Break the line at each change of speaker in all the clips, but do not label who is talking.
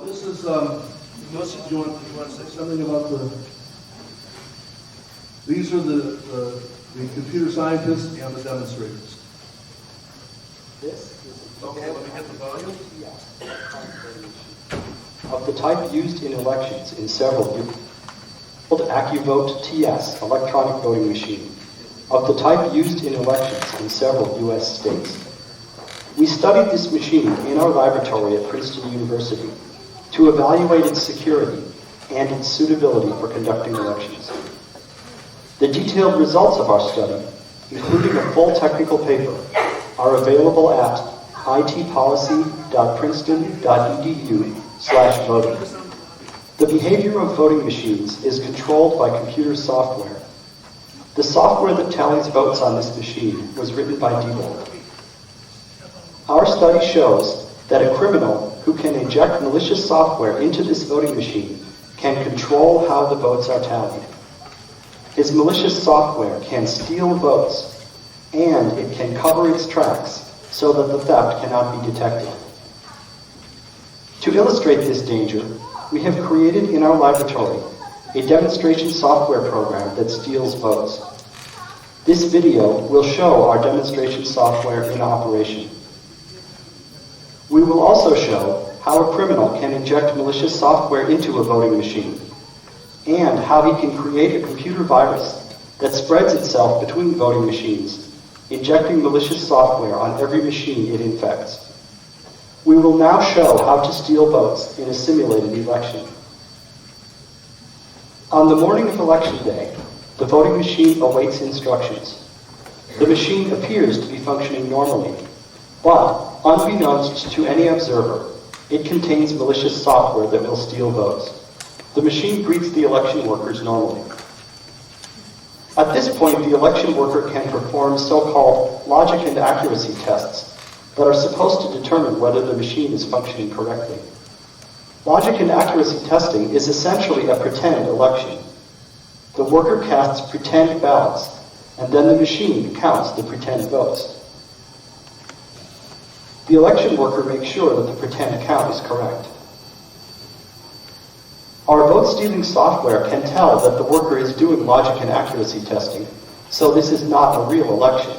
this is, Melissa, do you want to say something about these are the computer scientists and the demonstrators.
This is
Okay, let me get the volume.
of the type used in elections in several called AccuVote TS, electronic voting machine, of the type used in elections in several U.S. states. We studied this machine in our laboratory at Princeton University to evaluate its security and its suitability for conducting elections. The detailed results of our study, including a full technical paper, are available at itpolicy.princeton.edu/voting. The behavior of voting machines is controlled by computer software. The software that tallies votes on this machine was written by Diebold. Our study shows that a criminal who can inject malicious software into this voting machine can control how the votes are tallied. His malicious software can steal votes, and it can cover its tracks so that the theft cannot be detected. To illustrate this danger, we have created in our laboratory a demonstration software program that steals votes. This video will show our demonstration software in operation. We will also show how a criminal can inject malicious software into a voting machine, and how he can create a computer virus that spreads itself between voting machines, injecting malicious software on every machine it infects. We will now show how to steal votes in a simulated election. On the morning of Election Day, the voting machine awaits instructions. The machine appears to be functioning normally, but unbeknownst to any observer, it contains malicious software that will steal votes. The machine greets the election workers normally. At this point, the election worker can perform so-called logic and accuracy tests that are supposed to determine whether the machine is functioning correctly. Logic and accuracy testing is essentially a pretend election. The worker casts pretend ballots, and then the machine counts the pretend votes. The election worker makes sure that the pretend count is correct. Our vote-stealing software can tell that the worker is doing logic and accuracy testing, so this is not a real election.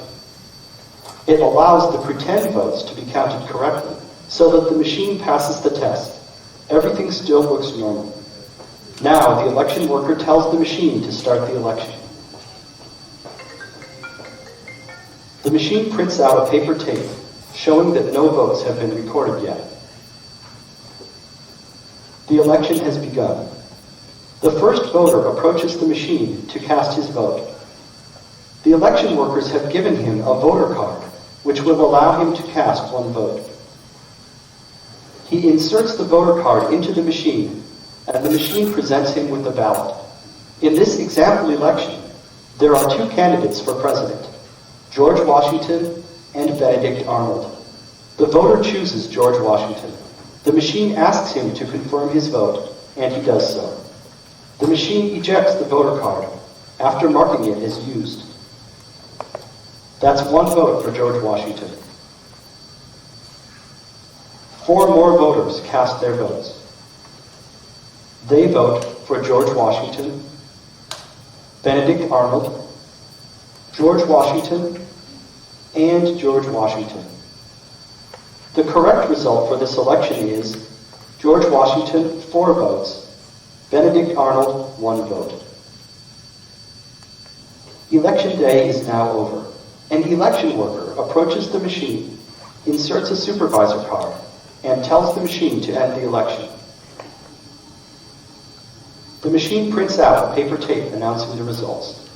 It allows the pretend votes to be counted correctly, so that the machine passes the test. Everything still looks normal. Now, the election worker tells the machine to start the election. The machine prints out a paper tape showing that no votes have been recorded yet. The election has begun. The first voter approaches the machine to cast his vote. The election workers have given him a voter card, which will allow him to cast one vote. He inserts the voter card into the machine, and the machine presents him with a ballot. In this example election, there are two candidates for president, George Washington and Benedict Arnold. The voter chooses George Washington. The machine asks him to confirm his vote, and he does so. The machine ejects the voter card after marking it as used. That's one vote for George Washington. 4 more voters cast their votes. They vote for George Washington, Benedict Arnold, George Washington, and George Washington. The correct result for this election is George Washington, 4 votes, Benedict Arnold, 1 vote. Election day is now over. An election worker approaches the machine, inserts a supervisor card, and tells the machine to end the election. The machine prints out a paper tape announcing the results.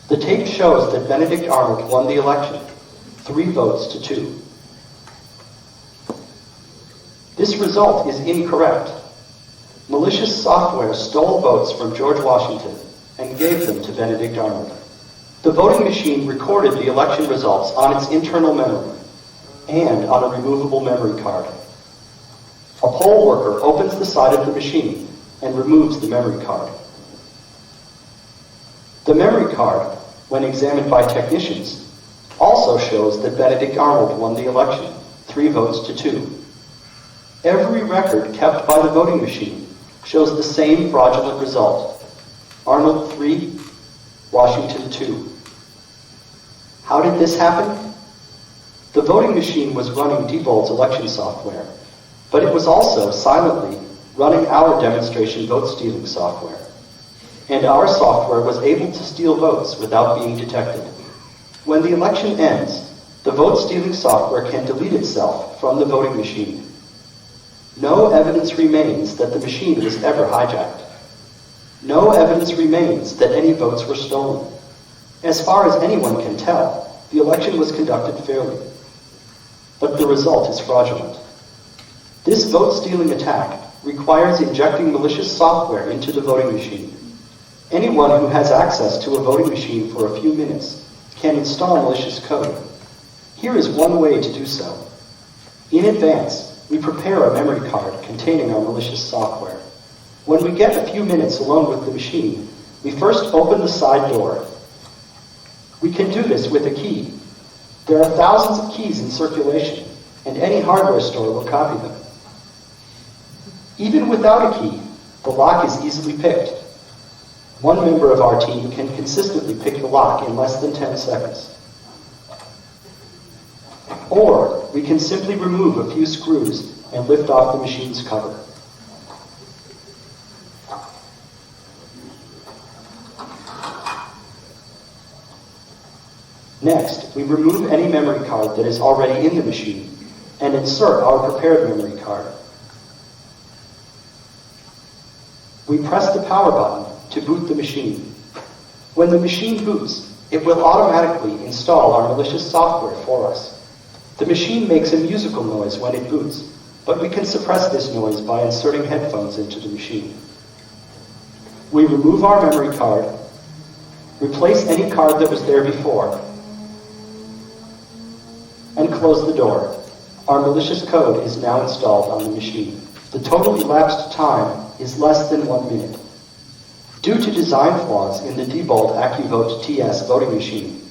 The tape shows that Benedict Arnold won the election, 3 votes to 2. This result is incorrect. Malicious software stole votes from George Washington and gave them to Benedict Arnold. The voting machine recorded the election results on its internal memory and on a removable memory card. A poll worker opens the side of the machine and removes the memory card. The memory card, when examined by technicians, also shows that Benedict Arnold won the election, 3 votes to 2. Every record kept by the voting machine shows the same fraudulent result: Arnold 3, Washington 2. How did this happen? The voting machine was running Diebold's election software, but it was also silently running our demonstration vote-stealing software. And our software was able to steal votes without being detected. When the election ends, the vote-stealing software can delete itself from the voting machine. No evidence remains that the machine was ever hijacked. No evidence remains that any votes were stolen. As far as anyone can tell, the election was conducted fairly. But the result is fraudulent. This vote-stealing attack requires injecting malicious software into the voting machine. Anyone who has access to a voting machine for a few minutes can install malicious code. Here is one way to do so. In advance, we prepare a memory card containing our malicious software. When we get a few minutes alone with the machine, we first open the side door. We can do this with a key. There are thousands of keys in circulation, and any hardware store will copy them. Even without a key, the lock is easily picked. One member of our team can consistently pick the lock in less than 10 seconds. Or we can simply remove a few screws and lift off the machine's cover. Next, we remove any memory card that is already in the machine and insert our prepared memory card. We press the power button to boot the machine. When the machine boots, it will automatically install our malicious software for us. The machine makes a musical noise when it boots, but we can suppress this noise by inserting headphones into the machine. We remove our memory card, replace any card that was there before, and close the door. Our malicious code is now installed on the machine. The total elapsed time is less than 1 minute. Due to design flaws in the Diebold AccuVote TS voting machine,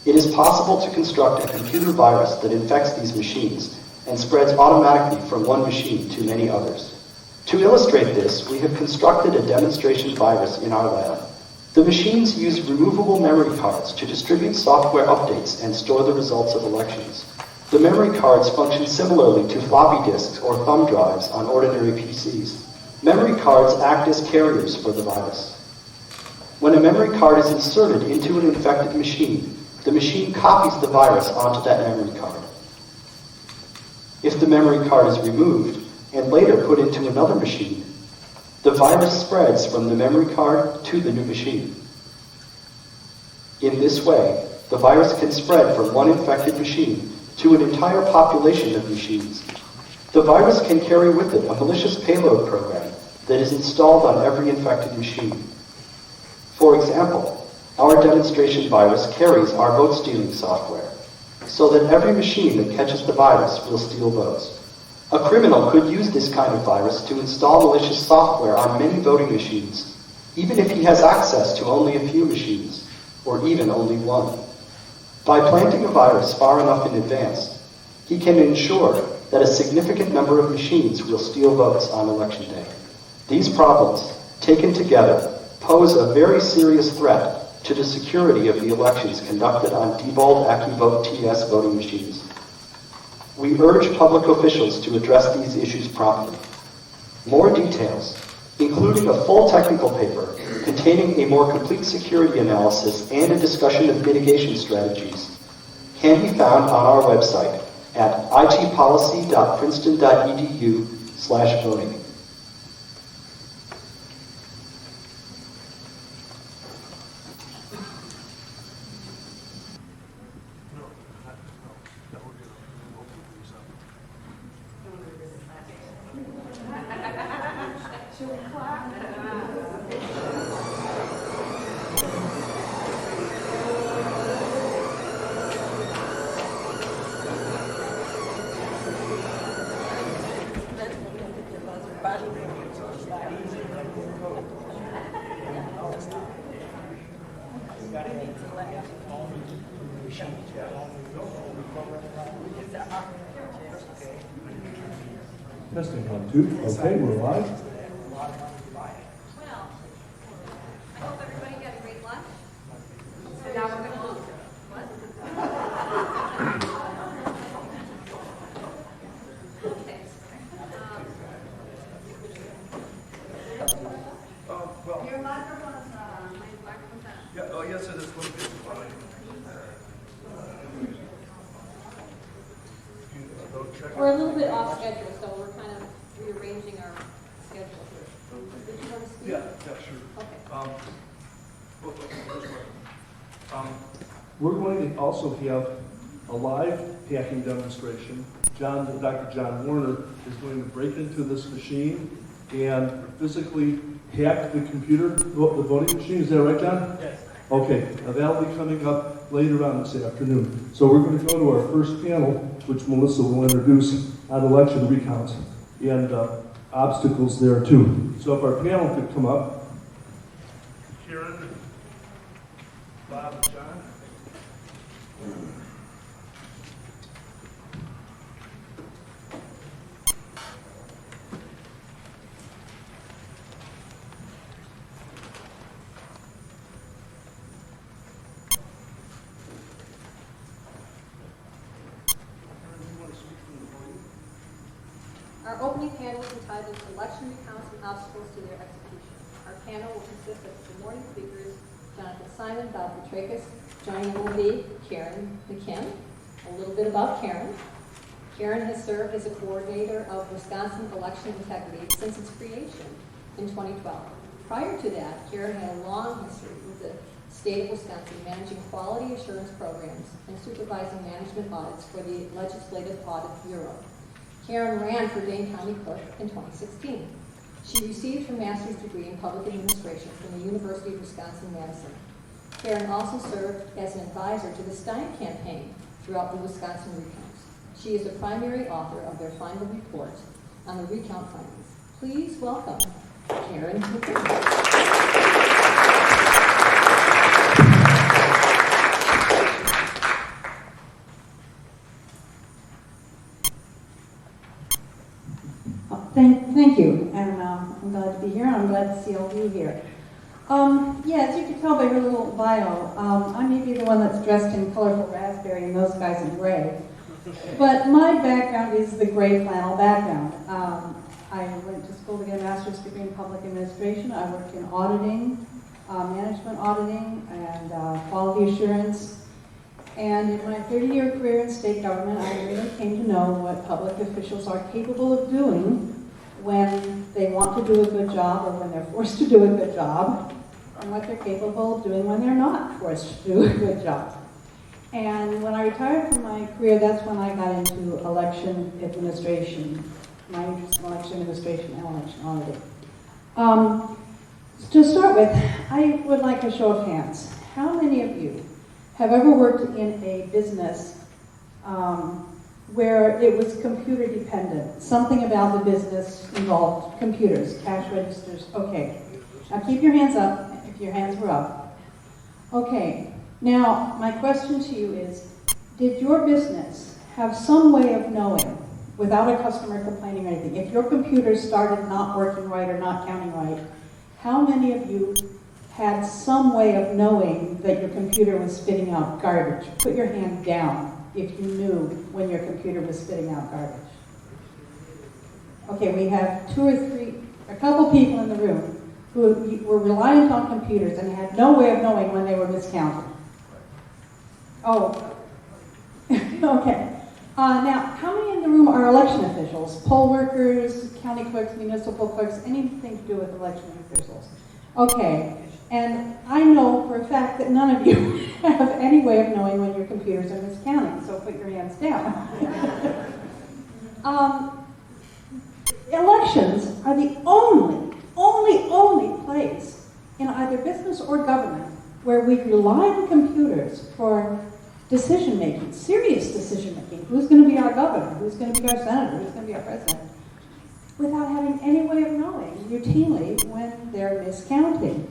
it is possible to construct a computer virus that infects these machines and spreads automatically from one machine to many others. To illustrate this, we have constructed a demonstration virus in our lab. The machines use removable memory cards to distribute software updates and store the results of elections. The memory cards function similarly to floppy disks or thumb drives on ordinary PCs. Memory cards act as carriers for the virus. When a memory card is inserted into an infected machine, the machine copies the virus onto that memory card. If the memory card is removed and later put into another machine, the virus spreads from the memory card to the new machine. In this way, the virus can spread from one infected machine to an entire population of machines. The virus can carry with it a malicious payload program that is installed on every infected machine. For example, our demonstration virus carries our vote-stealing software, so that every machine that catches the virus will steal votes. A criminal could use this kind of virus to install malicious software on many voting machines, even if he has access to only a few machines, or even only one. By planting a virus far enough in advance, he can ensure that a significant number of machines will steal votes on election day. These problems, taken together, pose a very serious threat to the security of the elections conducted on Diebold AccuVote TS voting machines. We urge public officials to address these issues promptly. More details, including a full technical paper containing a more complete security analysis and a discussion of mitigation strategies, can be found on our website at itpolicy.princeton.edu/voting.
Testing 1, 2. Okay, we're live.
Well, I hope everybody got a great lunch. So now we're going to do what? Okay. Your microphone's not on. My microphone's on.
Yeah, oh, yes, it is.
We're a little bit off schedule, so we're kind of rearranging our schedule here. Did you want to speak?
Yeah, sure.
Okay.
We're going to also have a live hacking demonstration. Dr. John Warner is going to break into this machine and physically hack the computer, the voting machine. Is that right, John? Yes. Okay, now that'll be coming up later on this afternoon. So we're going to go to our first panel, which Melissa will introduce on election recounts and obstacles there too. So if our panel could come up. Karen, Bob, and John.
Our opening panel is entitled Election Recounts and Obstacles to Their Execution. Our panel will consist of the morning speakers, Jonathan Simon, Bob Petrakis, joining will be Karen McKim. A little bit about Karen. Karen has served as a coordinator of Wisconsin election integrity since its creation in 2012. Prior to that, Karen had a long history with the state of Wisconsin managing quality assurance programs and supervising management audits for the Legislative Audit Bureau. Karen ran for Dane County Clerk in 2016. She received her master's degree in public administration from the University of Wisconsin-Madison. Karen also served as an advisor to the Stein campaign throughout the Wisconsin recounts. She is a primary author of their final report on the recount findings. Please welcome Karen McKim.
Thank you, and I'm glad to be here, and I'm glad to see all of you here. Yeah, as you can tell by her little bio, I may be the one that's dressed in colorful raspberry and those guys in gray. But my background is the gray flannel background. I went to school to get a master's degree in public administration. I worked in auditing, management auditing, and quality assurance. And in my 30-year career in state government, I really came to know what public officials are capable of doing when they want to do a good job or when they're forced to do a good job, and what they're capable of doing when they're not forced to do a good job. And when I retired from my career, that's when I got into election administration, my interest in election administration and election auditing. To start with, I would like a show of hands. How many of you have ever worked in a business where it was computer dependent? Something about the business involved computers, cash registers. Okay. Now keep your hands up if your hands were up. Okay. Now, my question to you is, did your business have some way of knowing, without a customer complaining or anything, if your computer started not working right or not counting right, how many of you had some way of knowing that your computer was spitting out garbage? Put your hand down if you knew when your computer was spitting out garbage. Okay, we have a couple people in the room who were reliant on computers and had no way of knowing when they were miscounted. Oh, okay. Now, how many in the room are election officials? Poll workers, county clerks, municipal clerks, anything to do with election officials? Okay. And I know for a fact that none of you have any way of knowing when your computers are miscounting, so put your hands down. Elections are the only place in either business or government where we rely on computers for decision-making, serious decision-making. Who's going to be our governor? Who's going to be our senator? Who's going to be our president? without having any way of knowing routinely when they're miscounting.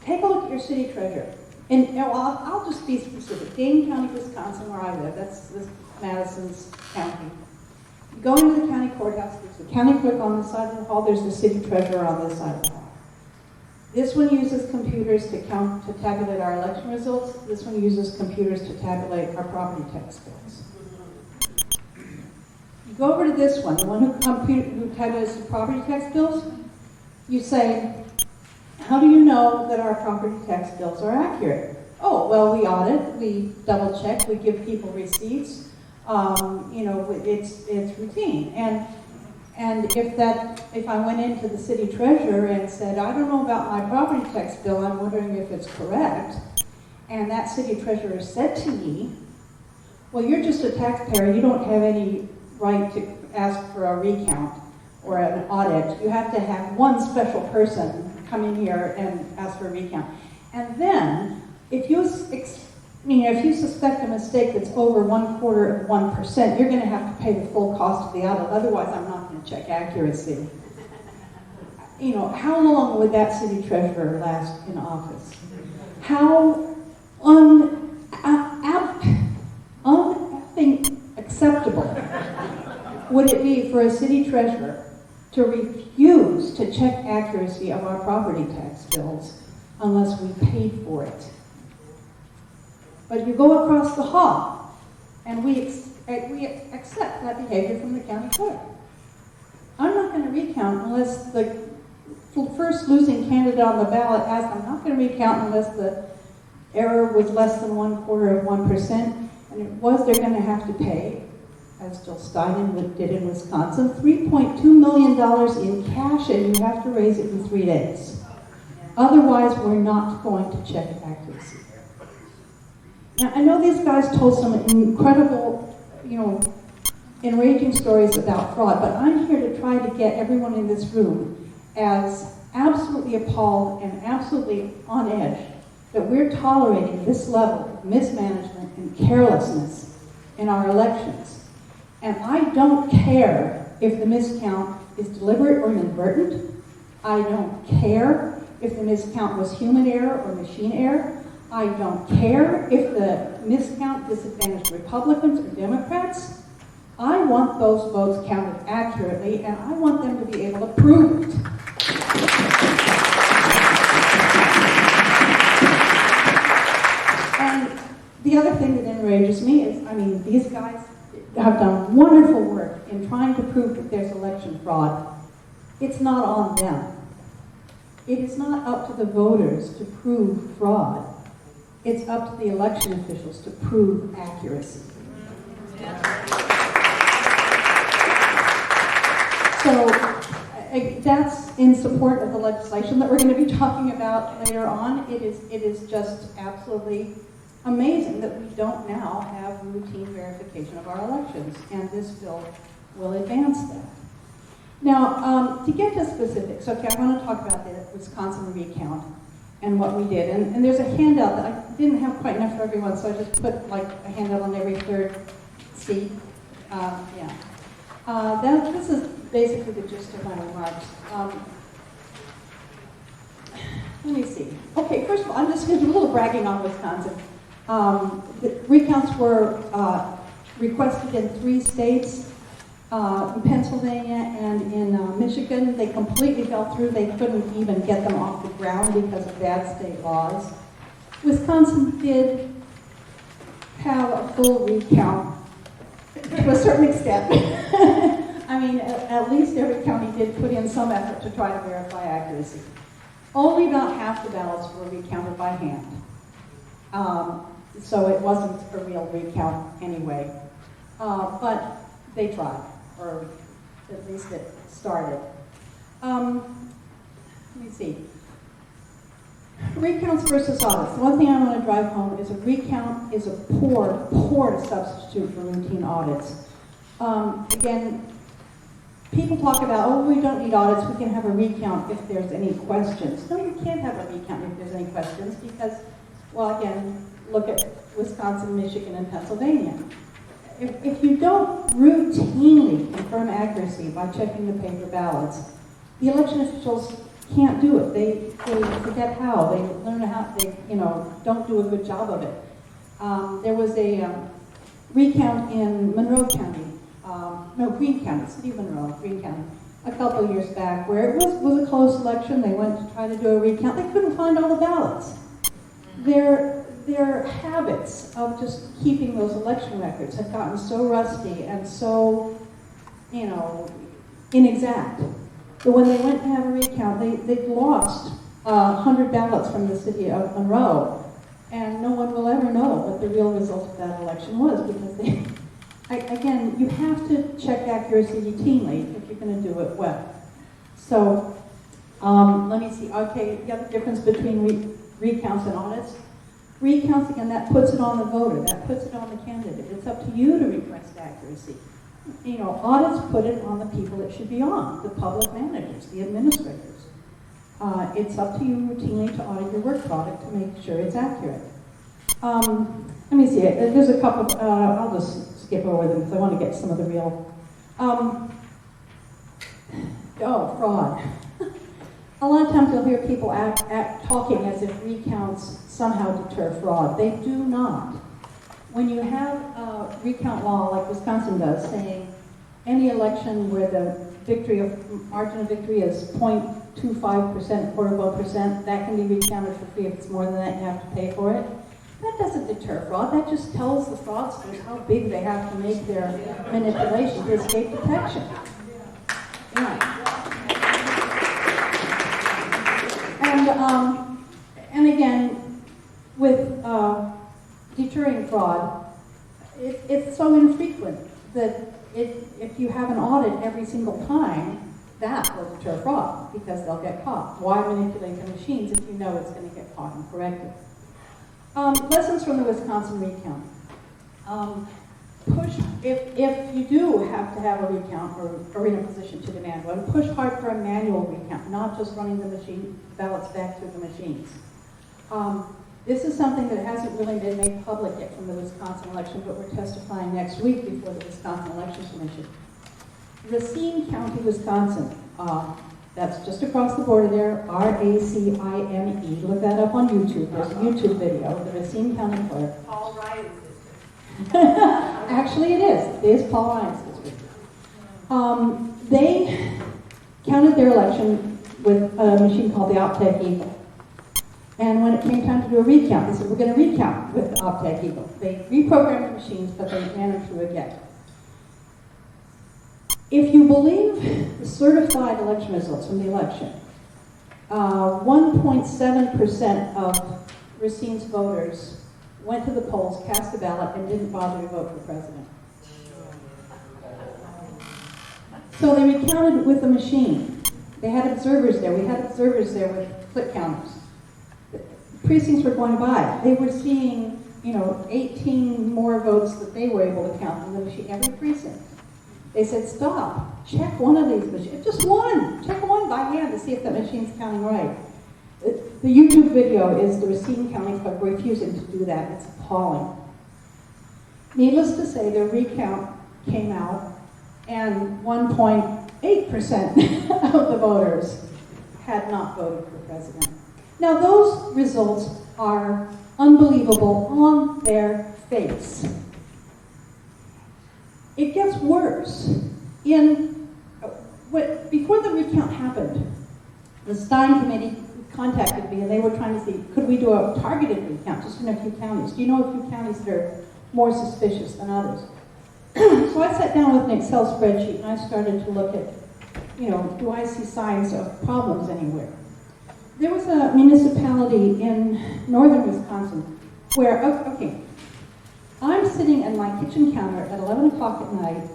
Take a look at your city treasurer. And I'll just be specific. Dane County, Wisconsin, where I live, that's Madison's county. You go into the county courthouse, there's the county clerk on this side of the hall, there's the city treasurer on this side of the hall. This one uses computers to tabulate our election results. This one uses computers to tabulate our property tax bills. You go over to this one, the one who tabulates the property tax bills, you say, how do you know that our property tax bills are accurate? Oh, well, we audit, we double check, we give people receipts. It's routine. And if I went into the city treasurer and said, I don't know about my property tax bill, I'm wondering if it's correct, and that city treasurer said to me, well, you're just a taxpayer, you don't have any right to ask for a recount or an audit. You have to have one special person come in here and ask for a recount. And then, if you suspect a mistake that's over 0.25%, you're going to have to pay the full cost of the audit. Otherwise, I'm not going to check accuracy. How long would that city treasurer last in office? How unacceptable would it be for a city treasurer to refuse to check accuracy of our property tax bills unless we paid for it? But you go across the hall, and we accept that behavior from the county clerk. I'm not going to recount unless the first losing candidate on the ballot asked, I'm not going to recount unless the error was less than 0.25%, and it was, they're going to have to pay, as Jill Steinen did in Wisconsin, $3.2 million in cash, and you have to raise it in 3 days. Otherwise, we're not going to check accuracy. Now, I know these guys told some incredible, enraging stories about fraud, but I'm here to try to get everyone in this room as absolutely appalled and absolutely on edge that we're tolerating this level of mismanagement and carelessness in our elections. And I don't care if the miscount is deliberate or inadvertent. I don't care if the miscount was human error or machine error. I don't care if the miscount disadvantaged Republicans or Democrats. I want those votes counted accurately, and I want them to be able to prove it. And the other thing that enrages me is, these guys have done wonderful work in trying to prove that there's election fraud. It's not on them. It is not up to the voters to prove fraud. It's up to the election officials to prove accuracy. So that's in support of the legislation that we're going to be talking about later on. It is just absolutely amazing that we don't now have routine verification of our elections, and this bill will advance that. Now, to get to specifics, okay, I want to talk about the Wisconsin recount and what we did. And there's a handout that I didn't have quite enough for everyone, so I just put like a handout on every third seat. This is basically the gist of my remarks. Let me see. Okay, first of all, I'm just going to do a little bragging on Wisconsin. The recounts were requested in 3 states. In Pennsylvania and in Michigan, they completely fell through. They couldn't even get them off the ground because of bad state laws. Wisconsin did have a full recount to a certain extent. At least every county did put in some effort to try to verify accuracy. Only about half the ballots were recounted by hand. So it wasn't a real recount anyway. But they tried. Or at least it started. Let me see. Recounts versus audits. The one thing I want to drive home is a recount is a poor substitute for routine audits. Again, people talk about, oh, we don't need audits, we can have a recount if there's any questions. No, you can't have a recount if there's any questions because, well, again, look at Wisconsin, Michigan, and Pennsylvania. if you don't routinely confirm accuracy by checking the paper ballots, the election officials can't do it. They forget how. They learn how. They don't do a good job of it. There was a recount in Monroe County, Greene County, City of Monroe, Greene County, a couple of years back, where it was a close election. They went to try to do a recount. They couldn't find all the ballots. Their habits of just keeping those election records had gotten so rusty and so, inexact that when they went to have a recount, they'd lost 100 ballots from the city of Monroe, and no one will ever know what the real result of that election was, because again, you have to check accuracy routinely if you're going to do it well. So, let me see. Okay, the other difference between recounts and audits. Recounts, again, that puts it on the voter, that puts it on the candidate. It's up to you to request accuracy. Audits put it on the people it should be on, the public managers, the administrators. It's up to you routinely to audit your work product to make sure it's accurate. Let me see, there's a couple, I'll just skip over them because I want to get some of the real. Fraud. A lot of times you'll hear people talking as if recounts somehow deter fraud. They do not. When you have a recount law like Wisconsin does, saying any election where the margin of victory is 0.25%, 0.25%, that can be recounted for free. If it's more than that, you have to pay for it. That doesn't deter fraud. That just tells the fraudsters how big they have to make their manipulation to escape detection. Yeah. And again, with deterring fraud, it's so infrequent that if you have an audit every single time, that will deter fraud because they'll get caught. Why manipulate the machines if you know it's going to get caught and corrected? Lessons from the Wisconsin recount. If you do have to have a recount or are in a position to demand one, push hard for a manual recount, not just running the ballots back through the machines. This is something that hasn't really been made public yet from the Wisconsin election, but we're testifying next week before the Wisconsin Election Commission. Racine County, Wisconsin, that's just across the border there, R-A-C-I-N-E. Look that up on YouTube. There's a YouTube video, the Racine County Clerk.
Paul Ryan's district.
Actually, it is. It is Paul Ryan's district. They counted their election with a machine called the Optech Eagle. And when it came time to do a recount, they said, we're going to recount with the Optech Eagle. They reprogrammed the machines, but they ran them through again. If you believe the certified election results from the election, 1.7% of Racine's voters went to the polls, cast a ballot, and didn't bother to vote for president. So they recounted with the machine. They had observers there. We had observers there with click counters. Precincts were going by. They were seeing, 18 more votes that they were able to count in the machine, every precinct. They said, stop, check one of these machines, just one, check one by hand to see if that machine's counting right. The YouTube video is the Racine County Clerk refusing to do that. It's appalling. Needless to say, the recount came out, and 1.8% of the voters had not voted for president. Now, those results are unbelievable on their face. It gets worse. Before the recount happened, the Stein Committee contacted me, and they were trying to see, could we do a targeted recount just in a few counties? Do you know a few counties that are more suspicious than others? So I sat down with an Excel spreadsheet, and I started to look at, do I see signs of problems anywhere? There was a municipality in northern Wisconsin where, I'm sitting at my kitchen counter at 11 o'clock at night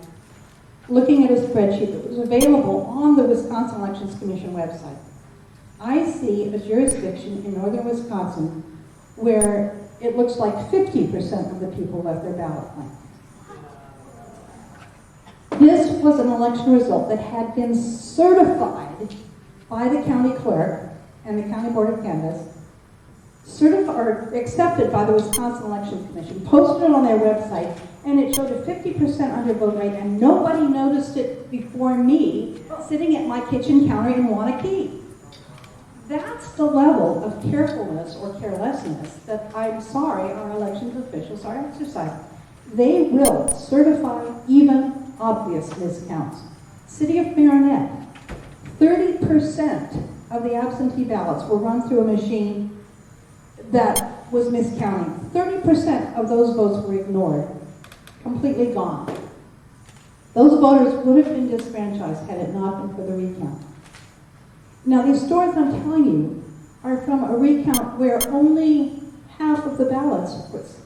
looking at a spreadsheet that was available on the Wisconsin Elections Commission website. I see a jurisdiction in northern Wisconsin where it looks like 50% of the people left their ballot blank. This was an election result that had been certified by the county clerk and the county board of canvass, or accepted by the Wisconsin Election Commission, posted it on their website, and it showed a 50% undervote rate, and nobody noticed it before me sitting at my kitchen counter in Waunakee. That's the level of carefulness or carelessness that I'm sorry our elections officials are exercising. They will certify even obvious miscounts. City of Marinette, 30% of the absentee ballots were run through a machine that was miscounting. 30% of those votes were ignored, completely gone. Those voters would have been disfranchised had it not been for the recount. Now, these stories I'm telling you are from a recount where only half of the ballots was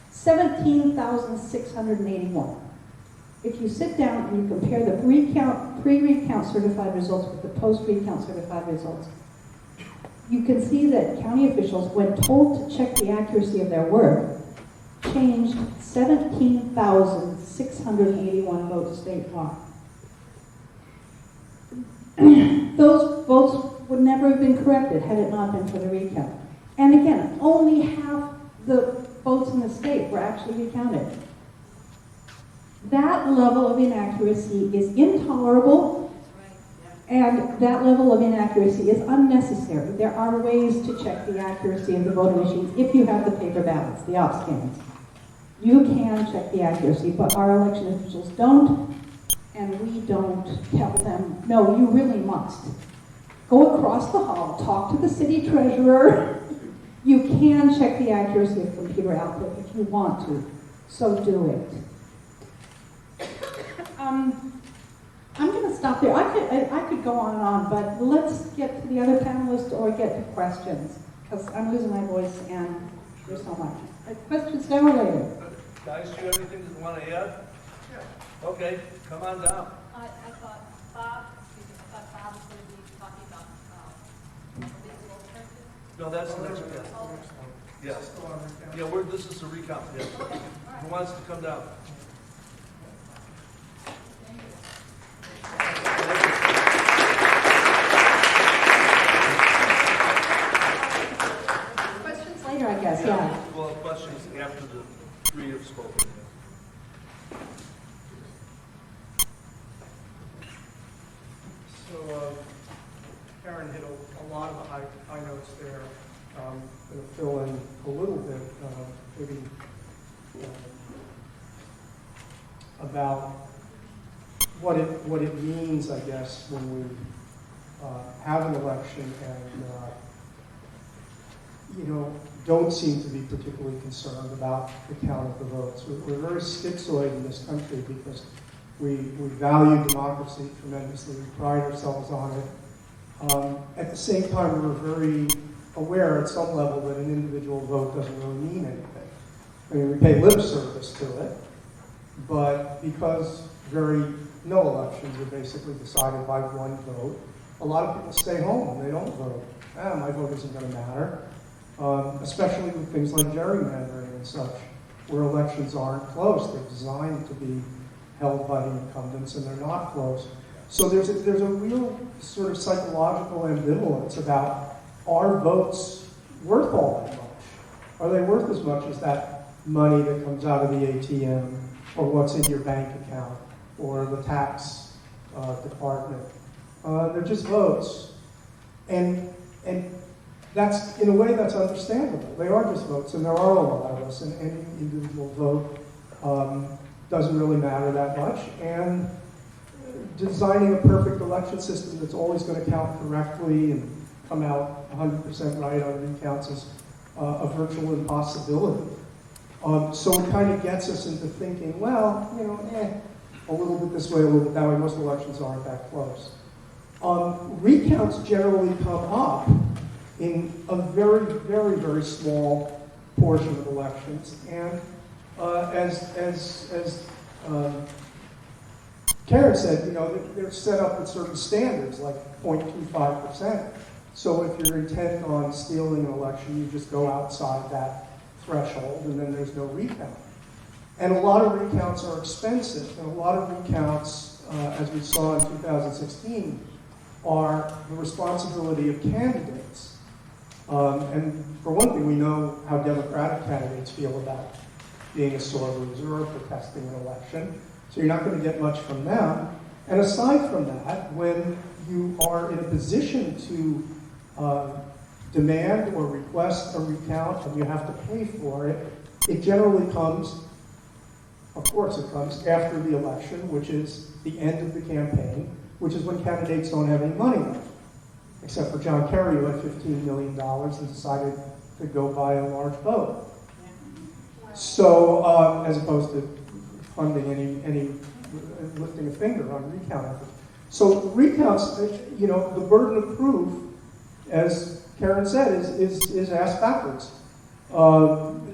17,681. If you sit down and you compare the pre-recount certified results with the post-recount certified results, you can see that county officials, when told to check the accuracy of their work, changed 17,681 votes statewide. Those votes would never have been corrected had it not been for the recount. And again, only half the votes in the state were actually recounted. That level of inaccuracy is intolerable, and that level of inaccuracy is unnecessary. There are ways to check the accuracy of the voting machines if you have the paper ballots, the op scans. You can check the accuracy, but our election officials don't, and we don't tell them, no, you really must. Go across the hall, talk to the city treasurer. You can check the accuracy of computer output if you want to, so do it. I'm going to stop there. I could go on and on, but let's get to the other panelists or get to questions, because I'm losing my voice and there's so much. Questions now or later?
Guys, do you have anything you want to add? Yeah. Okay, come on down.
I thought Bob was going to be talking about legal alternatives.
No, that's the next guest. Yes. Yeah, this is the recount. Yes. Who wants to come down?
Questions later, I guess, yeah.
Well, questions after the three have spoken.
So Karen hit a lot of the high notes there. I'm going to fill in a little bit, maybe about what it means, I guess, when we have an election and don't seem to be particularly concerned about the count of the votes. We're very schizoid in this country because we value democracy tremendously. We pride ourselves on it. At the same time, we're very aware at some level that an individual vote doesn't really mean anything. I mean, we pay lip service to it, but because no elections are basically decided by one vote, a lot of people stay home and they don't vote. My vote isn't going to matter. Especially with things like gerrymandering and such, where elections aren't close. They're designed to be held by the incumbents, and they're not close. So there's a real sort of psychological ambivalence about, are votes worth all that much? Are they worth as much as that money that comes out of the ATM, or what's in your bank account, or the tax department? They're just votes. And that's, in a way, that's understandable. They are just votes, and there are a lot of us, and any individual vote doesn't really matter that much. And designing a perfect election system that's always going to count correctly and come out 100% right on recounts is a virtual impossibility. So it kind of gets us into thinking, well, a little bit this way, a little bit that way. Most elections aren't that close. Recounts generally come up in a very, very, very small portion of elections. And as Karen said, they're set up at certain standards, like 0.25%. So if you're intent on stealing an election, you just go outside that threshold, and then there's no recount. And a lot of recounts are expensive, and a lot of recounts, as we saw in 2016, are the responsibility of candidates. And for one thing, we know how Democratic candidates feel about being a sore loser or protesting an election. So you're not going to get much from them. And aside from that, when you are in a position to demand or request a recount and you have to pay for it, it generally comes, of course it comes, after the election, which is the end of the campaign, which is when candidates don't have any money left. Except for John Kerry, who had $15 million and decided to go buy a large boat. So, as opposed to funding any lifting a finger on recount efforts. So recounts, you know, the burden of proof, as Karen said, is asked backwards.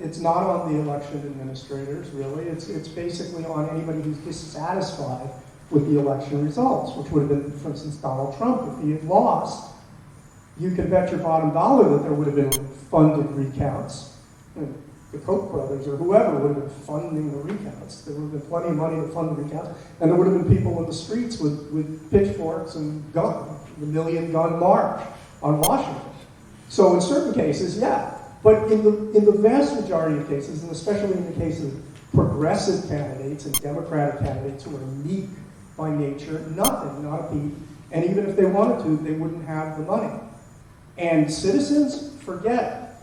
It's not on the election administrators, really. It's basically on anybody who's dissatisfied with the election results, which would have been, for instance, Donald Trump. If he had lost, you can bet your bottom dollar that there would have been funded recounts. The Koch brothers or whoever would have been funding the recounts. There would have been plenty of money to fund the recounts. And there would have been people in the streets with pitchforks and guns, the Million Gun March on Washington. So in certain cases, yeah. But in the vast majority of cases, and especially in the case of progressive candidates and Democratic candidates who are meek by nature, nothing, not a peep. And even if they wanted to, they wouldn't have the money. And citizens, forget.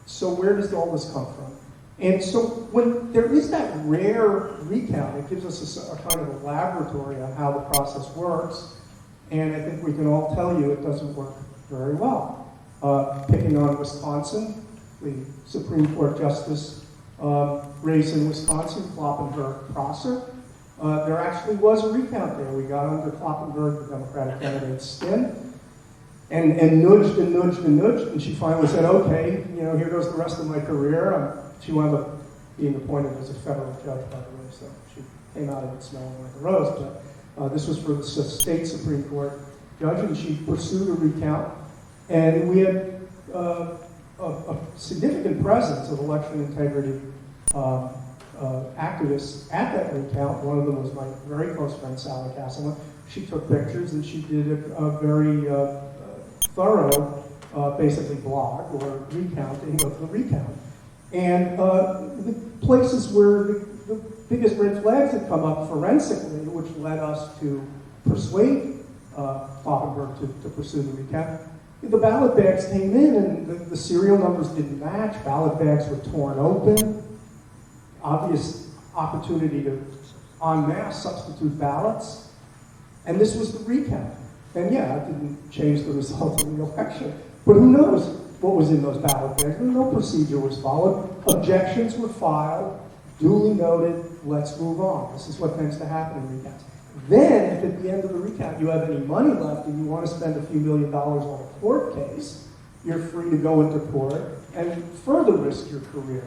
So where does all this come from? And so when there is that rare recount, it gives us a kind of a laboratory on how the process works. And I think we can all tell you it doesn't work very well. Picking on Wisconsin, the Supreme Court Justice race in Wisconsin, Kloppenberg-Prosser, there actually was a recount there. We got under Kloppenberg, the Democratic candidate's skin. And nudged and nudged and nudged, and she finally said, okay, you know, here goes the rest of my career. She wound up being appointed as a federal judge, by the way, so she came out of it smelling like a rose. But this was for the state Supreme Court judge, and she pursued a recount. And we had a significant presence of election integrity activists at that recount. One of them was my very close friend, Sally Castleman. She took pictures, and she did a very thorough, basically blog or recounting of the recount. And the places where the biggest red flags had come up forensically, which led us to persuade Kloppenberg to pursue the recount, the ballot bags came in and the serial numbers didn't match. Ballot bags were torn open. Obvious opportunity to en masse substitute ballots. And this was the recount. And yeah, it didn't change the result of the election. But who knows what was in those ballot bags? No procedure was followed. Objections were filed, duly noted, let's move on. This is what tends to happen in recounts. Then, if at the end of the recount you have any money left and you want to spend a few $1 million on a court case, you're free to go into court and further risk your career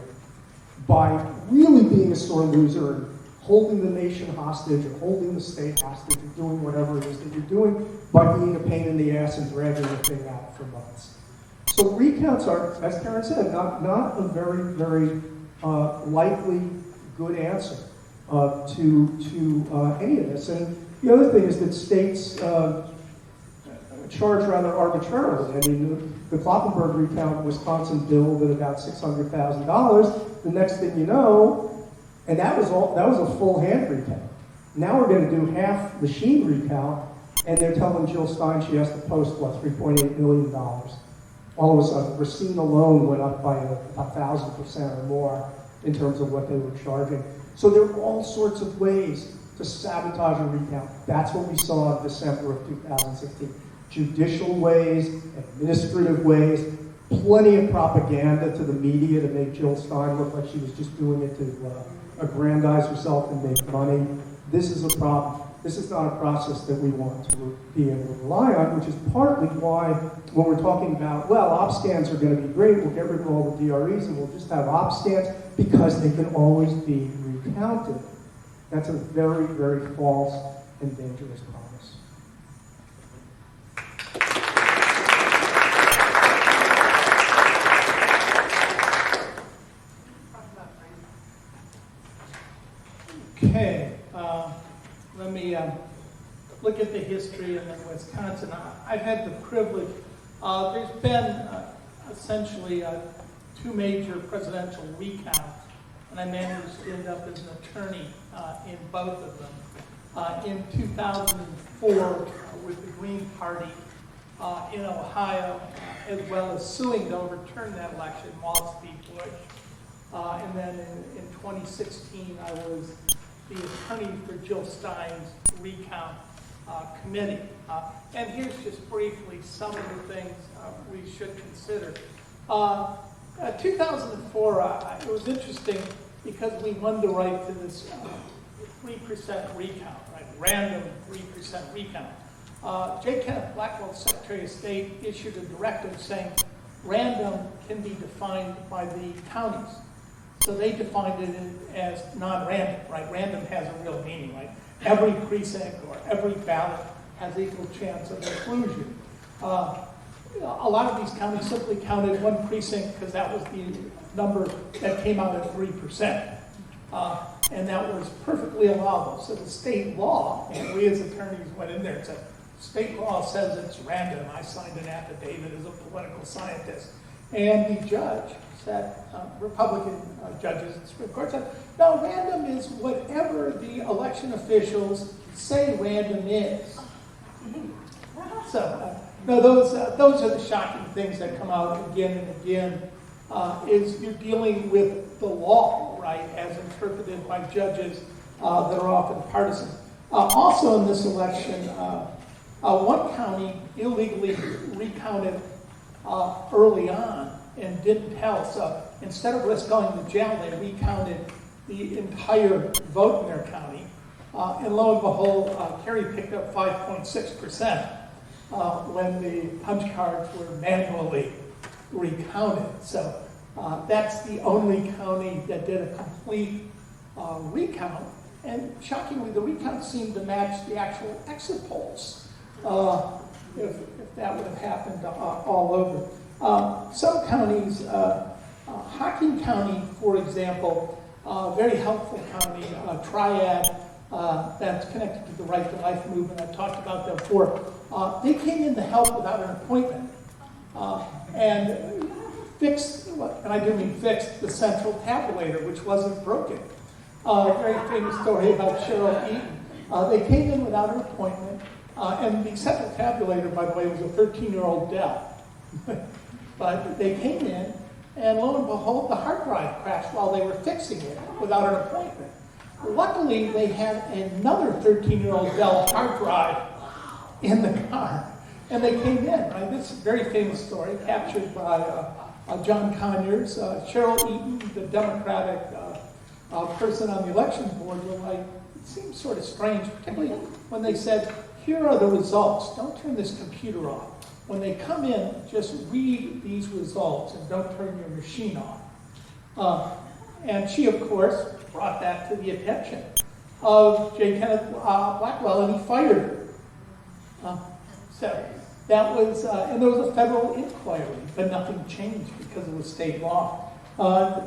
by really being a sore loser and holding the nation hostage or holding the state hostage or doing whatever it is that you're doing by being a pain in the ass and dragging the thing out for months. So recounts are, as Karen said, not a very, very likely good answer to any of this. And the other thing is that states charge rather arbitrarily. I mean, the Kloppenberg recount in Wisconsin billed at about $600,000. The next thing you know, and that was a full hand recount. Now we're going to do half machine recount, and they're telling Jill Stein she has to post, $3.8 million. All of a sudden, Racine alone went up by 1,000% or more in terms of what they were charging. So there are all sorts of ways to sabotage a recount. That's what we saw in December of 2016. Judicial ways, administrative ways, plenty of propaganda to the media to make Jill Stein look like she was just doing it to aggrandize herself and make money. This is a problem. This is not a process that we want to be able to rely on, which is partly why when we're talking about, well, op scans are going to be great, we'll get rid of all the DREs and we'll just have op scans because they can always be recounted. That's a very, very false and dangerous promise.
Okay, let me look at the history in Wisconsin. I've had the privilege, there's been essentially two major presidential recounts, and I managed to end up as an attorney in both of them. In 2004, with the Green Party in Ohio, as well as suing to overturn that election, Moss v. Bush. And then in 2016, I was the attorney for Jill Stein's recount committee. And here's just briefly some of the things we should consider. 2004, it was interesting because we won the right to this 3% recount, right? Random 3% recount. J. Kenneth Blackwell, Secretary of State, issued a directive saying random can be defined by the counties. So they defined it as non-random, right? Random has a real meaning, right? Every precinct or every ballot has equal chance of inclusion. A lot of these counties simply counted one precinct because that was the number that came out at 3%. And that was perfectly allowable. So the state law, and we as attorneys went in there and said, state law says it's random. I signed an affidavit as a political scientist. And the judge said, Republican judges in the Supreme Court said, no, random is whatever the election officials say random is. So, no, those are the shocking things that come out again and again, is you're dealing with the law, right, as interpreted by judges that are often partisan. Also in this election, one county illegally recounted early on and didn't tell. So instead of risk going to jail, they recounted the entire vote in their county. And lo and behold, Kerry picked up 5.6% when the punch cards were manually recounted. So that's the only county that did a complete recount. And shockingly, the recount seemed to match the actual exit polls. If that would have happened all over. Some counties, Hocking County, for example, very helpful county, Triad, that's connected to the Right to Life movement. I've talked about them before. They came in to help without an appointment and fixed, and I do mean fixed, the central tabulator, which wasn't broken. Very famous story about Cheryl Eaton. They came in without an appointment, and the central tabulator, by the way, was a 13-year-old Dell. But they came in, and lo and behold, the hard drive crashed while they were fixing it without an appointment. Luckily, they had another 13-year-old Dell hard drive in the car, and they came in. Right? This very famous story captured by John Conyers. Cheryl Eaton, the Democratic person on the elections board, were like, it seems sort of strange, particularly when they said, here are the results. Don't turn this computer off. When they come in, just read these results and don't turn your machine off. And she, of course, brought that to the attention of J. Kenneth Blackwell, and he fired her. So that was, and there was a federal inquiry, but nothing changed because it was state law.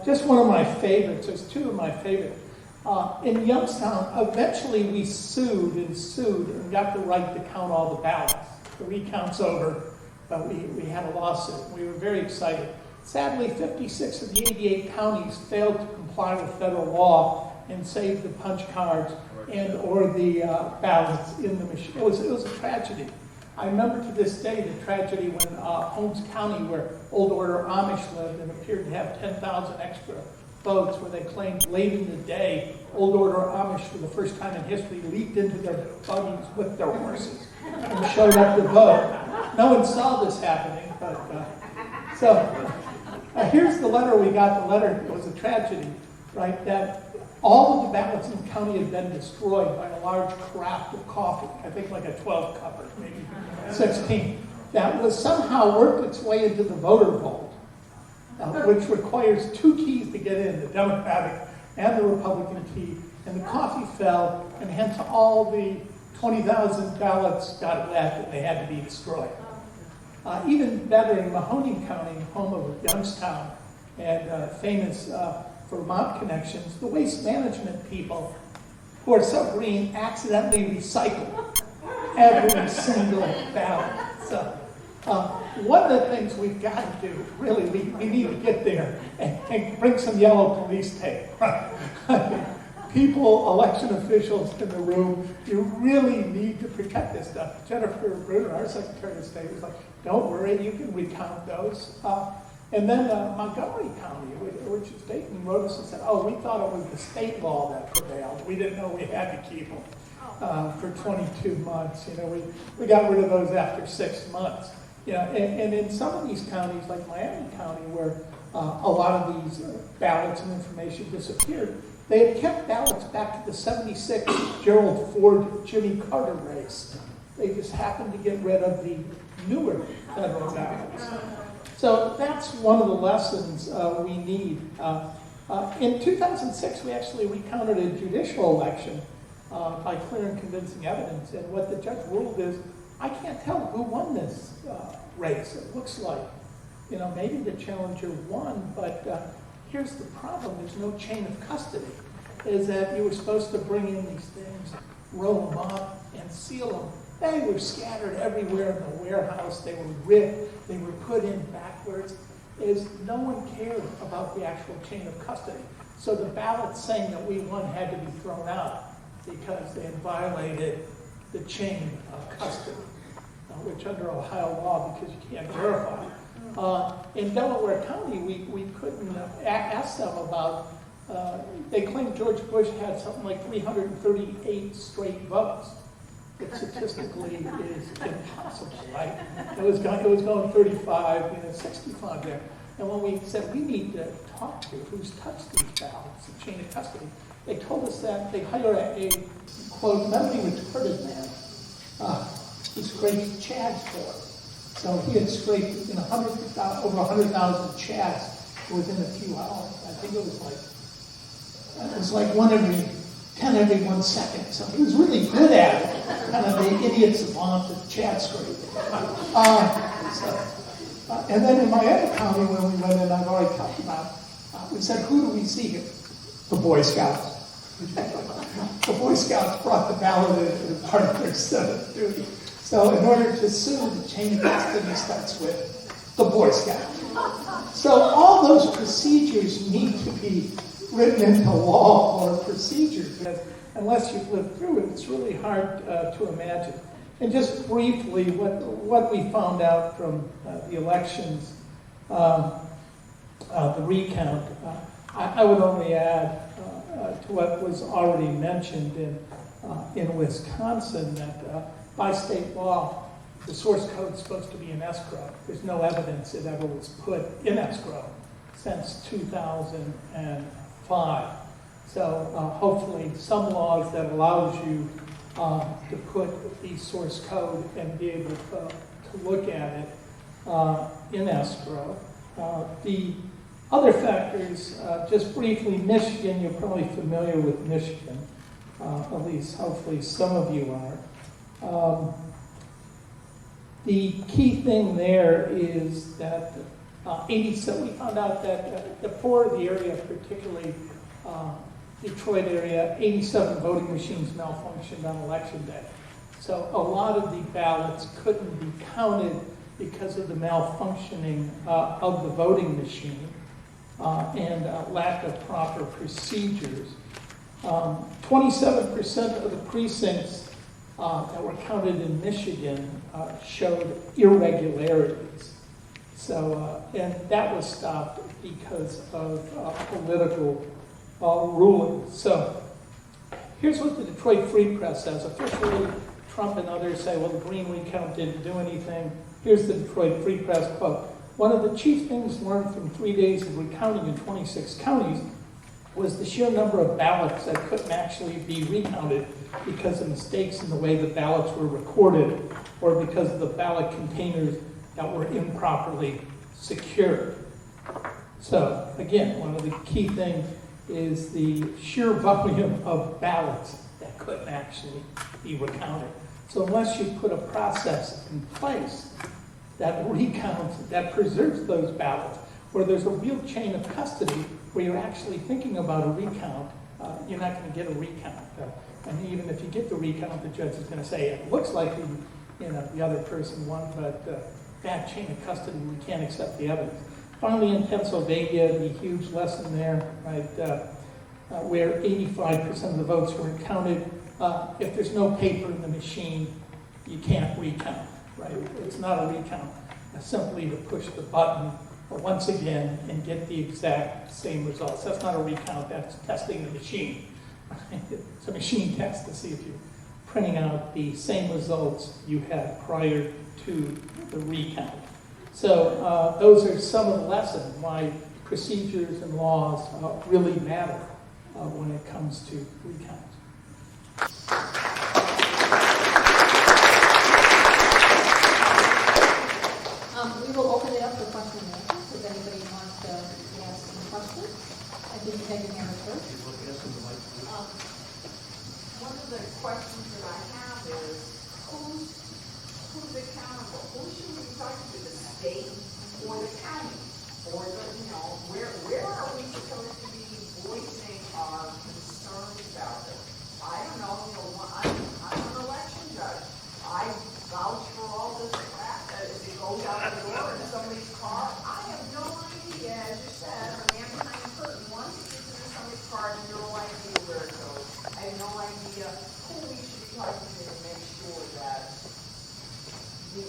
Just one of my favorites, there's two of my favorites. In Youngstown, eventually we sued and got the right to count all the ballots. The recount's over, but we had a lawsuit. We were very excited. Sadly, 56 of the 88 counties failed to comply with federal law and save the punch cards and or the ballots in the machine. It was a tragedy. I remember to this day the tragedy when Holmes County, where Old Order Amish lived and appeared to have 10,000 extra votes, where they claimed late in the day, Old Order Amish, for the first time in history, leaped into their buggies with their horses and showed up to vote. No one saw this happening, but here's the letter we got. The letter was a tragedy, right? That all of the ballots in the county had been destroyed by a large craft of coffee. I think like a 12-cupper, maybe 16. That was somehow worked its way into the voter vault, which requires two keys to get in, the Democratic and the Republican key. And the coffee fell, and hence all the 20,000 ballots got left, and they had to be destroyed. Even better, in Mahoning County, home of Youngstown, and famous for Vermont connections, the waste management people, who are so green, accidentally recycle every single ballot. So One of the things we've got to do, really, we need to get there and bring some yellow police tape. People, election officials in the room, you really need to protect this stuff. Jennifer Bruner, our Secretary of State, was like, don't worry, you can recount those. And then Montgomery County, which is Dayton, wrote us and said, oh, we thought it was the state law that prevailed. We didn't know we had to keep them for 22 months. You know, we got rid of those after 6 months. You know, and in some of these counties, like Miami County, where a lot of these ballots and information disappeared, they had kept ballots back to the 76 Gerald Ford Jimmy Carter race. They just happened to get rid of the newer federal ballots. So that's one of the lessons we need. In 2006, we actually recounted a judicial election by clear and convincing evidence. And what the judge ruled is, I can't tell who won this race. It looks like, you know, maybe the challenger won, but here's the problem. There's no chain of custody. Is that you were supposed to bring in these things, roll them up, and seal them. They were scattered everywhere in the warehouse. They were ripped. They were put in backwards. No one cared about the actual chain of custody. So the ballots saying that we won had to be thrown out because they had violated the chain of custody, which under Ohio law, because you can't verify. In Delaware County, we couldn't ask them about, they claimed George Bush had something like 338 straight votes. It statistically is impossible, right? It was going 35, 65 there. And when we said we need to talk to who's touched these ballots, the chain of custody, they told us that they hired a quote, mentally retarded man. He scraped chads for it. So he had scraped over 100,000 chads within a few hours. I think it was like 1 every 10 every 1 second. So he was really good at it. Kind of the idiot savant of chat scraping. And then in Miami County, when we went in, I've already talked about, we said, who do we see here? The Boy Scouts. The Boy Scouts brought the ballot in as part of their civic duty. So in order to sue, the chain of custody starts with the Boy Scouts. So all those procedures need to be written into law or procedures. Because unless you've lived through it, it's really hard to imagine. And just briefly, what we found out from the elections, the recount, I would only add to what was already mentioned in Wisconsin that by state law, the source code is supposed to be in escrow. There's no evidence it ever was put in escrow since 2005. So hopefully some laws that allows you to put the source code and be able to look at it in escrow. The other factors, just briefly, Michigan, you're probably familiar with Michigan, at least hopefully some of you are. The key thing there is that we found out that for the area, particularly Detroit area, 87 voting machines malfunctioned on election day. So a lot of the ballots couldn't be counted because of the malfunctioning of the voting machine and lack of proper procedures. 27% of the precincts that were counted in Michigan showed irregularities. So, and that was stopped because of political rulings. So, here's what the Detroit Free Press says. Officially, Trump and others say, well, the Green recount didn't do anything. Here's the Detroit Free Press quote. One of the chief things learned from 3 days of recounting in 26 counties was the sheer number of ballots that couldn't actually be recounted because of mistakes in the way the ballots were recorded or because of the ballot containers that were improperly secured. So, again, one of the key things is the sheer volume of ballots that couldn't actually be recounted. So unless you put a process in place that recounts, that preserves those ballots, where there's a real chain of custody where you're actually thinking about a recount, you're not going to get a recount. And even if you get the recount, the judge is going to say, it looks like the other person won, but bad chain of custody, we can't accept the evidence. Finally, in Pennsylvania, the huge lesson there, right, where 85% of the votes were counted. If there's no paper in the machine, you can't recount, right? It's not a recount. It's simply to push the button once again and get the exact same results. That's not a recount, that's testing the machine. It's a machine test to see if you're printing out the same results you had prior to the recount. So those are some of the lessons why procedures and laws really matter when it comes to recounts.
We will open it up for question and answers if anybody wants to ask some questions. I think you have your hand up first.
One of the questions that I have is, who's accountable? Who should we be talking to, the state or the county? Or the, where are we supposed to be voicing our concerns about this? I don't know, I'm an election judge. I vouch for all this crap that if it goes out the door in somebody's car, I have no idea, as you said, a man behind a curtain, once it gets into somebody's car, I have no idea where it goes. I have no idea who we should be talking to make sure that the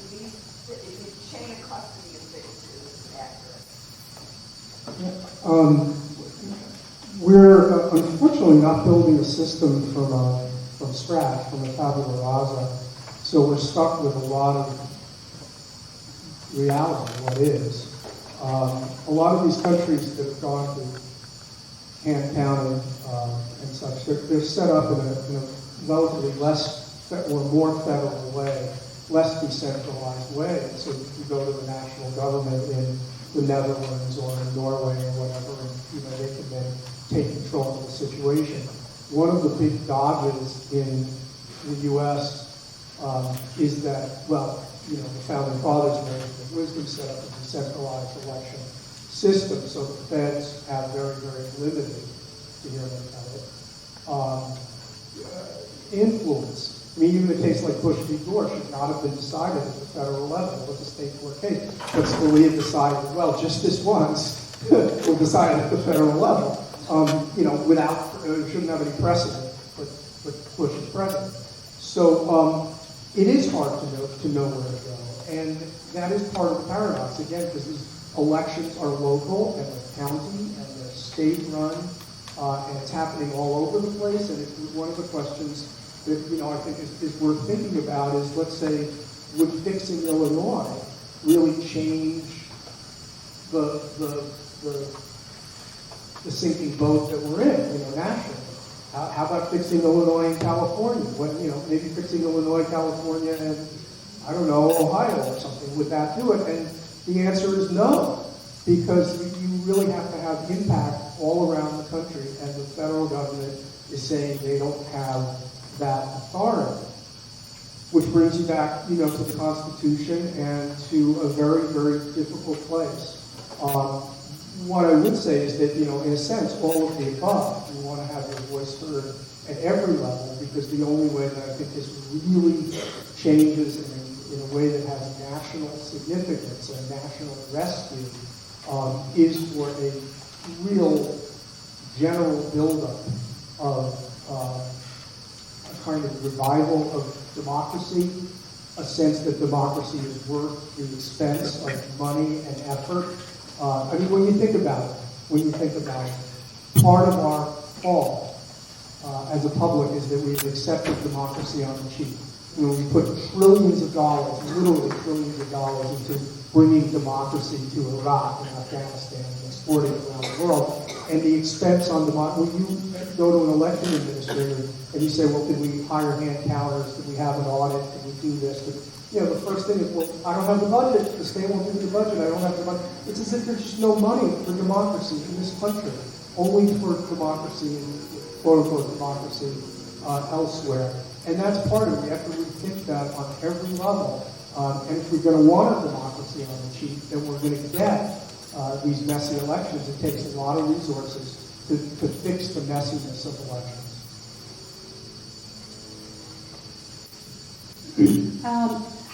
chain of custody of things is accurate.
We're unfortunately not building a system from scratch, from a tabula rasa, so we're stuck with a lot of reality, what is. A lot of these countries that have gone to hand counting and such, they're set up in a relatively less or more federal way, less decentralized way. So if you go to the national government in the Netherlands or in Norway or whatever, and they can then take control of the situation. One of the big dodges in the U.S. Is that, the founding fathers made the wisdom set up a decentralized election system, so the feds have very, very limited, to hear them tell it, influence. I mean, even a case like Bush v. Gore should not have been decided at the federal level. It was a state court case. But Scalia decided, well, just this once, we'll decide at the federal level. Without, shouldn't have any precedent, but Bush is president. So it is hard to know where to go. And that is part of the paradox, again, because these elections are local, and they're county, and they're state-run, and it's happening all over the place. And one of the questions that I think is worth thinking about is, let's say, would fixing Illinois really change the sinking boat that we're in, nationally? How about fixing Illinois and California? Maybe fixing Illinois, California, and I don't know, Ohio or something. Would that do it? And the answer is no, because you really have to have impact all around the country, and the federal government is saying they don't have that authority. Which brings you back, to the Constitution and to a very, very difficult place. What I would say is that, in a sense, all of the above. You want to have your voice heard at every level, because the only way that I think this really changes in a way that has national significance and national rescue is for a real general buildup of a kind of revival of democracy, a sense that democracy is worth the expense of money and effort. When you think about it, part of our fall as a public is that we've accepted democracy on the cheap. We put trillions of dollars, literally trillions of dollars, into bringing democracy to Iraq and Afghanistan and exporting it around the world. And the expense on democracy, when you go to an election administrator and you say, well, did we hire hand counters? Did we have an audit? Did we do this? The first thing is, well, I don't have the budget. The state won't give me the budget. I don't have the budget. It's as if there's just no money for democracy in this country, only for democracy and quote-unquote democracy elsewhere. And that's part of it. We have to rethink that on every level. And if we're going to want a democracy on the cheap, then we're going to get these messy elections. It takes a lot of resources to fix the messiness of elections.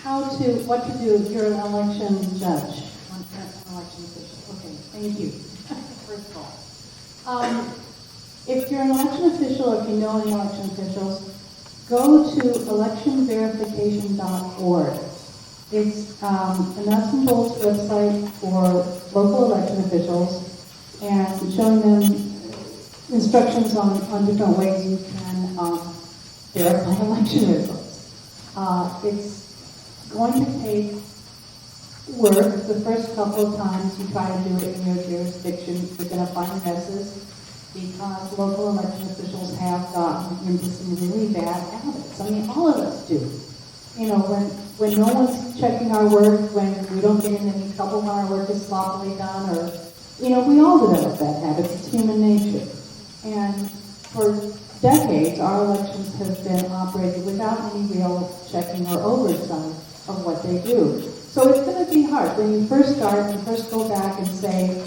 what to do if you're an election judge, an election official. Okay, thank you, first of all. If you're an election official, if you know any election officials, go to electionverification.org. It's a nuts and bolts website for local election officials and showing them instructions on different ways you can verify election results. It's going to take work. The first couple of times you try to do it in your jurisdiction, you're going to find messes because local election officials have gotten into some really bad habits. I mean, all of us do. You know, when no one's checking our work, when we don't get in any trouble when our work is sloppily done, or, you know, we all develop bad habits. It's human nature. And for decades, our elections have been operated without any real checking or oversight of what they do. So it's going to be hard. When you first start, you first go back and say,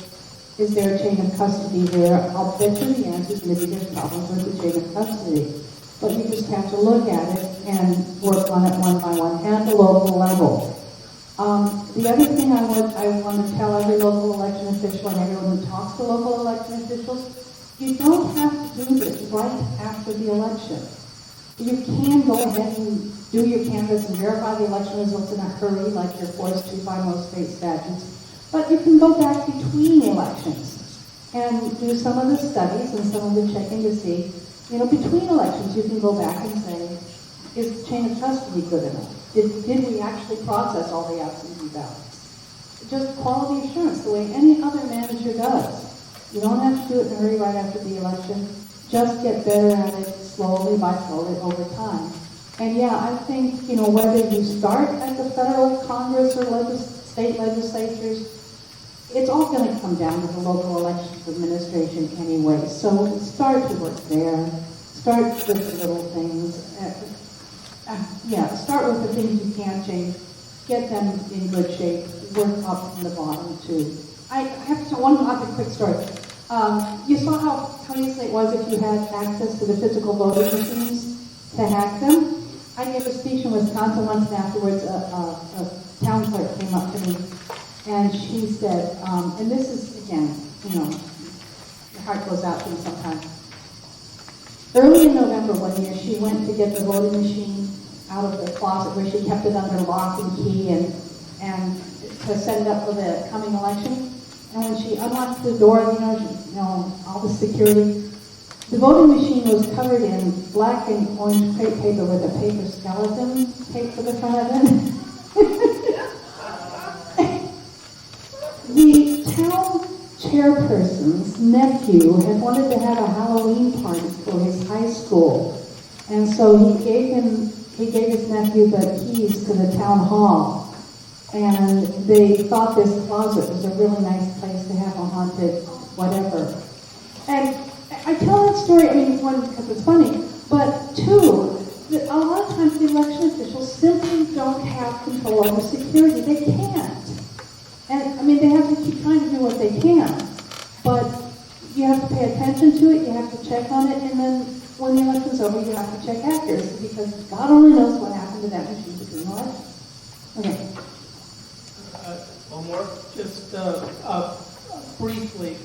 is there a chain of custody there? I'll bet you the answer is maybe there's problems with the chain of custody. But you just have to look at it and work on it one by one at the local level. The other thing I want to tell every local election official and everyone who talks to local election officials, you don't have to do this right after the election. You can go ahead and do your canvass and verify the election results in a hurry, like you're forced to by most state statutes. But you can go back between elections and do some of the studies and some of the checking to see, you know, between elections you can go back and say, is the chain of custody good enough? Did we actually process all the absentee ballots? Just quality assurance, the way any other manager does. You don't have to do it in a hurry right after the election. Just get better at it slowly over time. And yeah, I think, you know, whether you start at the federal Congress or state legislatures, it's all going to come down to the local elections administration anyway. So start to work there. Start with the little things. Start with the things you can change. Get them in good shape. Work up from the bottom too. I have to tell one other quick story. You saw how easy it was if you had access to the physical voting machines to hack them. I gave a speech in Wisconsin once, and afterwards a town clerk came up to me, and she said, and this is, again, you know, your heart goes out to me sometimes. Early in November one year, she went to get the voting machine out of the closet where she kept it under lock and key and to set it up for the coming election. And when she unlocked the door, you know, all the security, the voting machine was covered in black and orange crepe paper with a paper skeleton taped to the front of it. The town chairperson's nephew had wanted to have a Halloween party for his high school. And so he gave his nephew the keys to the town hall. And they thought this closet was a really nice place to have a haunted whatever. And I tell that story, I mean, one, because it's funny, but two, a lot of times the election officials simply don't have control over security. They can't. And, I mean, they have to keep trying to do what they can. But you have to pay attention to it, you have to check on it, and then when the election's over, you have to check accuracy, because God only knows what happened to that machine between elections. Okay.
One more, just briefly.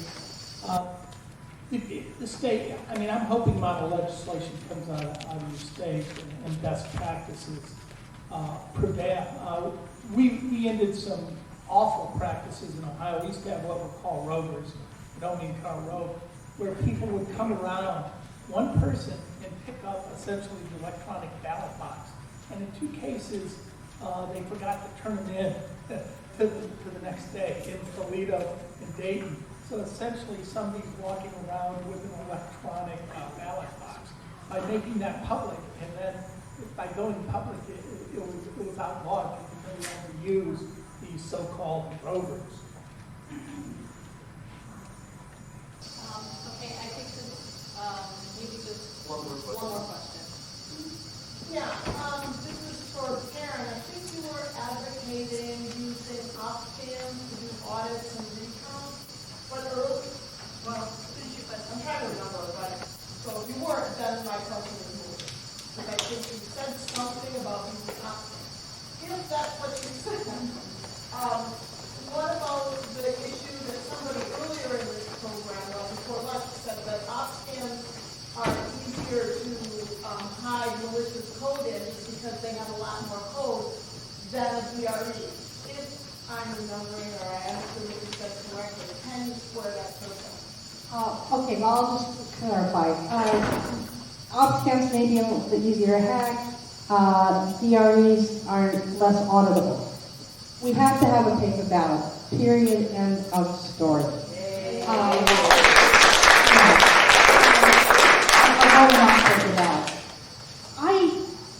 The state, I mean, I'm hoping model legislation comes out of your state and best practices prevail. We ended some awful practices in Ohio. We used to have what we call rovers, we don't mean car road, where people would come around, one person, and pick up essentially the electronic ballot box. And in 2 cases, they forgot to turn them in to the next day in Toledo and Dayton. So essentially, somebody's walking around with an electronic ballot box. By making that public, and then by going public, it was outlawed. You could no longer use these so-called rovers.
Okay, I think this, maybe just one more question.
Yeah, this is for Karen. I think you were advocating using Optim to do audits and recounts. But early, well, I'm trying to remember, but so you weren't, then my question is moved. Because I think you said something about using Optim. If that
Okay, well, I'll just clarify. Op scans may be a little bit easier to hack. DREs are less auditable. We have to have a paper ballot, period, end of story.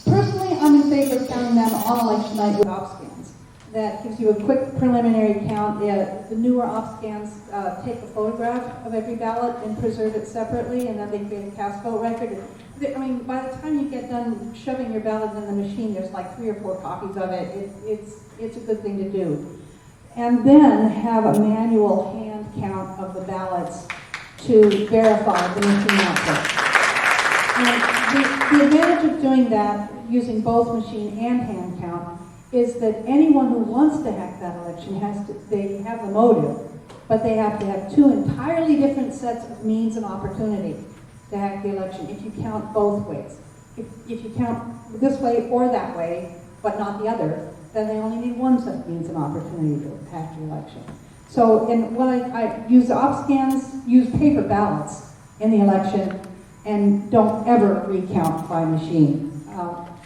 Personally, I'm in favor of counting them on election night with op scans. That gives you a quick preliminary count. The newer op scans take a photograph of every ballot and preserve it separately, and then they create a cast vote record. I mean, by the time you get done shoving your ballot in the machine, there's like 3 or 4 copies of it. It's a good thing to do. And then have a manual hand count of the ballots to verify the machine output. And the advantage of doing that, using both machine and hand count, is that anyone who wants to hack that election they have the motive, but they have to have 2 entirely different sets of means and opportunity to hack the election if you count both ways. If you count this way or that way, but not the other, then they only need 1 set of means and opportunity to hack the election. So when I use op scans, use paper ballots in the election, and don't ever recount by machine.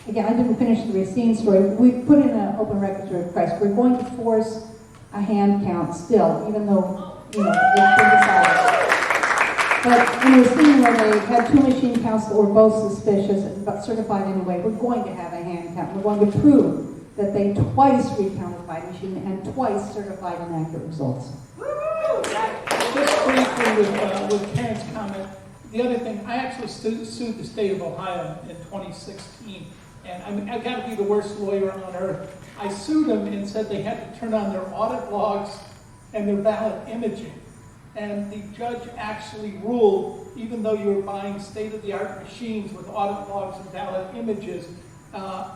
Again, I didn't finish the Racine story. We put in an open records request. We're going to force a hand count still, even though, it's been decided. But in Racine, where they had 2 machine counts that were both suspicious but certified anyway, we're going to have a hand count. We're going to prove that they twice recounted by machine and twice certified inaccurate results.
Just briefly with Karen's comment, the other thing, I actually sued the state of Ohio in 2016, and I've got to be the worst lawyer on earth. I sued them and said they had to turn on their audit logs and their ballot imaging. And the judge actually ruled, even though you were buying state-of-the-art machines with audit logs and ballot images,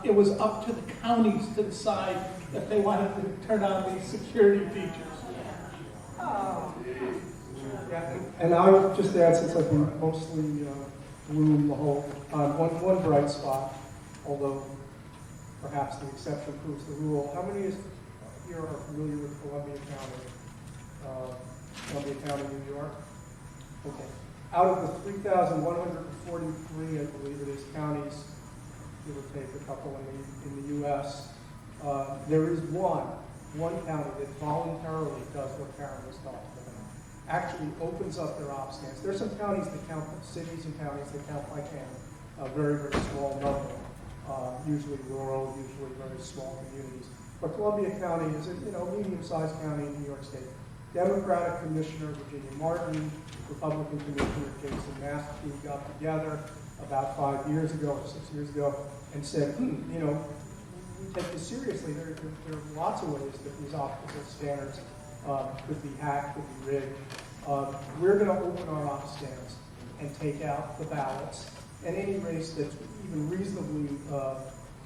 it was up to the counties to decide if they wanted to turn on these security features.
Yeah, and I would just add, since I've been mostly gloom the whole time, one bright spot, although perhaps the exception proves the rule. How many here are familiar with Columbia County, New York? Okay. Out of the 3,143, I believe it is, counties, give or take a couple in the U.S., there is one county that voluntarily does what Karen was talking about. Actually opens up their op scans. There's some counties that count, cities and counties that count by hand, a very, very small number, usually rural, usually very small communities. But Columbia County is a medium-sized county in New York State. Democratic Commissioner Virginia Martin, Republican Commissioner Jason Maskey got together about 5 years ago or 6 years ago and said, we take this seriously. There are lots of ways that these optical scanners could be hacked, could be rigged. We're going to open our op scans and take out the ballots. And any race that's even reasonably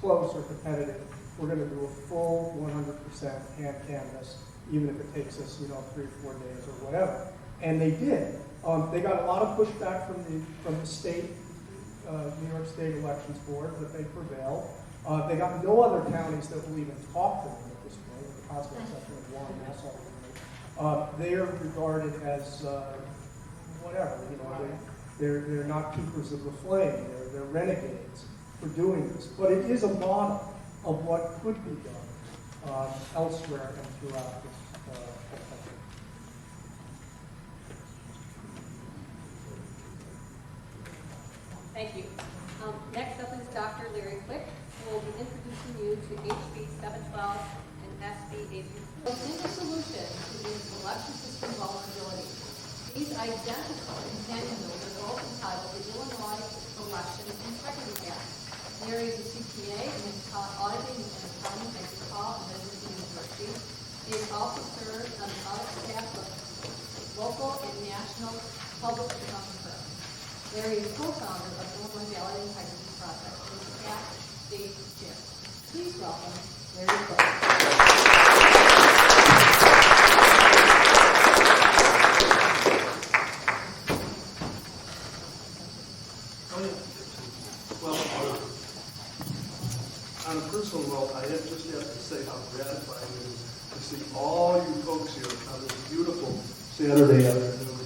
close or competitive, we're going to do a full 100% hand canvass, even if it takes us, 3 or 4 days or whatever. And they did. They got a lot of pushback from the state, New York State Elections Board, but they prevailed. They got no other counties that will even talk to them at this point, with the possible exception of one, Nassau. They are regarded as whatever, they're not keepers of the flame. They're renegades for doing this. But it is a model of what could be done elsewhere and throughout this whole country.
Thank you. Next up is Dr. Larry Quick, who will be introducing you to HB 712 and SB 8. A single solution to these election system vulnerabilities. These identical companion bills are both entitled the Illinois Election Integrity Act. Larry is a CPA and has taught auditing and accounting at DePaul and Edmonton University. He has also served on the audit staff of local and national public accounting firms. Larry is co-founder of Illinois Ballot Integrity Project and is past state chair. Please welcome Larry Quick.
On a personal note, I just have to say how gratifying it is to see all you folks here on this beautiful Saturday afternoon.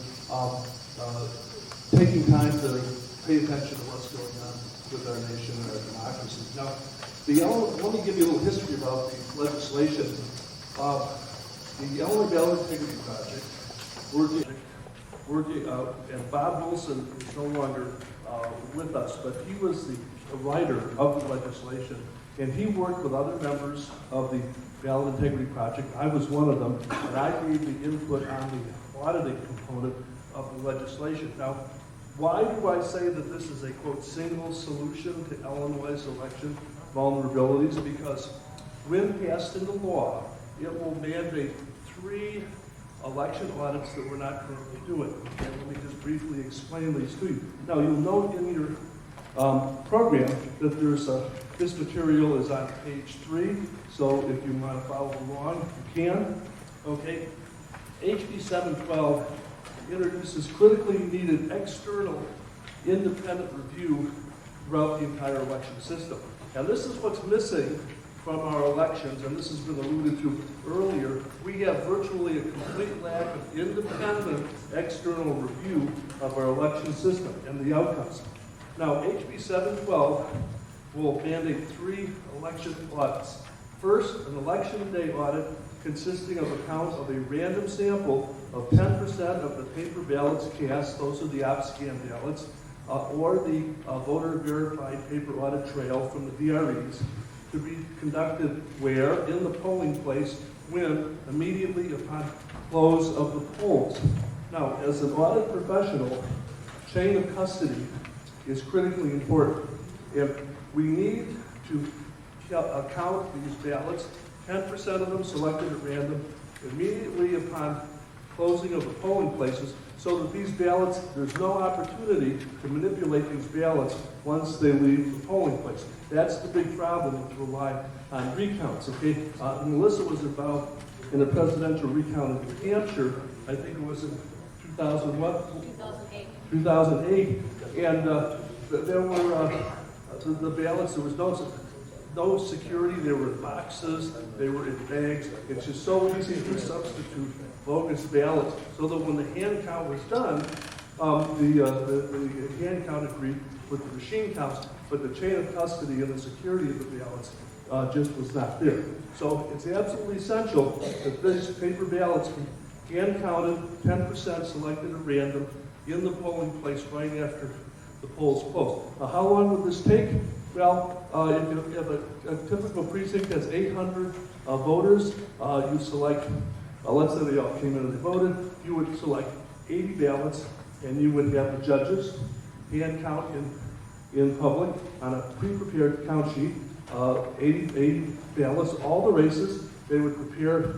taking time to pay attention to what's going on with our nation and our democracy. Now, let me give you a little history about the legislation. The Illinois Ballot Integrity Project, and Bob Wilson is no longer with us, but he was the writer of the legislation, and he worked with other members of the Ballot Integrity Project. I was one of them, and I gave the input on the auditing component of the legislation. Now, why do I say that this is a, quote, single solution to Illinois' election vulnerabilities? Because when passed into law, it will mandate 3 election audits that we're not currently doing. And let me just briefly explain these to you. Now, you'll note in your program that there's this material is on page 3, so if you want to follow along, you can. Okay, HB 712 introduces critically needed external independent review throughout the entire election system. And this is what's missing from our elections, and this has been alluded to earlier. We have virtually a complete lack of independent external review of our election system and the outcomes. Now, HB 712 will mandate 3 election audits. First, an election day audit consisting of a count of a random sample of 10% of the paper ballots cast, those are the OpScan ballots, or the voter verified paper audit trail from the VREs, to be conducted where? In the polling place, when? Immediately upon close of the polls. Now, as an audit professional, chain of custody is critically important. If we need to count these ballots, 10% of them selected at random, immediately upon closing of the polling places, so that these ballots, there's no opportunity to manipulate these ballots once they leave the polling place. That's the big problem with relying on recounts, okay? Melissa was involved in a presidential recount in New Hampshire, I think it was in 2000 what?
2008.
2008, and there were the ballots, there was no security, they were in boxes, they were in bags. It's just so easy to substitute bogus ballots, so that when the hand count was done, the hand count agreed with the machine counts, but the chain of custody and the security of the ballots just was not there. So it's absolutely essential that these paper ballots be hand counted, 10% selected at random, in the polling place right after the polls close. Now, how long would this take? Well, if a typical precinct has 800 voters, you select, let's say they all came in and they voted, you would select 80 ballots, and you would have the judges hand count in public on a pre-prepared count sheet, 80 ballots, all the races. They would prepare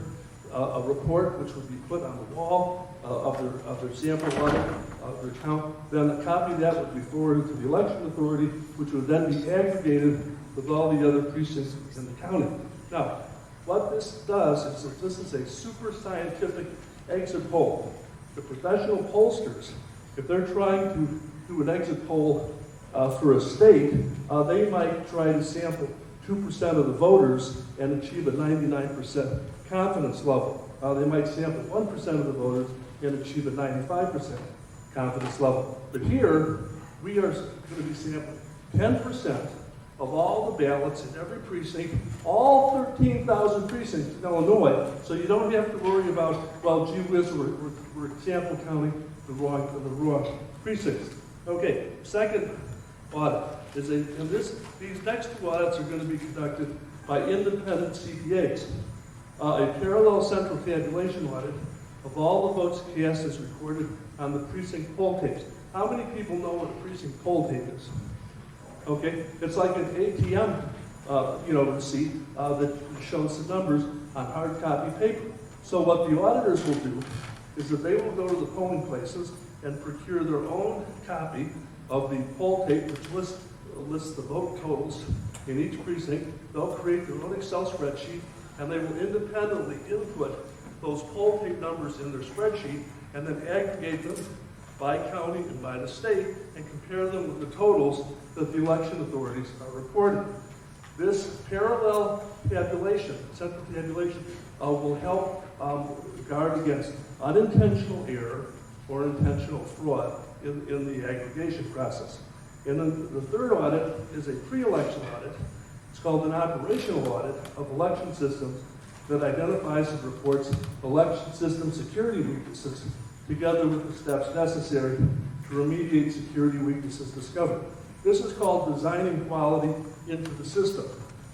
a report which would be put on the wall of their sample audit, of their count. Then a copy of that would be forwarded to the election authority, which would then be aggregated with all the other precincts in the county. Now, what this does is that this is a super scientific exit poll. The professional pollsters, if they're trying to do an exit poll for a state, they might try to sample 2% of the voters and achieve a 99% confidence level. They might sample 1% of the voters and achieve a 95% confidence level. But here, we are going to be sampling 10% of all the ballots in every precinct, all 13,000 precincts in Illinois, so you don't have to worry about, well, gee whiz, we're sample counting the wrong precincts. Okay, second audit is these next 2 audits are going to be conducted by independent CPAs. A parallel central tabulation audit of all the votes cast as recorded on the precinct poll tapes. How many people know what a precinct poll tape is? Okay, it's like an ATM, receipt that shows the numbers on hard copy paper. So what the auditors will do is that they will go to the polling places and procure their own copy of the poll tape, which lists the vote totals in each precinct. They'll create their own Excel spreadsheet, and they will independently input those poll tape numbers in their spreadsheet, and then aggregate them by county and by the state, and compare them with the totals that the election authorities are reporting. This parallel tabulation, central tabulation, will help guard against unintentional error or intentional fraud in the aggregation process. And then the third audit is a pre-election audit. It's called an operational audit of election systems that identifies and reports election system security weaknesses together with the steps necessary to remediate security weaknesses discovered. This is called designing quality into the system.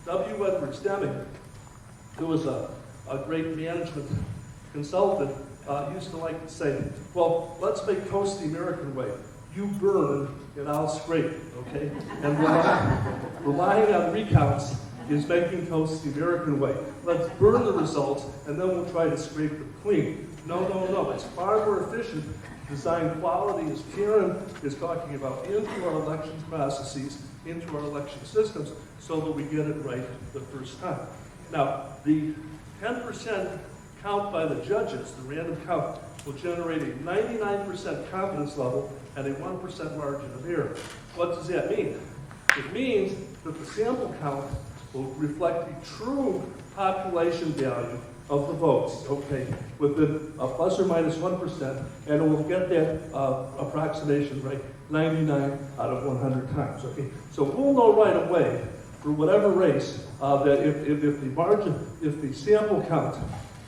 W. Edwards Deming, who was a great management consultant, used to like to say, well, let's make toast the American way. You burn and I'll scrape, okay? And relying on recounts is making toast the American way. Let's burn the results and then we'll try to scrape them clean. No. It's far more efficient to design quality, as Karen is talking about, into our election processes, into our election systems, so that we get it right the first time. Now, the 10% count by the judges, the random count, will generate a 99% confidence level and a 1% margin of error. What does that mean? It means that the sample count will reflect the true population value of the votes, okay, within a plus or minus 1%, and it will get that approximation right 99 out of 100 times, okay? So we'll know right away for whatever race that if the margin, if the sample count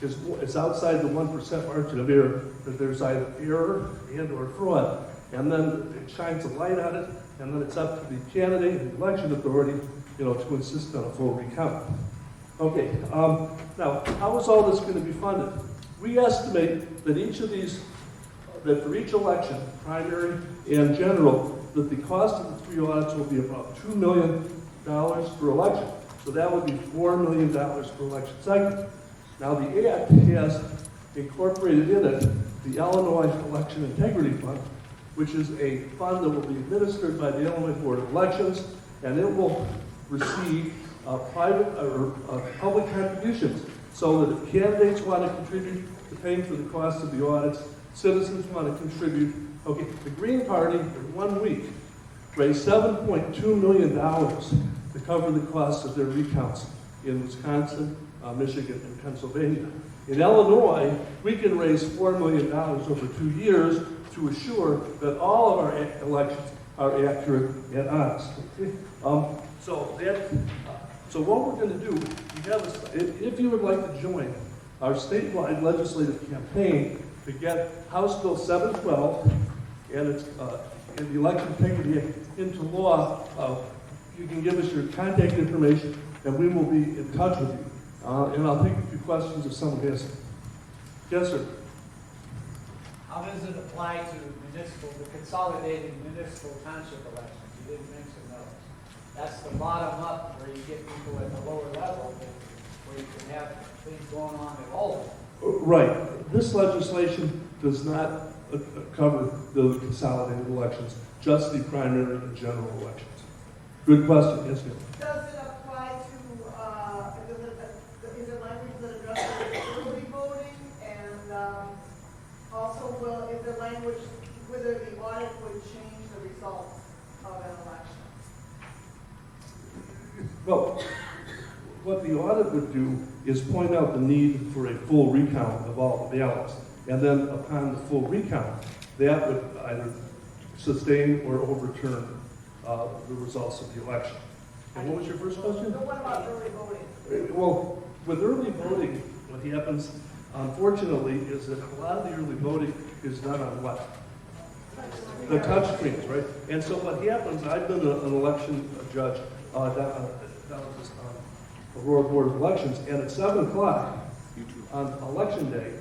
is outside the 1% margin of error, that there's either error and or fraud. And then it shines a light on it, and then it's up to the candidate and the election authority, to insist on a full recount. Okay, now, how is all this going to be funded? We estimate that that for each election, primary and general, that the cost of the 3 audits will be about $2 million per election. So that would be $4 million per election cycle. Now, the Act has incorporated in it the Illinois Election Integrity Fund, which is a fund that will be administered by the Illinois Board of Elections, and it will receive private or public contributions, so that if candidates want to contribute to paying for the cost of the audits, citizens want to contribute. Okay, the Green Party in 1 week raised $7.2 million to cover the cost of their recounts in Wisconsin, Michigan, and Pennsylvania. In Illinois, we can raise $4 million over 2 years to assure that all of our elections are accurate and honest. Okay? So what we're going to do, if you would like to join our statewide legislative campaign to get House Bill 712 and the Election Integrity Act into law, you can give us your contact information and we will be in touch with you. And I'll take a few questions if someone has them. Yes, sir.
How does it apply to the consolidated municipal township elections? You didn't mention those. That's the bottom up where you get people at the lower level where you can have things going on at all.
Right. This legislation does not cover the consolidated elections, just the primary and general elections. Good question. Yes, ma'am.
Does it apply to, is there language that addresses early voting? And also, is there language whether the audit would change the results of an election?
Well, what the audit would do is point out the need for a full recount of all the ballots. And then upon the full recount, that would either sustain or overturn the results of the election. And what was your first question?
But what about early voting?
Well, with early voting, what happens, unfortunately, is that a lot of the early voting is done on what? The touch screens, right? And so what happens, I've been an election judge down at this Aurora Board of Elections, and at 7 o'clock on election day,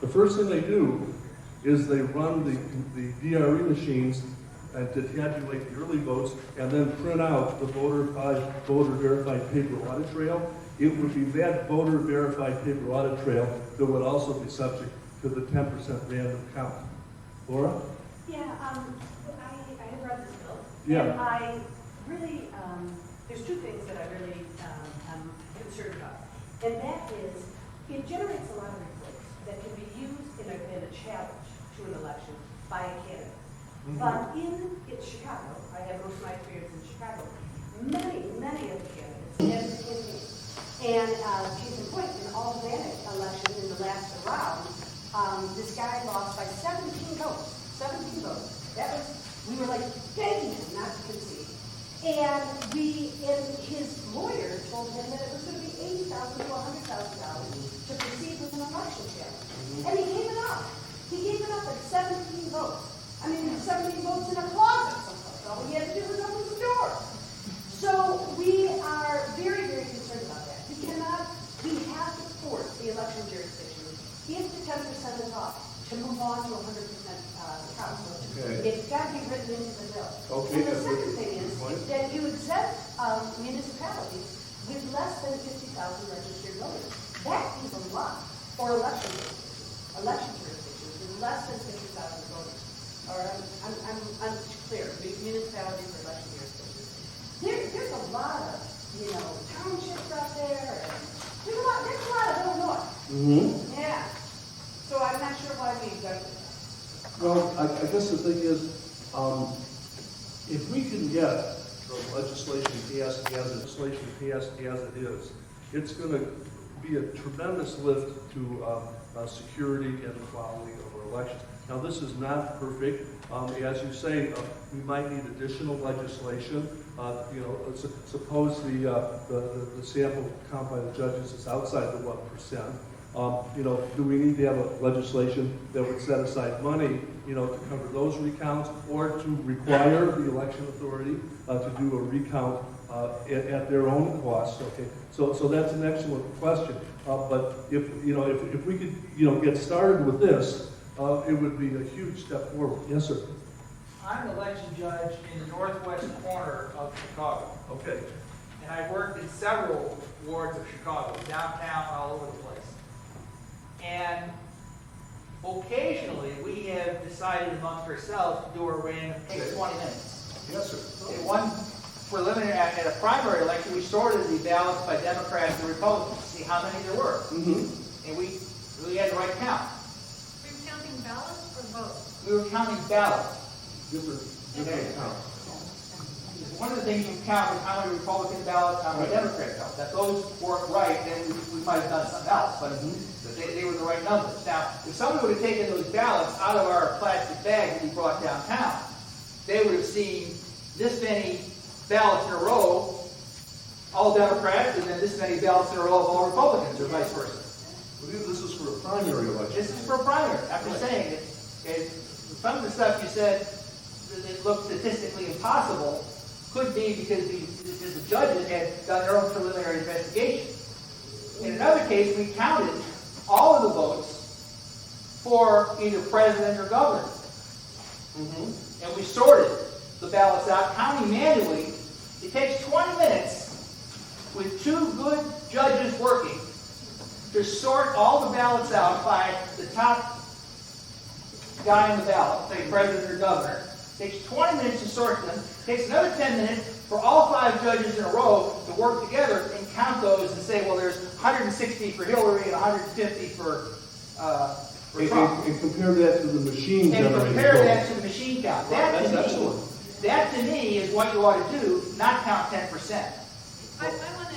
the first thing they do is they run the DRE machines and to tabulate the early votes, and then print out the voter verified paper audit trail. It would be that voter verified paper audit trail that would also be subject to the 10% random count. Laura?
Yeah, I have read this bill.
Yeah.
And I really, there's 2 things that I really am concerned about. And that is, it generates a lot of reports that can be used in a challenge to an election by a candidate. Mm-hmm. But in Chicago, I have most of my experience in Chicago, many of the candidates have campaigns. And case in point, in all Bannock election in the last round, this guy lost by 17 votes, 17 votes. That was, we were like begging him not to concede. And his lawyer told him that it was going to be $80,000 to $100,000 to proceed with an election challenge. And he gave it up. He gave it up at 17 votes. I mean, 17 votes in a closet someplace. All we had to do was open the door. So we are very, very concerned about that. We have to force the election jurisdiction, if the 10% is off, to move on to 100% count.
Okay.
It's got to be written into the bill.
Okay,
And the
that's a
second
good
thing is
point.
that you exempt municipalities with less than 50,000 registered voters. That is a lot for election jurisdictions. Election jurisdictions with less than 50,000 voters. All right, I'm clear. Municipalities or election jurisdictions. There's a lot of townships out there. And there's a lot of Illinois.
Mm-hmm.
Yeah. So I'm not sure why we exempted that.
Well, I guess the thing is, if we can get the legislation passed as it is, it's going to be a tremendous lift to security and the quality of our elections. Now, this is not perfect. As you say, we might need additional legislation. Suppose the sample count by the judges is outside the 1%. Do we need to have a legislation that would set aside money, to cover those recounts, or to require the election authority to do a recount at their own cost? Okay, so that's an excellent question. But if we could get started with this, it would be a huge step forward. Yes, sir.
I'm an election judge in the northwest corner of Chicago.
Okay.
And I've worked in several wards of Chicago, downtown, all over the place. And occasionally we have decided amongst ourselves to do a random, take 20 minutes.
Yes, sir.
In one preliminary, at a primary election, we sorted the ballots by Democrats and Republicans to see how many there were.
Mm-hmm.
And we had the right count.
Are you counting ballots or votes?
We were counting ballots.
Different counts.
One of the things you count is how many Republican ballots, how many Democrat ballots. If those weren't right, then we might have done something else, but they were the right numbers. Now, if somebody would have taken those ballots out of our plastic bag that we brought downtown, they would have seen this many ballots in a row, all Democrats, and then this many ballots in a row of all Republicans, or vice versa.
Well, this is for a primary election.
This is for a primary. I'm just saying that some of the stuff you said that looked statistically impossible could be because the judges had done their own preliminary investigation. In another case, we counted all of the votes for either president or governor. And we sorted the ballots out, counting manually. It takes 20 minutes with two good judges working to sort all the ballots out by the top guy in the ballot, say president or governor. It takes 20 minutes to sort them. It takes another 10 minutes for all 5 judges in a row to work together and count those and say, well, there's 160 for Hillary and 150 for Trump.
And compare that to the machine
And
generated
compare
vote.
that to the machine count.
That's excellent.
That to me is what you ought to do, not count 10%.
I want to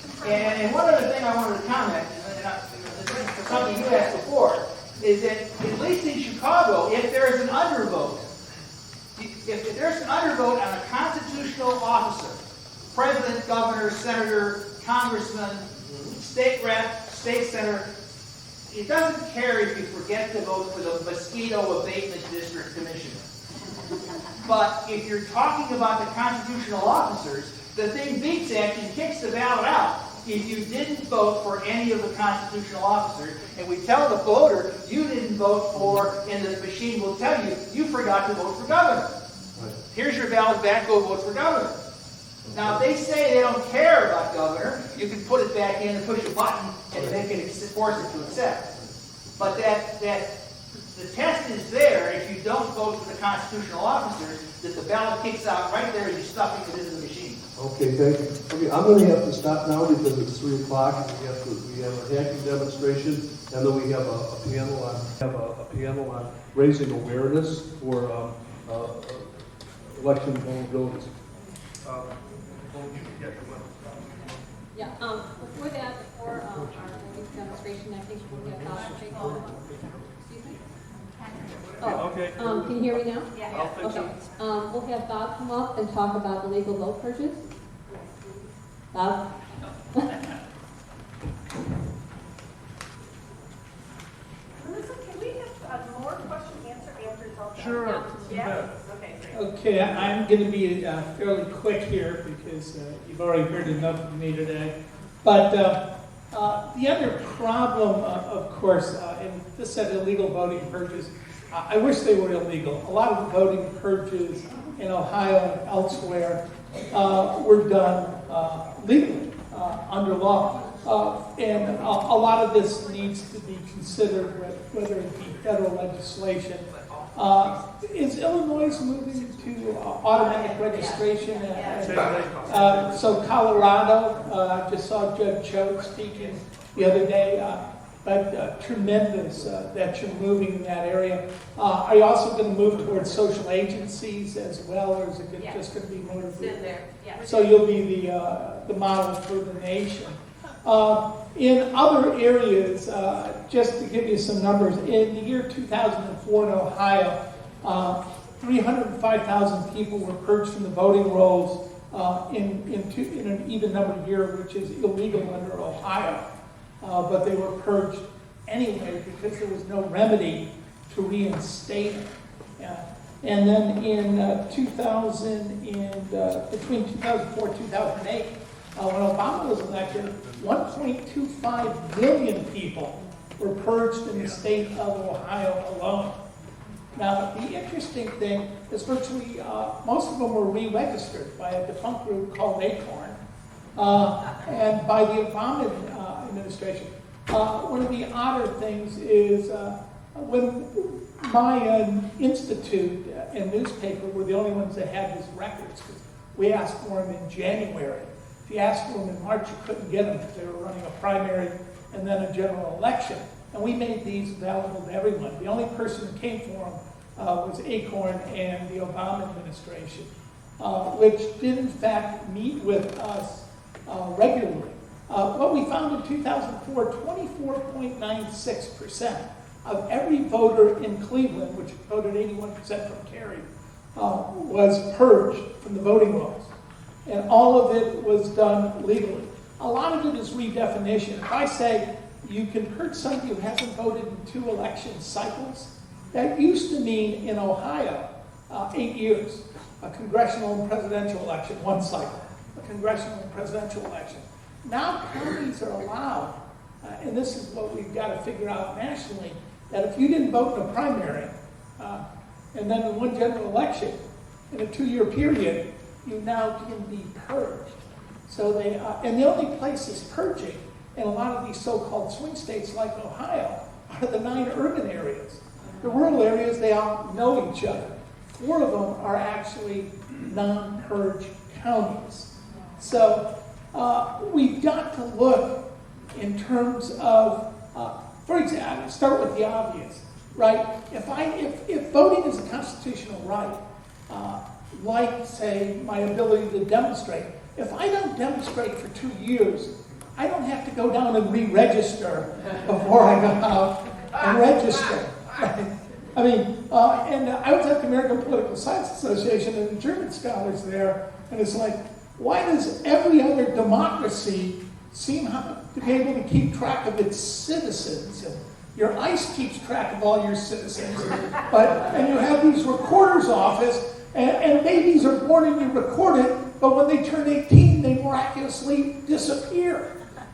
confirm.
And one other thing I wanted to comment, and something you asked before, is that at least in Chicago, if there's an undervote, if there's an undervote on a constitutional officer, president, governor, senator, congressman, state rep, state senator, it doesn't care if you forget to vote for the mosquito abatement district commissioner. But if you're talking about the constitutional officers, the thing beats at you and kicks the ballot out if you didn't vote for any of the constitutional officers. And we tell the voter you didn't vote for, and the machine will tell you, you forgot to vote for governor.
Right.
Here's your ballot back, go vote for governor. Now, if they say they don't care about governor, you can put it back in and push a button, and they can force it to accept. But the test is there if you don't vote for the constitutional officers, that the ballot kicks out right there as you're stuffing it into the machine.
Okay, thank you. Okay, I'm going to have to stop now because it's 3 o'clock. We have a hacking demonstration, and then we have a panel on raising awareness for election vulnerabilities.
Yeah, before that, before our demonstration, I think we'll get Excuse me? Oh,
Okay.
can you hear me now?
I'll fix
Okay.
it.
We'll have Bob come up and talk about the legal vote purchase. Bob?
Melissa, can we have more question answers all done?
Sure.
Yeah? Okay, great.
Okay, I'm going to be fairly quick here because you've already heard enough of me today. But the other problem, of course, and this said illegal voting purges, I wish they were illegal. A lot of the voting purges in Ohio and elsewhere were done legally under law. And a lot of this needs to be considered, whether it be federal legislation. Is Illinois moving to automatic registration? So Colorado, I just saw Judge Choate speaking the other day, but tremendous that you're moving in that area. Are you also going to move towards social agencies as well, or is it just going to be motor vehicle? So you'll be the model for the nation. In other areas, just to give you some numbers, in the year 2004 in Ohio, 305,000 people were purged from the voting rolls in an even number year, which is illegal under Ohio. But they were purged anyway because there was no remedy to reinstate them. And then in between 2004 and 2008, when Obama was elected, 1.25 million people were purged in the state of Ohio alone. Now, the interesting thing is virtually most of them were re-registered by a defunct group called ACORN and by the Obama administration. One of the odder things is when my institute and newspaper were the only ones that had these records, because we asked for them in January. If you asked for them in March, you couldn't get them because they were running a primary and then a general election. And we made these available to everyone. The only person who came for them was ACORN and the Obama administration, which did in fact meet with us regularly. What we found in 2004, 24.96% of every voter in Cleveland, which voted 81% from Kerry, was purged from the voting rolls. And all of it was done legally. A lot of it is redefinition. If I say you can purge somebody who hasn't voted in 2 election cycles, that used to mean in Ohio 8 years. A congressional and presidential election, 1 cycle. A congressional and presidential election. Now counties are allowed, and this is what we've got to figure out nationally, that if you didn't vote in a primary, and then in 1 general election, in a 2-year period, you now can be purged. So they, and the only places purging in a lot of these so-called swing states like Ohio are the 9 urban areas. The rural areas, they all know each other. 4 of them are actually non-purge counties. So we've got to look in terms of, for example, start with the obvious, right? If voting is a constitutional right, like, say, my ability to demonstrate, if I don't demonstrate for 2 years, I don't have to go down and re-register before I go out and register. I mean, and I was at the American Political Science Association and the German scholars there, and it's like, why does every other democracy seem to be able to keep track of its citizens? And your ICE keeps track of all your citizens, and you have these recorder's office, and babies are born and you record it, but when they turn 18, they miraculously disappear.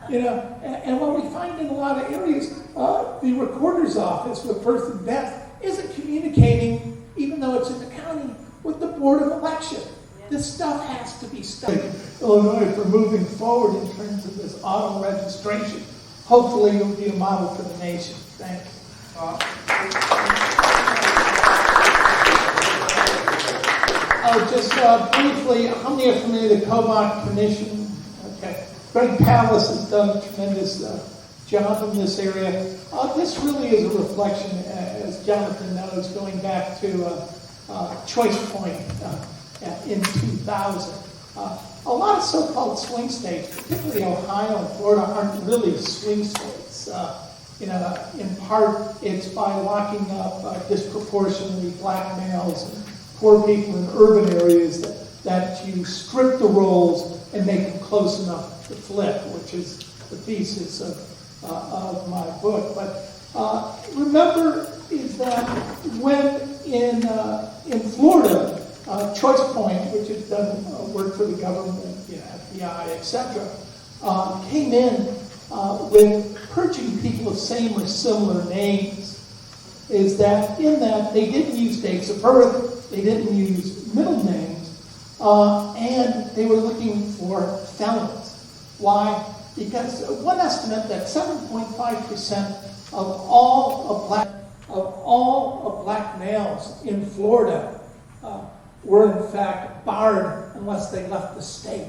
You know, and what we find in a lot of areas, the recorder's office with birth and death isn't communicating, even though it's in the county, with the Board of Election. This stuff has to be studied. Illinois for moving forward in terms of this auto registration. Hopefully you'll be a model for the nation. Thanks. Just briefly, how many are familiar with the Cobalt Commission? Okay. Greg Pallas has done a tremendous job in this area. This really is a reflection, as Jonathan knows, going back to Choice Point in 2000. A lot of so-called swing states, particularly Ohio and Florida, aren't really swing states. In part, it's by locking up disproportionately black males and poor people in urban areas that you strip the rolls and make them close enough to flip, which is the thesis of my book. But remember is that when in Florida, Choice Point, which has done work for the government, FBI, etc., came in with purging people of same or similar names, is that in that they didn't use dates of birth, they didn't use middle names, and they were looking for felons. Why? Because one estimate that 7.5% of all of black males in Florida were in fact barred unless they left the state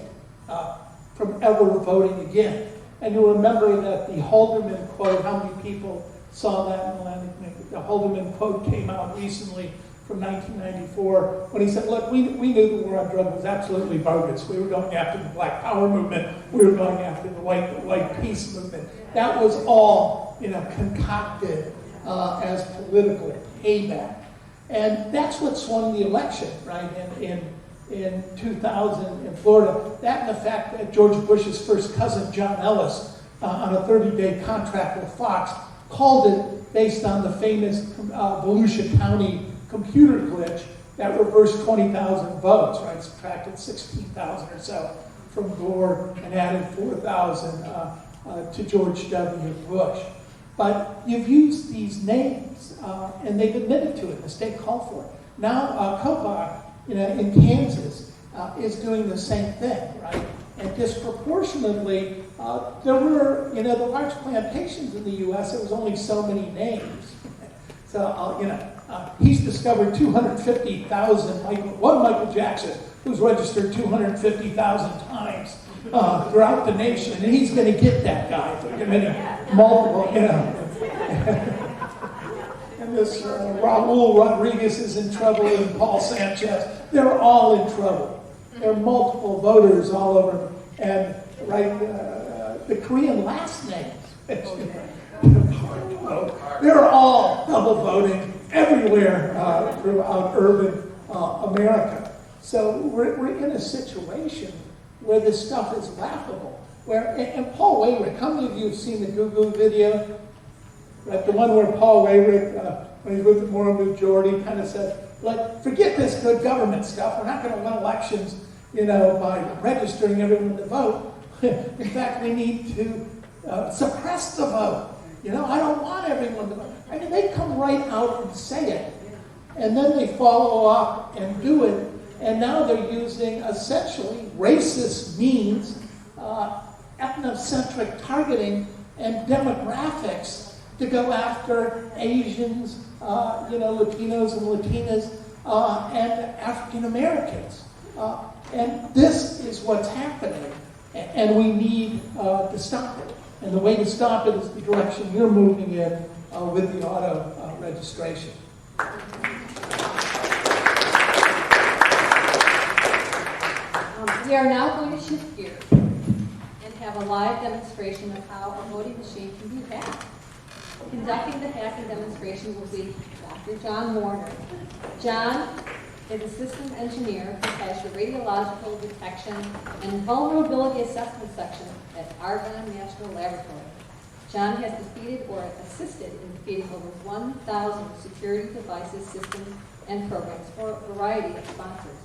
from ever voting again. And you'll remember that the Haldeman quote, how many people saw that in Atlantic Monthly? The Haldeman quote came out recently from 1994 when he said, look, we knew the war on drugs was absolutely bogus. We were going after the Black Power movement. We were going after the white peace movement. That was all concocted as political payback. And that's what swung the election, right, in 2000 in Florida. That and the fact that George Bush's first cousin, John Ellis, on a 30-day contract with Fox, called it based on the famous Volusia County computer glitch that reversed 20,000 votes, right, subtracted 16,000 or so from Gore and added 4,000 to George W. Bush. But you've used these names, and they've admitted to it. The state called for it. Now, Copa, in Kansas, is doing the same thing, right? And disproportionately, there were, the large plantations in the U.S., there was only so many names. So, he's discovered 250,000, one Michael Jackson, who's registered 250,000 times throughout the nation, and he's going to get that guy for committing multiple, And this Raul Rodriguez is in trouble, and Paul Sanchez. They're all in trouble. There are multiple voters all over, and the Korean last names. They're all double voting everywhere throughout urban America. So we're in a situation where this stuff is laughable. And Paul Wayrick, how many of you have seen the Goo Goo video? Right, the one where Paul Wayrick, when he's with the Moral Majority, kind of said, like, forget this good government stuff. We're not going to win elections, by registering everyone to vote. In fact, we need to suppress the vote. I don't want everyone to vote. I mean, they come right out and say it. And then they follow up and do it. And now they're using essentially racist means, ethnocentric targeting and demographics to go after Asians, Latinos and Latinas, and African Americans. And this is what's happening, and we need to stop it. And the way to stop it is the direction you're moving in with the auto registration.
We are now going to shift gears and have a live demonstration of how a voting machine can be hacked. Conducting the hacking demonstration will be Dr. John Warner. John is a systems engineer who has the radiological detection and vulnerability assessment section at Argonne National Laboratory. John has defeated or assisted in defeating over 1,000 security devices, systems, and programs for a variety of sponsors.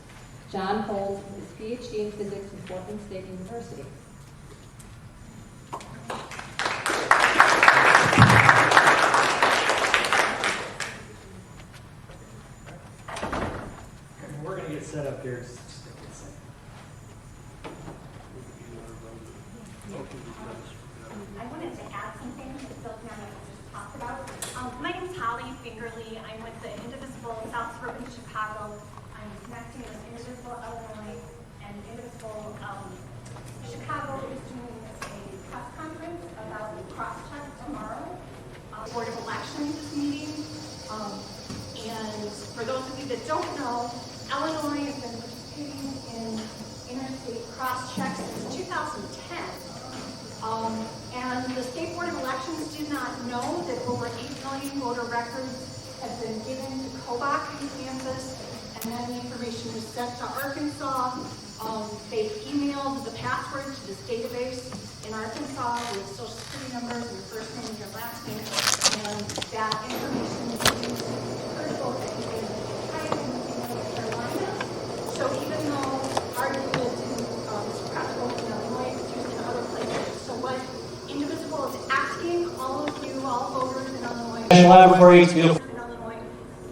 John holds his PhD in physics from Portland State University.
We're going to get set up here.
I wanted to add something to build on what was just talked about. My name is Holly Fingerly. I'm with the Indivisible South Suburban Chicago. I'm connecting with Indivisible Illinois and Indivisible Chicago is doing a press conference about the cross-check tomorrow. Board of Elections meeting. And for those of you that don't know, Illinois has been participating in interstate cross-checks since 2010. And And the State Board of Elections did not know that over 8 million voter records had been given to Kobach in Kansas, and then the information was sent to Arkansas. They emailed the password to this database in Arkansas with social security numbers and your first name and your last name, and that information was used to vote that you did in North Carolina. So even though arguably it's perhaps vote in Illinois, it's used in other places. So what Indivisible is asking all of you, all voters in Illinois,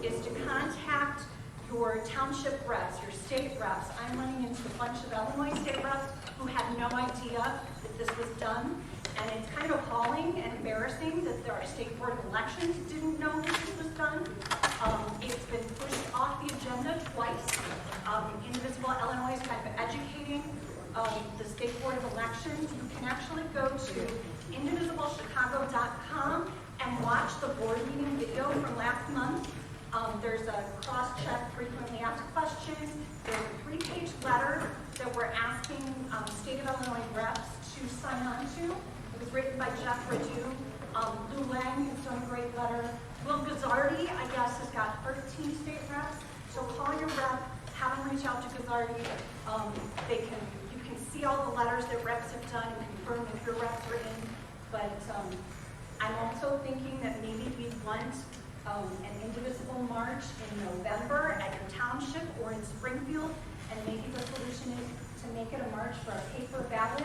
is to contact your township reps, your state reps. I'm running into a bunch of Illinois state reps who had no idea that this was done. And it's kind of appalling and embarrassing that our State Board of Elections didn't know that this was done. It's been pushed off the agenda twice. Indivisible Illinois is kind of educating the State Board of Elections. You can actually go to indivisiblechicago.com and watch the board meeting video from last month. There's a cross-check frequently asked questions. There's a 3-page letter that we're asking State of Illinois reps to sign on to. It was written by Jeff Radu. Lou Lang has done a great letter. Will Guzzardi, I guess, has got 13 state reps. So call your rep, have them reach out to Guzzardi. You can see all the letters that reps have done and confirm if your reps are in. But I'm also thinking that maybe we want an Indivisible March in November at your township or in Springfield, and maybe the solution is to make it a march for a paper ballot,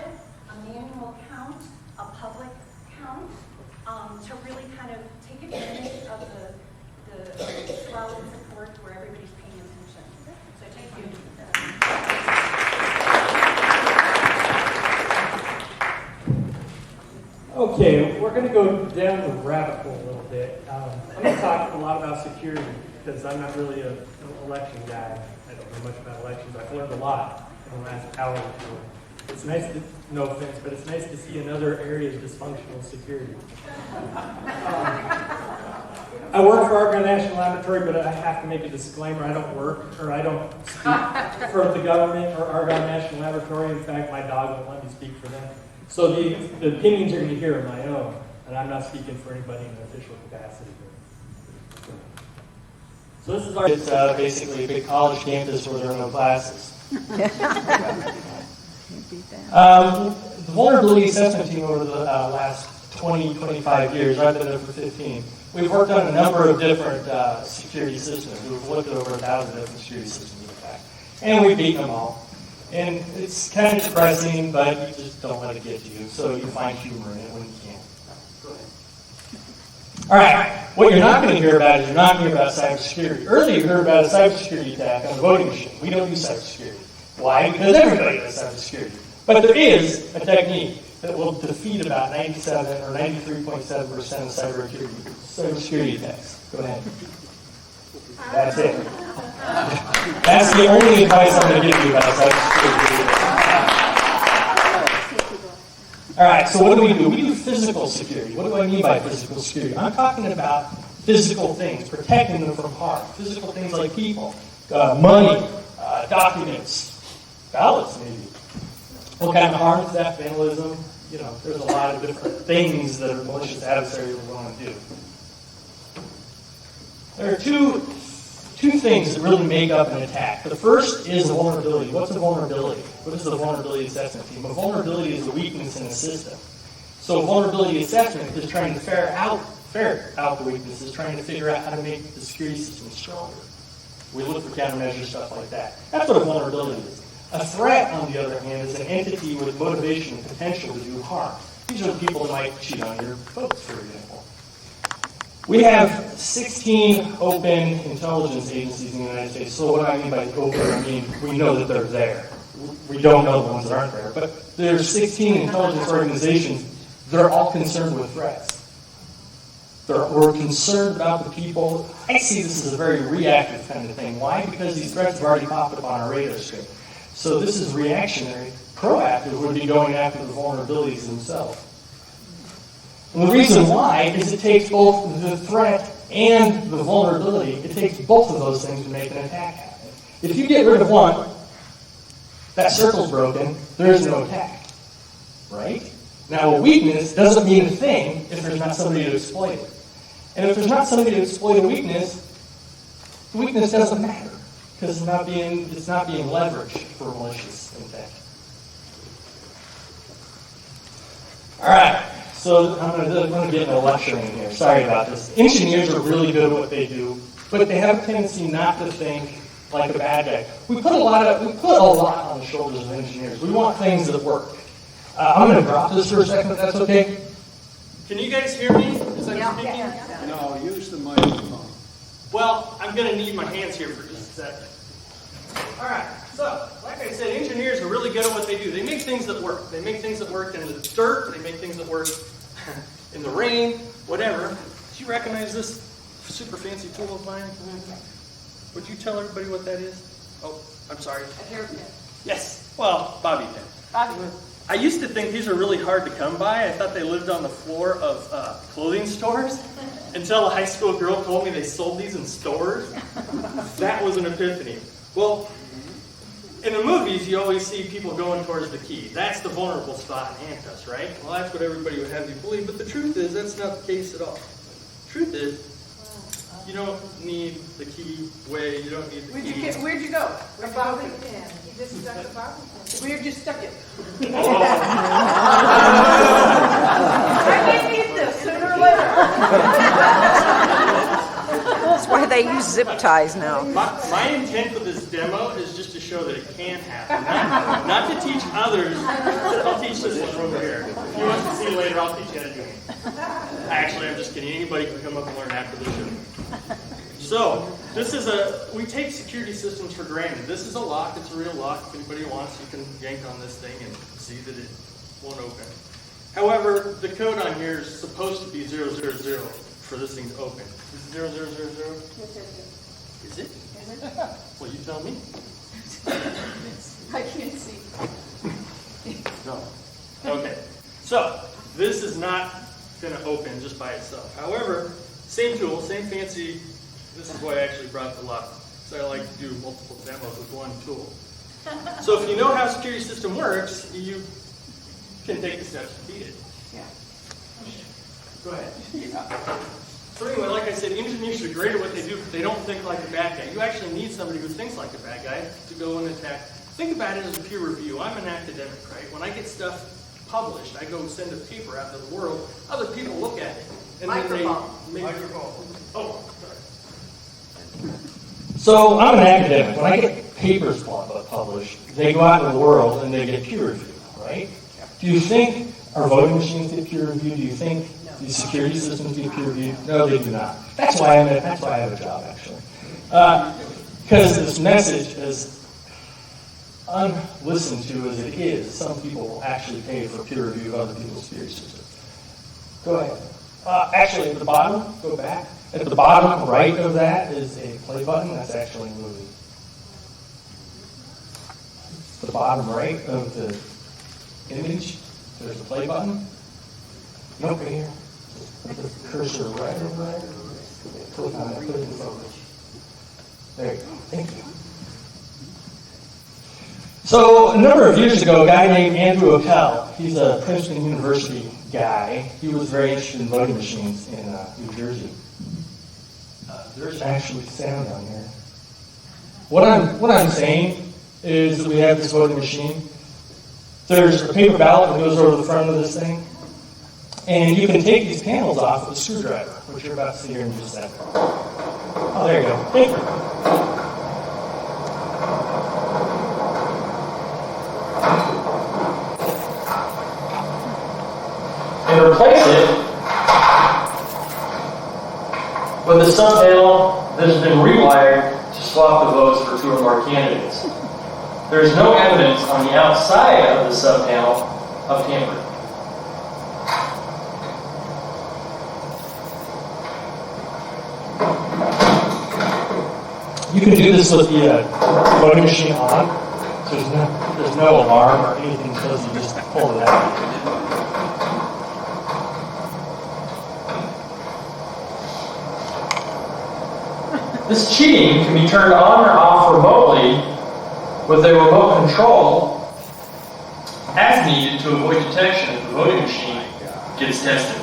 a manual count, a public count, to really kind of take advantage of the swell and support where everybody's paying attention. So thank you.
Okay, we're going to go down the rabbit hole a little bit. I'm going to talk a lot about security because I'm not really an election guy. I don't know much about elections. I've learned a lot in the last hour or two. It's nice to, no offense, but it's nice to see another area of dysfunctional security. I work for Argonne National Laboratory, but I have to make a disclaimer. I don't work, or I don't speak for the government or Argonne National Laboratory. In fact, my dog won't let me speak for them. So the opinions you're going to hear are my own, and I'm not speaking for anybody in an official capacity here. So this is our it's basically a big college campus where there are no classes. The vulnerability assessment team over the last 20, 25 years, I've been there for 15, we've worked on a number of different security systems. We've looked at over 1,000 different security systems, in fact, and we've beaten them all. And it's kind of depressing, but you just don't let it get to you, so you find humor in it when you can. All right, what you're not going to hear about is you're not going to hear about cybersecurity. Earlier you heard about a cybersecurity attack on the voting machine. We don't use cybersecurity. Why? Because everybody does cybersecurity. But there is a technique that will defeat about 97 or 93.7% of cybersecurity attacks. Go ahead. That's it. That's the only advice I'm going to give you about cybersecurity. All right, so what do? We do physical security. What do I mean by physical security? I'm talking about physical things, protecting them from harm. Physical things like people, money, documents, ballots maybe. What kind of harm is that? Vandalism? You know, there's a lot of different things that a malicious adversary will want to do. There are two things that really make up an attack. The first is a vulnerability. What's a vulnerability? What is the vulnerability assessment team? A vulnerability is a weakness in a system. So a vulnerability assessment is trying to ferret out the weaknesses, trying to figure out how to make the security system stronger. We look for countermeasures, stuff like that. That's what a vulnerability is. A threat, on the other hand, is an entity with motivation and potential to do harm. These are the people that might cheat on your votes, for example. We have 16 open intelligence agencies in the United States. So what do I mean by open? I mean, we know that they're there. We don't know the ones that aren't there. But there's 16 intelligence organizations that are all concerned with threats. We're concerned about the people. I see this as a very reactive kind of thing. Why? Because these threats have already popped up on our radar screen. So this is reactionary. Proactive would be going after the vulnerabilities themselves. And the reason why is it takes both the threat and the vulnerability. It takes both of those things to make an attack happen. If you get rid of one, that circle's broken, there is no attack. Right? Now, a weakness doesn't mean a thing if there's not somebody to exploit it. And if there's not somebody to exploit a weakness, the weakness doesn't matter because it's not being leveraged for malicious intent. All right, so I'm going to get into lecturing here. Sorry about this. Engineers are really good at what they do, but they have a tendency not to think like a bad guy. We put a lot on the shoulders of engineers. We want things that work. I'm going to drop this for a second, if that's okay. Can you guys hear me as I'm speaking?
No, use the microphone.
Well, I'm going to need my hands here for just a second. All right, so like I said, engineers are really good at what they do. They make things that work. They make things that work in the dirt. They make things that work in the rain, whatever. Did you recognize this super fancy tool of mine? Would you tell everybody what that is? Oh, I'm sorry.
A hairpin.
Yes, well, bobby pin.
Bobby pin.
I used to think these are really hard to come by. I thought they lived on the floor of clothing stores until a high school girl told me they sold these in stores. That was an epiphany. Well, in the movies, you always see people going towards the key. That's the vulnerable spot in handcuffs, right? Well, that's what everybody would have you believe, but the truth is that's not the case at all. Truth is, you don't need the key way. You don't need the key.
Where'd you go? A bobby pin. You just stuck a bobby pin. Where'd you stuck it? I may need this sooner or later.
That's why they use zip ties now.
My intent with this demo is just to show that it can happen. Not to teach others. I'll teach this one over here. If you want to see later, I'll teach you how to do it. Actually, I'm just kidding. Anybody can come up and learn after the show. So, we take security systems for granted. This is a lock. It's a real lock. If anybody wants, you can yank on this thing and see that it won't open. However, the code on here is supposed to be 000 for this thing to open. Is it 0000? Is it? Well, you tell me.
I can't see.
No. Okay. So, this is not going to open just by itself. However, same tool, same fancy. This is why I actually brought the lock. So I like to do multiple demos with one tool. So if you know how a security system works, you can take the steps to beat it.
Yeah.
Go ahead. So anyway, like I said, engineers are great at what they do, but they don't think like a bad guy. You actually need somebody who thinks like a bad guy to go and attack. Think about it as a peer review. I'm an academic, right? When I get stuff published, I go and send a paper out to the world. Other people look at it. And
Microphone.
Oh, sorry. So I'm an academic. When I get papers published, they go out in the world and they get peer review, right? Do you think our voting machines get peer review? Do you think these security systems get peer review? No, they do not. That's why I have a job, actually. Because this message, as unlistened to as it is, some people actually pay for peer review of other people's security systems. Go ahead. Actually, at the bottom, go back. At the bottom right of that is a play button. That's actually moving. The bottom right of the image, there's a play button. Nope, right here. Put the cursor right over there. Click on it, put it in focus. There you go. Thank you. So, a number of years ago, a guy named Andrew Appel, he's a Princeton University guy, he was very interested in voting machines in New Jersey. There's actually sound on here. What I'm saying is that we have this voting machine. There's a paper ballot that goes over the front of this thing, and you can take these panels off with a screwdriver, which you're about to see here in just a second. Oh, there you go. Thank you. And replace it with a sub-panel that has been rewired to swap the votes for two or more candidates. There is no evidence on the outside of the sub-panel of tampering. You can do this with the voting machine on, so there's no alarm or anything because you just pull it out. This cheating can be turned on or off remotely with a remote control as needed to avoid detection if the voting machine gets tested.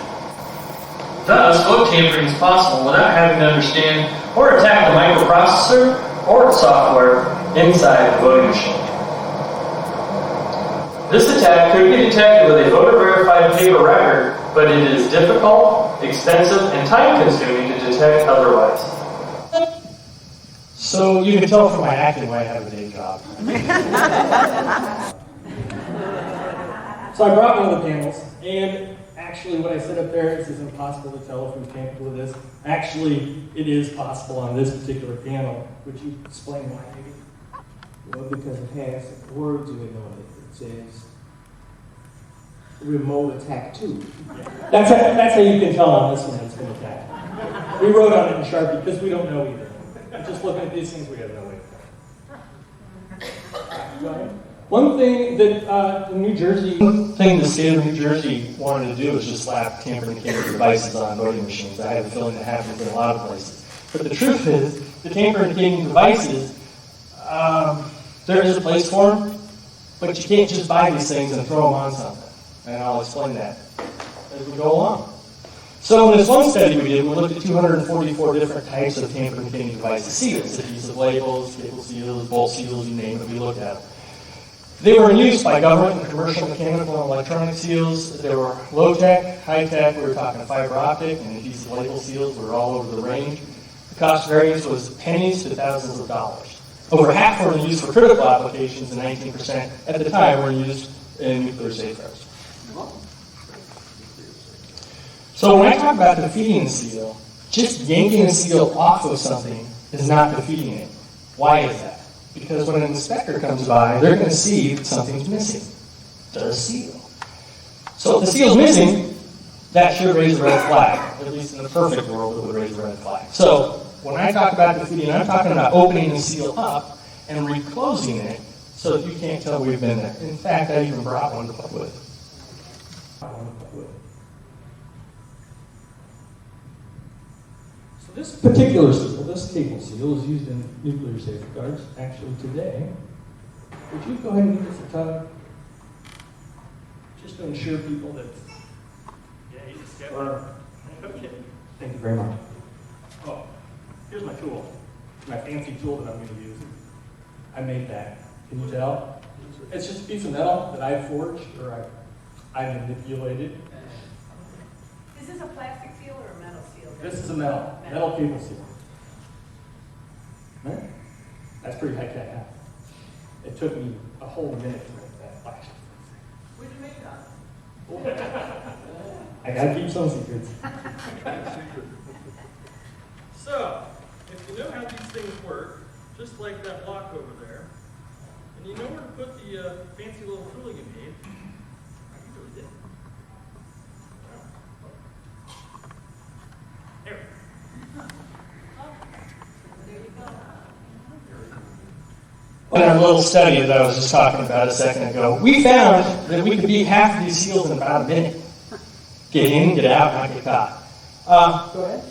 Thus, vote tampering is possible without having to understand or attack the microprocessor or the software inside the voting machine. This attack could be detected with a voter-verified paper record, but it is difficult, expensive, and time-consuming to detect otherwise. So you can tell from my acting why I have a day job. So I brought one of the panels, and actually what I said up there, this is impossible to tell if we tampered with this. Actually, it is possible on this particular panel. Would you explain why, maybe?
Well, because it has words in it on it. It says remote attack 2.
That's how you can tell on this one it's been attacked. We wrote on it in Sharpie because we don't know either. Just looking at these things, we have no way. Go ahead. One thing that the state of New Jersey wanted to do was just slap tampering devices on voting machines. I have a feeling that happens in a lot of places. But the truth is, the tampering devices, there is a place for them, but you can't just buy these things and throw them on something. And I'll explain that as we go along. So in this one study we did, we looked at 244 different types of tamper-containing devices, seals, adhesive labels, staple seals, bolt seals, you name it, we looked at them. They were in use by government and commercial mechanical and electronic seals. There were low-tech, high-tech, we were talking fiber optic, and adhesive label seals were all over the range. The cost variance was pennies to thousands of dollars. Over half were in use for critical applications, and 19% at the time were used in nuclear safeguards. So when I talk about defeating the seal, just yanking the seal off of something is not defeating it. Why is that? Because when an inspector comes by, they're going to see that something's missing. The seal. So if the seal's missing, that should raise a red flag. At least in the perfect world, it would raise a red flag. So when I talk about defeating, I'm talking about opening the seal up and reclosing it so that you can't tell we've been there. In fact, I even brought one to put with. So this particular seal, this cable seal, is used in nuclear safeguards. Actually, today, would you go ahead and give us a tug? Just to ensure people that. Yeah, you just get one. Okay. Thank you very much. Oh, here's my tool. My fancy tool that I'm going to use. I made that. Can you tell? It's just a piece of metal that I forged or I manipulated.
Is this a plastic seal or a metal seal?
This is a metal cable seal. Right? That's pretty high tech, huh? It took me a whole minute to make that flash.
Where'd you make that?
I gotta keep some secrets. So, if you know how these things work, just like that block over there, and you know where to put the fancy little tool you made, I usually did. There we go. In our little study that I was just talking about a second ago, we found that we could beat half of these seals in about a minute. Get in, get out, not get caught. Go ahead.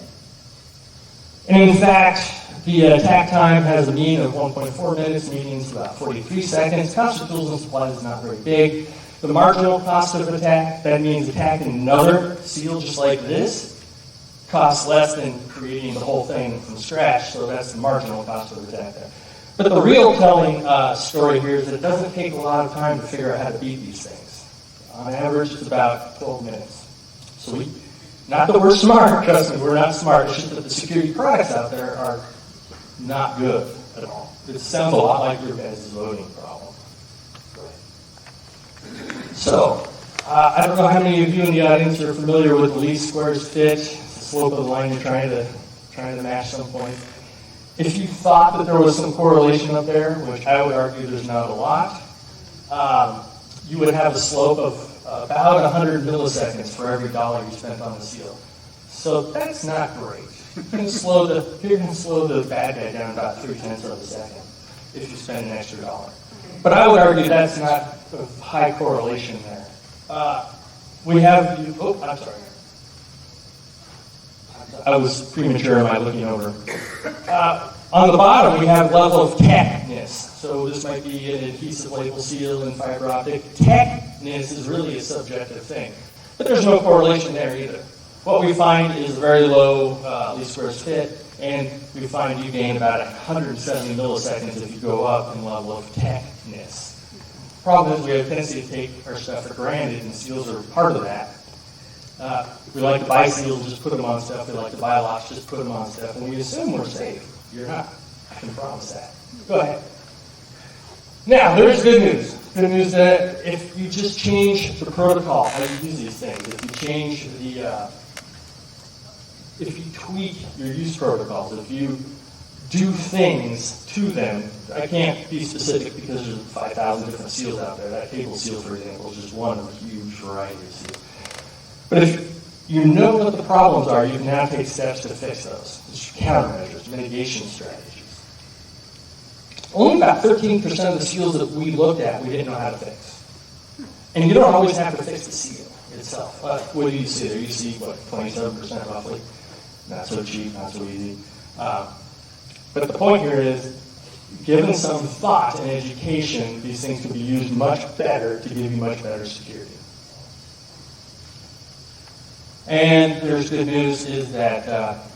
And in fact, the attack time has a mean of 1.4 minutes, median is about 43 seconds. Cost of tools and supplies is not very big. The marginal cost of attack, that means attacking another seal just like this, costs less than creating the whole thing from scratch, so that's the marginal cost of attack there. But the real telling story here is that it doesn't take a lot of time to figure out how to beat these things. On average, it's about 12 minutes. So not that we're smart, trust me, we're not smart, it's just that the security products out there are not good at all. It sounds a lot like your guys' voting problem. So, I don't know how many of you in the audience are familiar with the least squares fit. It's the slope of the line you're trying to match some point. If you thought that there was some correlation up there, which I would argue there's not a lot, you would have a slope of about 100 milliseconds for every dollar you spent on the seal. So that's not great. You can slow the bad guy down about 0.3 of a second if you spend an extra dollar. But I would argue that's not a high correlation there. We have, I'm sorry. I was premature in my looking over. On the bottom, we have level of techness. So this might be an adhesive label seal and fiber optic. Techness is really a subjective thing. But there's no correlation there either. What we find is very low least squares fit, and we find you gain about 170 milliseconds if you go up in level of techness. Problem is we have a tendency to take our stuff for granted, and seals are part of that. We like to buy seals, just put them on stuff. We like to buy locks, just put them on stuff, and we assume we're safe. You're not. I can promise that. Go ahead. Now, there's good news. Good news that if you just change the protocol, how you use these things, if you change if you tweak your use protocols, if you do things to them, I can't be specific because there's 5,000 different seals out there. That cable seal, for example, is just one of a huge variety of seals. But if you know what the problems are, you can now take steps to fix those. There's countermeasures, mitigation strategies. Only about 13% of the seals that we looked at, we didn't know how to fix. And you don't always have to fix the seal itself. What do you see there? You see, 27% roughly? Not so cheap, not so easy. But the point here is, given some thought and education, these things can be used much better to give you much better security. And there's good news is that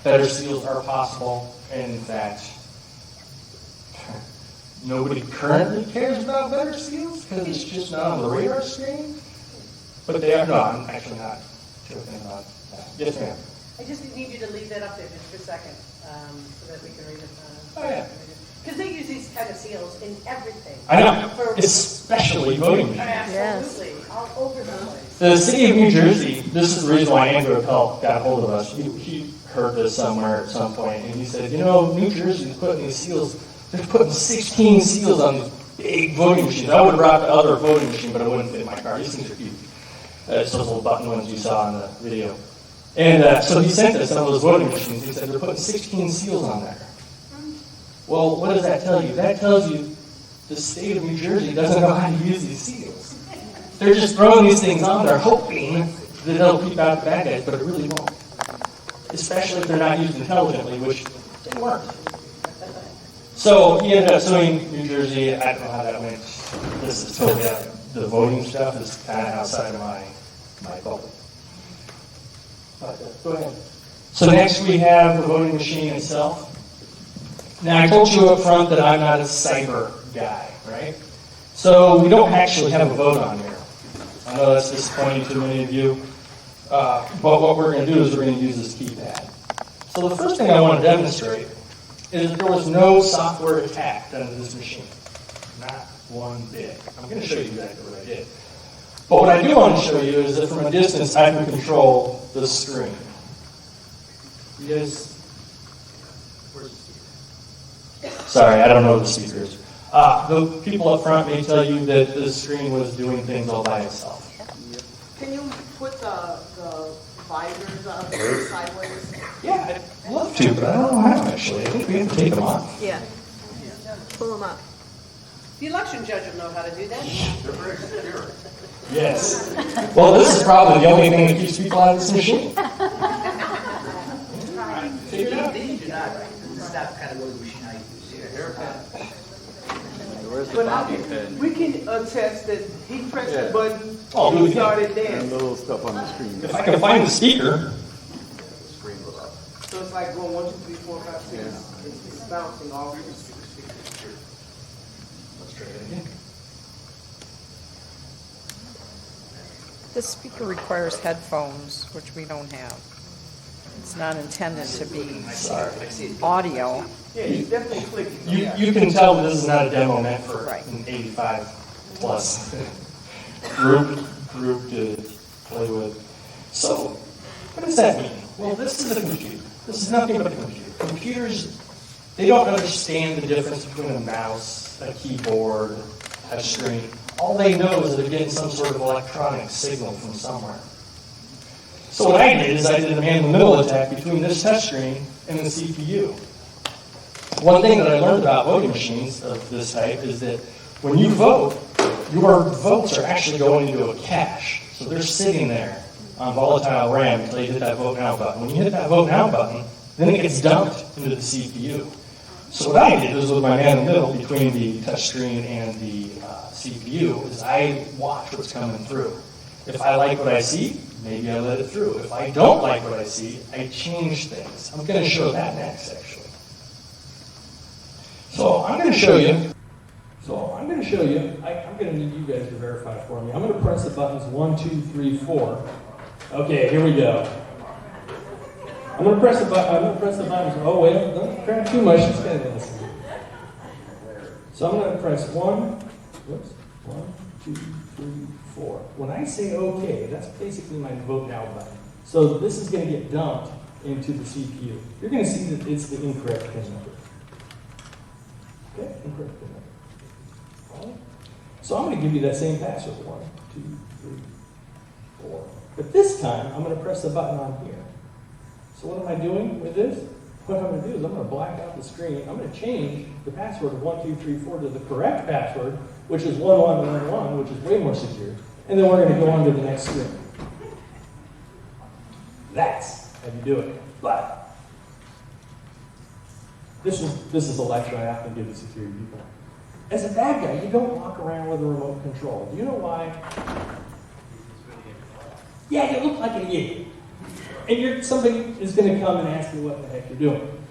better seals are possible, and in fact, nobody currently cares about better seals because it's just not on the radar screen. But they are. No, I'm actually not joking about that. Yes, ma'am.
I just need you to leave that up there just for a second, so that we can read it.
Oh, yeah.
Because they use these kind of seals in everything.
I know, especially voting machines.
Absolutely, all over the place.
The city of New Jersey, this is the reason why Andrew Appel got hold of us. He heard this somewhere at some point, and he said, New Jersey's putting these seals, they're putting 16 seals on these big voting machines. I would have brought the other voting machine, but it wouldn't fit in my car. These things are huge. It's those little button ones you saw in the video. And so he sent us some of those voting machines. He said, they're putting 16 seals on there. Well, what does that tell you? That tells you the state of New Jersey doesn't know how to use these seals. They're just throwing these things on there, hoping that it'll keep out the bad guys, but it really won't. Especially if they're not used intelligently, which they weren't. So he ended up suing New Jersey. I don't know how that went. This is totally out. The voting stuff is kind of outside of my bubble. Go ahead. So next we have the voting machine itself. Now I told you up front that I'm not a cyber guy, right? So we don't actually have a vote on here. I know that's disappointing to many of you. But what we're going to do is we're going to use this keypad. So the first thing I want to demonstrate is that there was no software attack done to this machine. Not one bit. I'm going to show you exactly what I did. But what I do want to show you is that from a distance I can control the screen. You guys, where's the speaker? Sorry, I don't know what the speaker is. The people up front may tell you that the screen was doing things all by itself.
Can you put the visors up sideways?
Yeah, I'd love to, but I don't know how actually. I think we have to take them off.
Yeah. Pull them up. The election judge will know how to do that.
They're very secure.
Yes. Well, this is probably the only thing that keeps people out of this machine.
These do not. This is not kind of voting machine I use.
Where's the
But
bobby pin?
we can attest that he pressed the button
Oh,
and
do
he
it
started
And
dancing.
little stuff on the screen.
If I can find the speaker.
So it's like going 1, 2, 3, 4, 5, 6. It's bouncing all over.
Let's try it again.
The speaker requires headphones, which we don't have. It's not intended to be audio.
Yeah, he's definitely clicking.
You can tell this is not a demo meant for
Right.
an 85 plus group to play with. So, what does that mean? Well, this is a computer. This is nothing but a computer. Computers, they don't understand the difference between a mouse, a keyboard, a screen. All they know is that they're getting some sort of electronic signal from somewhere. So what I did is I did a man-in-the-middle attack between this touchscreen and the CPU. One thing that I learned about voting machines of this type is that when you vote, your votes are actually going into a cache. So they're sitting there on volatile RAM until you hit that vote now button. When you hit that vote now button, then it gets dumped into the CPU. So what I did is with my man in the middle between the touchscreen and the CPU is I watch what's coming through. If I like what I see, maybe I let it through. If I don't like what I see, I change things. I'm going to show that next, actually. So I'm going to show you. I'm going to need you guys to verify for me. I'm going to press the buttons 1, 2, 3, 4. Okay, here we go. I'm going to press the buttons. Oh wait, don't grab too much. It's going to listen. So I'm going to press 1, 2, 3, 4. When I say OK, that's basically my vote now button. So this is going to get dumped into the CPU. You're going to see that it's the incorrect pin number. Okay, incorrect pin number. So I'm going to give you that same password. 1, 2, 3, 4. But this time, I'm going to press the button on here. So what am I doing with this? What I'm going to do is I'm going to black out the screen. I'm going to change the password of 1, 2, 3, 4 to the correct password, which is 1111, which is way more secure. And then we're going to go on to the next screen. That's how you do it. But this is a lecture I often give to security people. As a bad guy, you don't walk around with a remote control. Do you know why? Yeah, you look like an idiot. And somebody is going to come and ask you what the heck you're doing.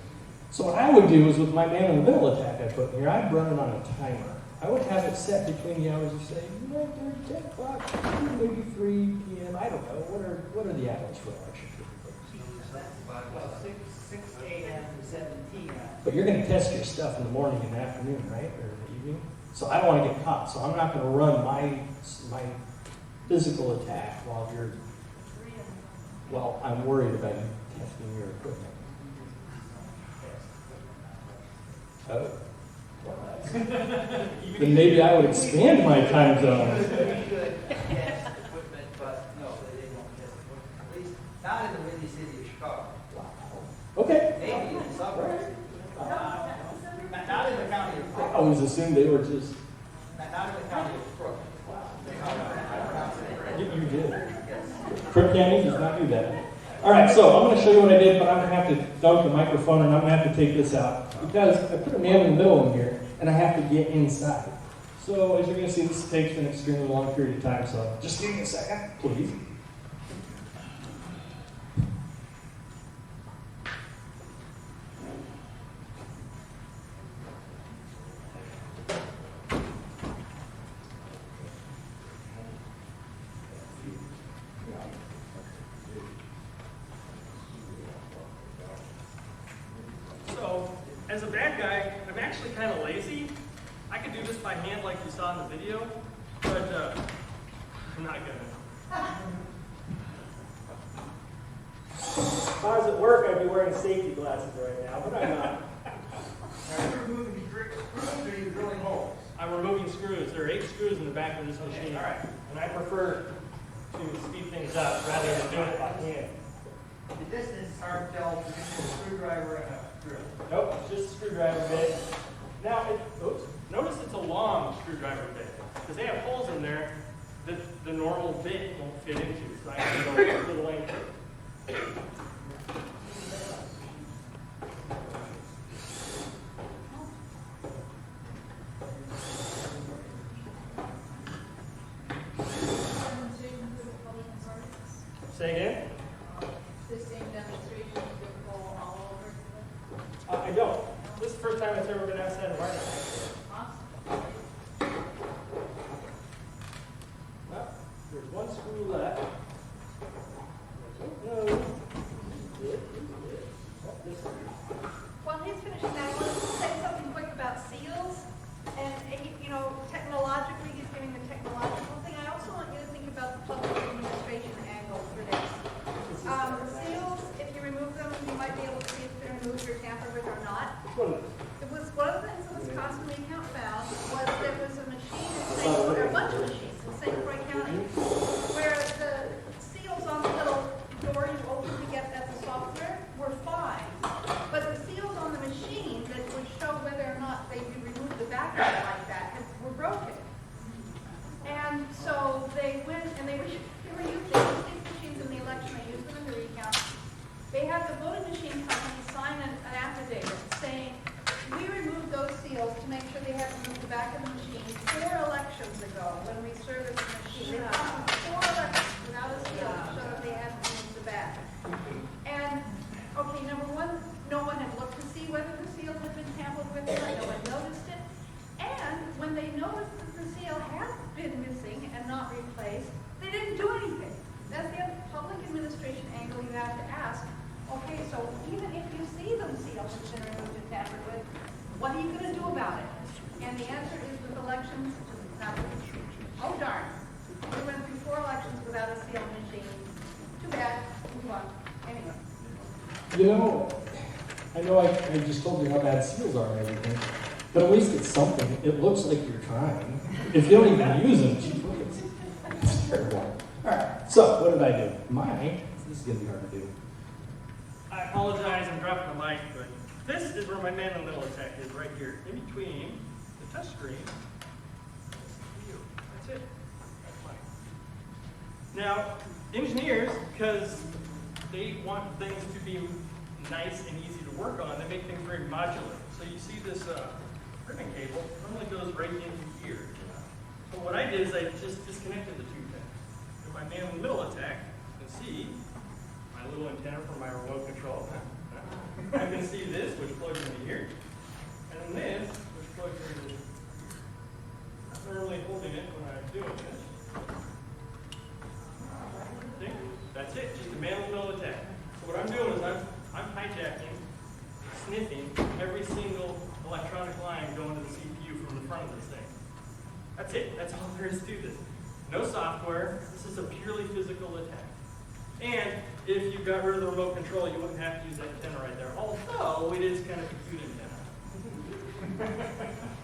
So what I would do is with my man in the middle attack I put in here, I'd run it on a timer. I would have it set between the hours of, say, 10 o'clock, maybe 3 p.m. I don't know. What are the hours for election?
6 a.m. to 7 p.m.
But you're going to test your stuff in the morning and the afternoon, right? Or in the evening? So I don't want to get caught. So I'm not going to run my physical attack while you're... Well, I'm worried about you testing your equipment. Oh. Then maybe I would expand my time zone.
You could test equipment, but no, they won't test equipment. At least not in the windy city of Chicago.
Okay.
Maybe in some places. Not in the county of Crook.
I always assumed they were just...
Not in the county of Crook.
You did. Crook County does not do that. All right, so I'm going to show you what I did, but I'm going to have to dump the microphone and I'm going to have to take this out because I put a man in the middle in here and I have to get inside. So as you're going to see, this takes an extremely long period of time, so just give me a second, please. So, as a bad guy, I'm actually kind of lazy. I could do this by hand like you saw in the video, but I'm not gonna. If I was at work, I'd be wearing safety glasses right now, but I'm not.
Are you removing screws or are you drilling holes?
I'm removing screws. There are 8 screws in the back of this machine.
All right.
And I prefer to speed things up rather than doing it by hand.
The distance is hard to tell between a screwdriver and a drill.
Nope, it's just a screwdriver bit. Now, notice it's a long screwdriver bit, because they have holes in there that the normal bit won't fit into, so I have to go to the length. Say again?
The same demonstration you could go all over?
I don't. This is the first time it's ever been outside of our house. Well, there's one screw left. No.
While he's finishing that, I want to say something quick about seals. And, technologically, he's giving the technological thing. I also want you to think about the public administration angle for this. Seals, if you remove them, you might be able to see if they're removed or tampered with or not. It was one of the things that Wisconsin League Count found was there was a machine in St. Croix, or a bunch of machines in St. Croix County, where the seals on the little door you open to get at the software were fine. But the seals on the machine that would show whether or not they could remove the background like that were broken. And so they went and they were using these machines in the election. They used them in the recount. They had the voting machine company sign an affidavit saying, we
back in the machine 4 elections ago, when we serviced the machine. They found 4 elections without a seal to show that they hadn't moved the back. And, okay, number one, no one had looked to see whether the seals had been tampered with, no one noticed it. And when they noticed that the seal had been missing and not replaced, they didn't do anything. That's the other public administration angle you have to ask. Okay, so even if you see those seals have been removed and tampered with, what are you going to do about it? And the answer is with elections, nothing. Oh darn, we went through 4 elections without a seal machine. Too bad, move on. Anyway.
You know I just told you how bad seals are and everything, but at least it's something. It looks like you're trying. If you don't even use them, geez, look, it's terrible. Alright, so what did I do? This is going to be hard to do.
I apologize, I'm dropping the mic, but this is where my man in the middle attack is, right here, in between the touch screen. That's it. That's mine. Now, engineers, because they want things to be nice and easy to work on, they make things very modular. So you see this ribbon cable normally goes right into here. So what I did is I just disconnected the 2 things. And my man in the middle attack can see my little antenna for my remote control. I can see this, which plugs into here, and then this, which plugs into here. I'm normally holding it when I'm doing this. See? That's it, just a man in the middle attack. So what I'm doing is I'm hijacking, sniffing every single electronic line going to the CPU from the front of this thing. That's it, that's all there is to this. No software, this is a purely physical attack. And if you got rid of the remote control, you wouldn't have to use that antenna right there. Although it is kind of a cute antenna.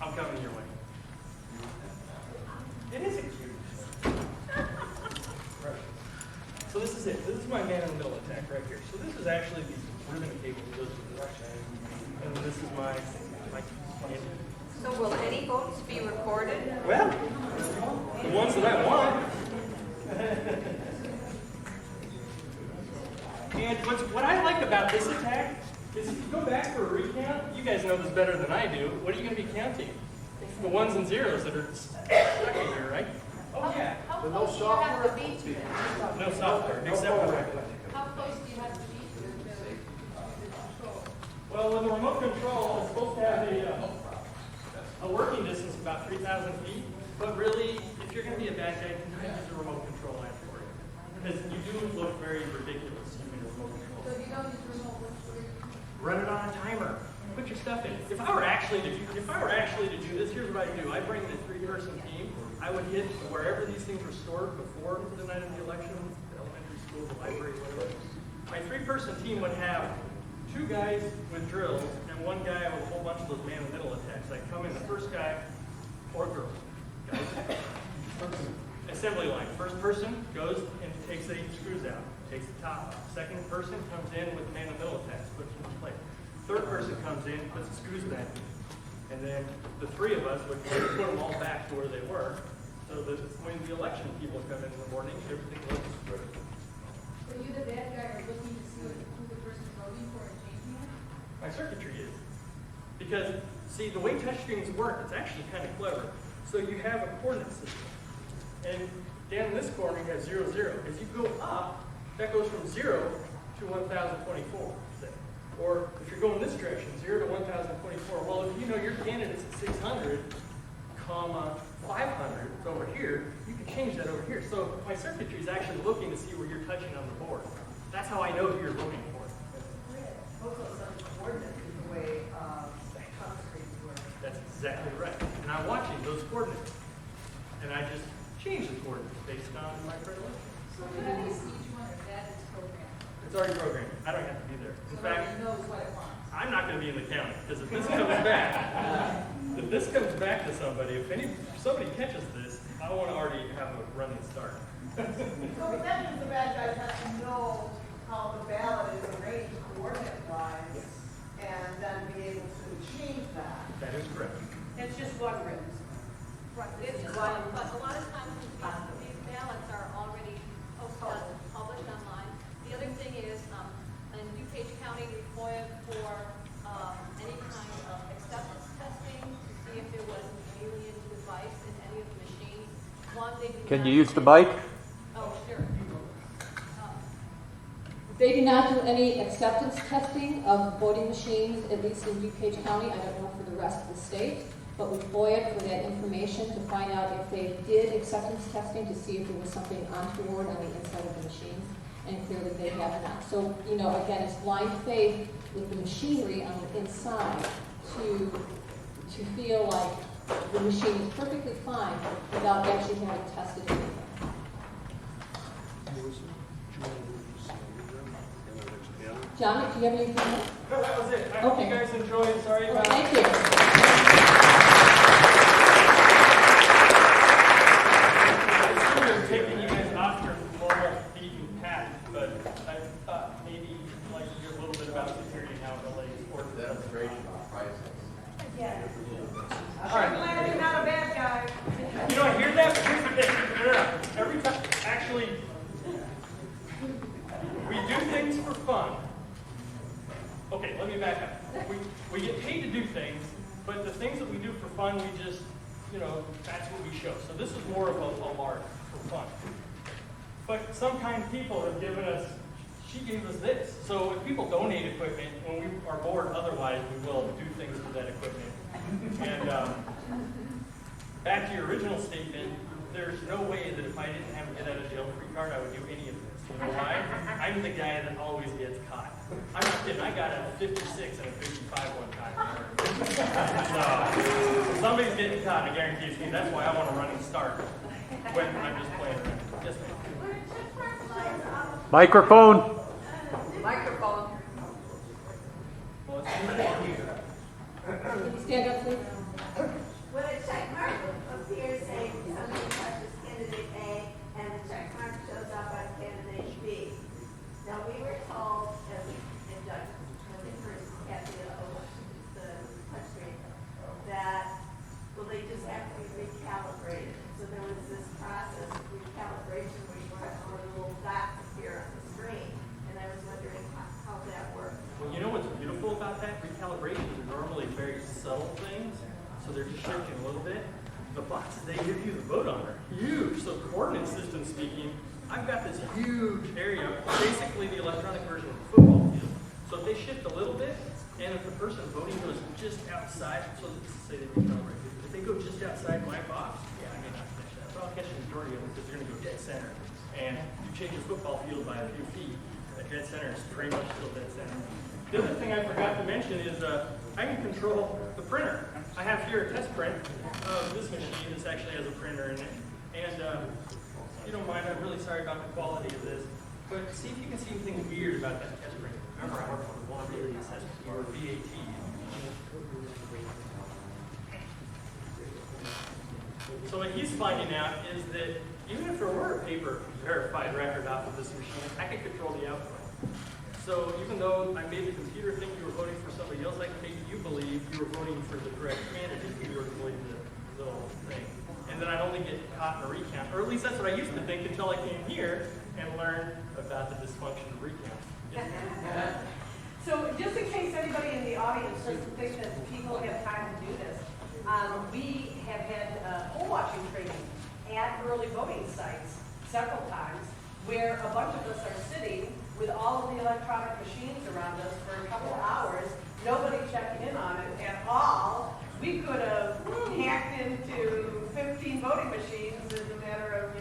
I'm coming your way. It is a cute. Right. So this is it. This is my man in the middle attack right here. So this is actually the ribbon cable that goes to the left side. And this is my
So will any votes be recorded?
well, the ones that I want. And what I like about this attack is if you go back for a recount, you guys know this better than I do, what are you going to be counting? The 1s and 0s that are stuck in here, right? Oh yeah.
How close do you have to be to it?
No software, except for record.
How close do you have to be to it to control?
Well, with the remote control, it's supposed to have a working distance of about 3,000 feet, but really, if you're going to be a bad guy, you can use the remote control app for it. Because you do look very ridiculous using a remote control.
So if you don't use the remote, what's the
Run it on a timer. Put your stuff in. If I were actually to do this, here's what I do. I bring the 3-person team. I would hit wherever these things were stored before the night of the election, the elementary school, the library, whatever. My 3-person team would have 2 guys with drills and 1 guy with a whole bunch of those man-in-the-middle attacks. I'd come in, the first guy or girl, guys, assembly line. First person goes and takes the screws out, takes the top off. Second person comes in with the man-in-the-middle attacks, puts them in place. Third person comes in, puts the screws back in. And then the 3 of us would put them all back to where they were, so that when the election people come in the morning, everything looks good.
So you, the bad guy, are looking to see who the person's voting for and changing it?
My circuitry is. Because, see, the way touchscreens work, it's actually kind of clever. So you have a coordinate system. And down in this corner, you have 0, 0. As you go up, that goes from 0 to 1024, say. Or if you're going this direction, 0 to 1024, well, if you know your candidate's at 600, comma, 500 over here, you can change that over here. So my circuitry is actually looking to see where you're touching on the board. That's how I know who you're voting for.
Also, some coordinates is the way touchscreens work.
That's exactly right. And I'm watching those coordinates. And I just change the coordinates based on my predilection.
So do you have a siege one or that is programmed?
It's already programmed. I don't have to be there. In
So
fact,
it knows what it wants.
I'm not going to be in the county because if this comes back to somebody, if somebody catches this, I want to already have a running start.
So that means the bad guys have to know how the ballot is arranged coordinate-wise and then be able to change that.
That is correct.
It's just one ring.
Right, it's just one, but a lot of times these ballots are already published online. The other thing is, in DuPage County, we FOIA for any kind of acceptance testing to see if there was an alien they do
Can
not-
you use the mic?
Oh, sure. They do not do any acceptance testing of voting machines, at least in DuPage County. I don't know for the rest of the state, but we FOIA'd for that information to find out if they did acceptance testing to see if there was something untoward on the inside of the machines, and clearly they have not. So, you know, again, it's blind faith with the machinery on the inside to feel like the machine is perfectly fine without actually having tested anything. John, do you have anything else?
No, that was it. I hope you guys enjoyed. Sorry about it.
Thank you.
I sort of taking you guys off your normal beaten path, but I thought maybe you'd like to hear a little bit about security and how it relates or to demonstration pricing.
Yeah.
All right.
I'm glad you're not a bad guy.
You know, I hear that, but here's the thing. No. Every time, actually, we do things for fun. Okay, let me back up. We get paid to do things, but the things that we do for fun, we just, you know, that's what we show. So this is more of a lark for fun. But some kind people have given us, she gave us this. So if people donate equipment, when we are bored otherwise, we will do things with that equipment. And back to your original statement, there's no way that if I didn't have a get out of jail free card, I would do any of this. You know why? I'm the guy that always gets caught. I'm not kidding. I got a 56 and a 55 one time. So if somebody's getting caught, I guarantee it's me. That's why I want a running start when I'm just playing around. Yes, ma'am.
Microphone.
Microphone.
Well, it's here.
Can you stand up, please?
When a check mark appears saying somebody touches candidate A and the check mark shows up on candidate B. Now, we were told, as in Doug, when they first had the touchscreen, that, well, they just have to be recalibrated. So there was this process of recalibration where you want all the little dots appear on the screen. And I was wondering how that works.
Well, you know what's beautiful about that? Recalibrations are normally very subtle things, so they're just shaking a little bit. The boxes they give you the vote on are huge. So coordinate system speaking, I've got this huge area, basically the electronic version of the football field. So if they shift a little bit, and if the person voting goes just outside, so let's say they recalibrate. If they go just outside my box, yeah, I may not catch that. But I'll catch the majority of them because they're going to go dead center. And you change the football field by a few feet, that dead center is pretty much still dead center. The other thing I forgot to mention is I can control the printer. I have here a test print of this machine. This actually has a printer in it. And if you don't mind, I'm really sorry about the quality of this. But see if you can see anything weird about that test print. Remember, I work on the one really says or VAT. So what he's finding out is that even if there were a paper verified record off of this machine, I could control the output. So even though I made the computer think you were voting for somebody else, I could make you believe you were voting for the correct candidate. You were voting the whole thing. And then I'd only get caught in a recount. Or at least that's what I used to think until I came here and learned about the dysfunction of recounts.
So just in case anybody in the audience doesn't think that people have time to do this, we have had poll watching training at early voting sites several times where a bunch of us are sitting with all of the electronic machines around us for a couple of hours, nobody checking in on it at all. We could have hacked into 15 voting machines in a matter of,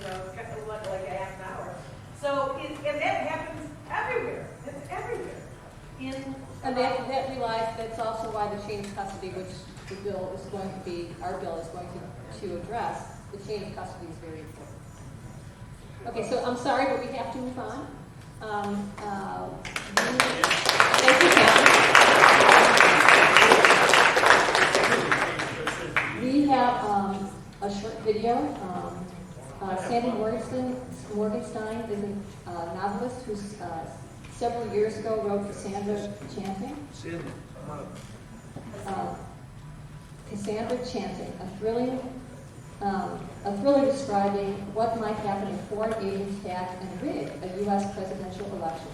like a half an hour. So, and that happens everywhere. It's everywhere.
And that relies, that's also why the chain of custody, which the bill is going to be, our bill is going to address, the chain of custody is very important. Okay, so I'm sorry, but we have to move on. Thank you, Kathy. We have a short video. Sandy Morgenstein is a novelist who several years ago wrote Cassandra Chanting. Cassandra Chanting, a thriller describing what might happen if foreign agents hack and rig a U.S. presidential election.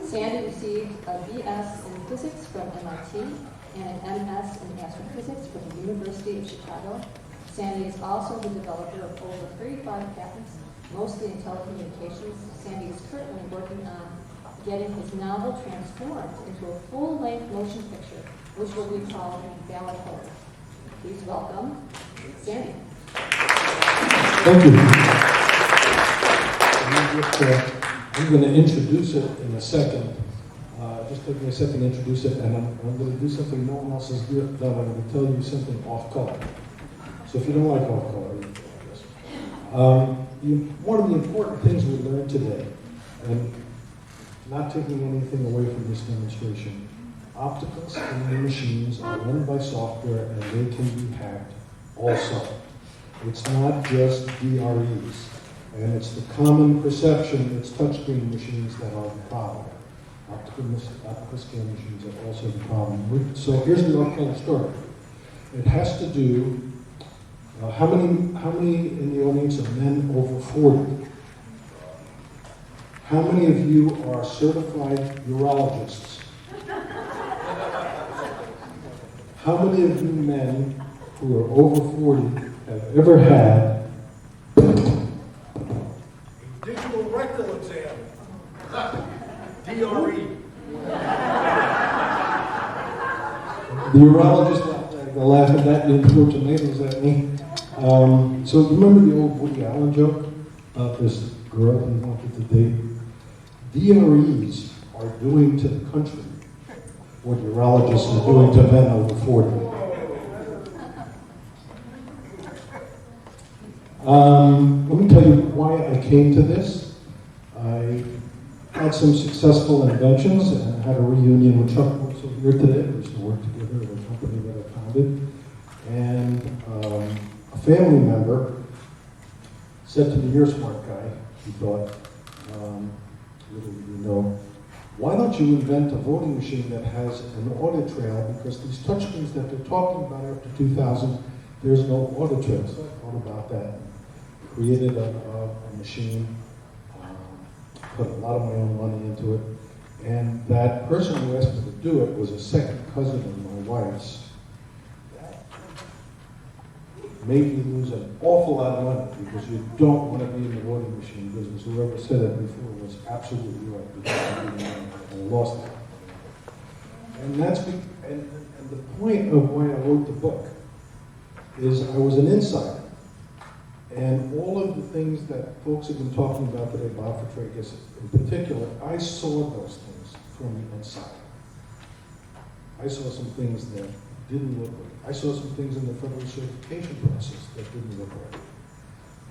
Sandy received a B.S. in physics from MIT and an M.S. in astrophysics from the University of Chicago. Sandy is also the developer of over 35 patents, mostly in telecommunications. Sandy is currently working on getting his novel transformed into a full-length motion picture, which will be called Valley Horror. Please welcome Sandy.
Thank you. I'm going to introduce it in a second. Just take me a second to introduce it, and I'm going to do something no one else has done. I'm going to tell you something off color. So if you don't like off color, one of the important things we learned today, and not taking anything away from this demonstration, opticals in the machines are run by software and they can be hacked also. It's not just DREs, and it's the common perception it's touchscreen machines that are the problem. Optical scan machines are also the problem. So here's the off-color story. It has to do, how many in the audience are men over 40? How many of you are certified urologists? How many of you men who are over 40 have ever had
Digital rectal exam. DRE.
The urologist laughed at that and threw tomatoes at me. So remember the old Woody Allen joke about this girl he wanted to date? DREs are doing to the country what urologists are doing to men over 40. Let me tell you why I came to this. I had some successful inventions and had a reunion with Chuck Brooks over here today. We used to work together at a company that I founded. And a family member said to me, "You're a smart guy," he thought, little did you know, "why don't you invent a voting machine that has an audit trail? Because these touchscreens that they're talking about after 2000, there's no audit trail." So I thought about that. Created a machine, put a lot of my own money into it, and that person who asked me to do it was a second cousin of my wife's. That made me lose an awful lot of money because you don't want to be in the voting machine business. Whoever said that before was absolutely right because I lost it. And that's and the point of why I wrote the book is I was an insider. And all of the things that folks have been talking about today, Bob Fitrakis in particular, I saw those things from the inside. I saw some things that didn't look right. I saw some things in the federal certification process that didn't look right.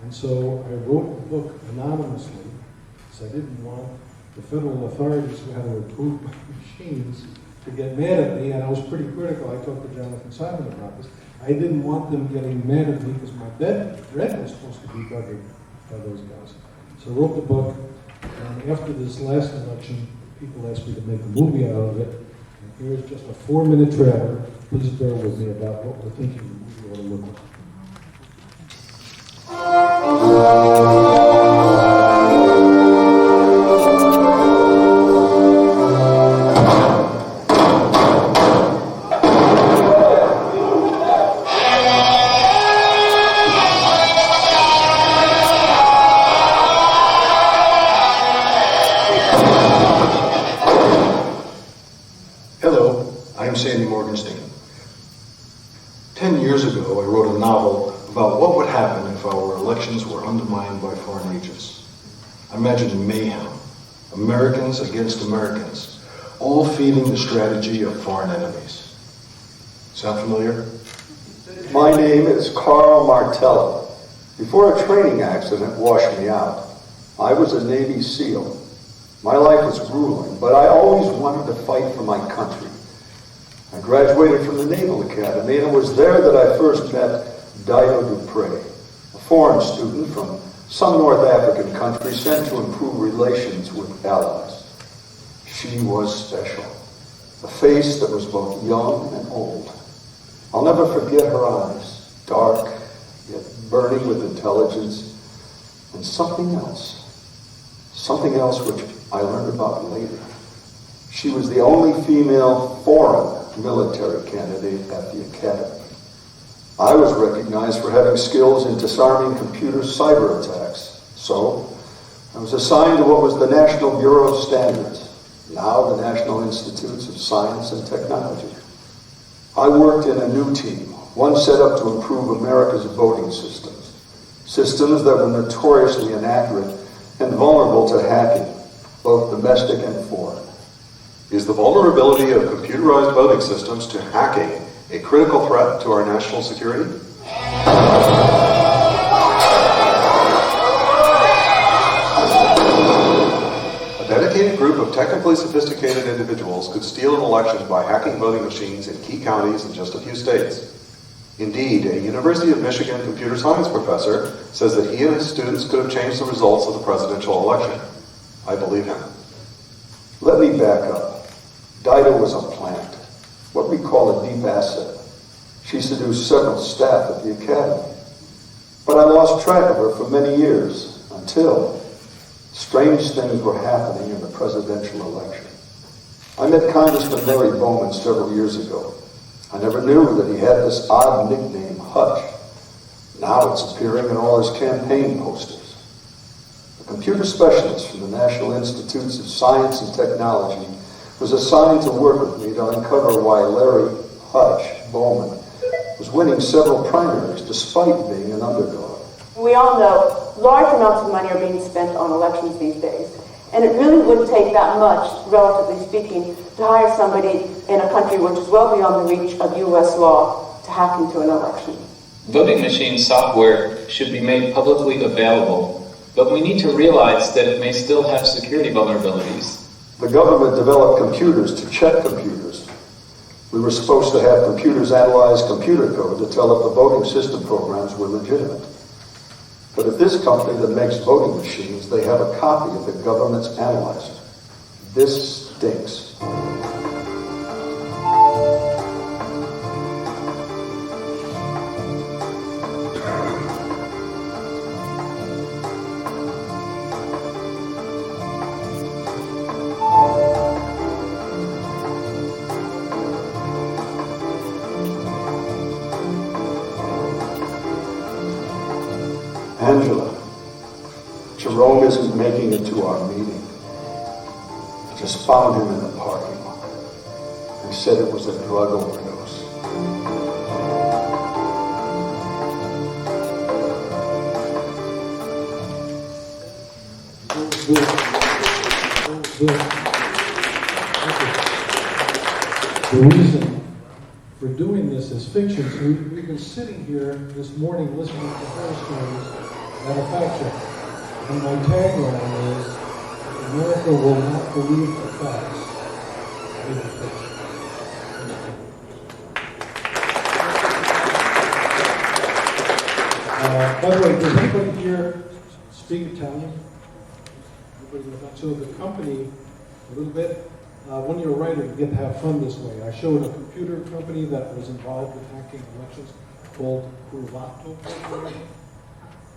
And so I wrote the book anonymously, because I didn't want the federal authorities who had to approve my machines to get mad at me, and I was pretty critical. I talked to Jonathan Simon about this. I didn't want them getting mad at me because my bread was supposed to be buttered by those guys. So I wrote the book, and after this last election, people asked me to make a movie out of it. And here's just a 4-minute trailer. Please bear with me about what we're thinking the movie ought to look like.
Hello, I'm Sandy Morgenstein. 10 years ago, I wrote a novel about what would happen if our elections were undermined by foreign agents. I imagined mayhem, Americans against Americans, all feeding the strategy of foreign enemies. Sound familiar?
My name is Carl Martello. Before a training accident washed me out, I was a Navy SEAL. My life was grueling, but I always wanted to fight for my country. I graduated from the Naval Academy, and it was there that I first met Dido Dupre, a foreign student from some North African country sent to improve relations with allies. She was special, a face that was both young and old. I'll never forget her eyes, dark, yet burning with intelligence, and something else which I learned about later. She was the only female foreign military candidate at the academy. I was recognized for having skills in disarming computer cyber attacks. So, I was assigned to what was the National Bureau of Standards, now the National Institutes of Science and Technology. I worked in a new team, one set up to improve America's voting systems, systems that were notoriously inaccurate and vulnerable to hacking, both domestic and foreign.
Is the vulnerability of computerized voting systems to hacking a critical threat to our national security? A dedicated group of technically sophisticated individuals could steal an election by hacking voting machines in key counties in just a few states. Indeed, a University of Michigan computer science professor says that he and his students could have changed the results of the presidential election. I believe him.
Let me back up. Dido was a plant, what we call a deep asset. She seduced several staff at the academy. But I lost track of her for many years, until strange things were happening in the presidential election. I met Congressman Larry Bowman several years ago. I never knew that he had this odd nickname, Hutch. Now it's appearing in all his campaign posters. A computer specialist from the National Institutes of Science and Technology was assigned to work with me to uncover why Larry Hutch Bowman was winning several primaries despite being an underdog.
We all know large amounts of money are being spent on elections these days, and it really wouldn't take that much, relatively speaking, to hire somebody in a country which is well beyond the reach of U.S. law to hack into an election.
Voting machine software should be made publicly available, but we need to realize that it may still have security vulnerabilities.
The government developed computers to check computers. We were supposed to have computers analyze computer code to tell if the voting system programs were legitimate. But at this company that makes voting machines, they have a copy of the government's analyzer. This stinks. Angela, Jerome isn't making it to our meeting. I just found him in the parking lot. He said it was a drug overdose.
The reason for doing this as fictions, we've been sitting here this morning listening to horror stories at a fact check. And my tagline is, America will not believe the facts. By the way, does anybody here speak Italian? So the company, a little bit, when you're a writer, you get to have fun this way. I showed a computer company that was involved with hacking elections called Curvato Corporation.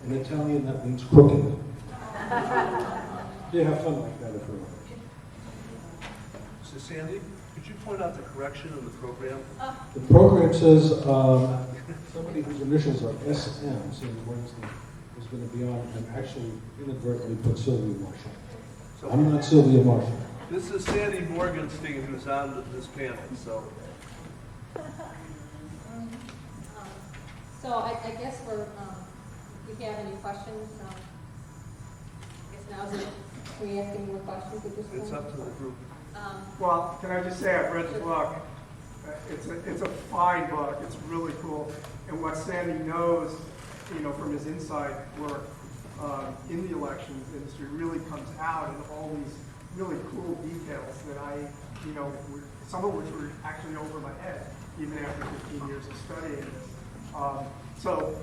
In Italian, that means crooked. You have fun like that if you're a writer.
So Sandy, could you point out the correction in the program?
The program says somebody whose initials are SM, Sandy Morgenstein, is going to be on and actually inadvertently put Sylvia Marshall. I'm not Sylvia Marshall.
This is Sandy Morgenstein, who's on this panel, so.
So I guess if you have any questions, I guess now's it. Can we ask any more questions at this point?
It's up to the group.
Well, can I just say I've read the book. It's a fine book. It's really cool. And what Sandy knows, from his inside work in the elections industry really comes out in all these really cool details that some of which were actually over my head, even after 15 years of studying this. So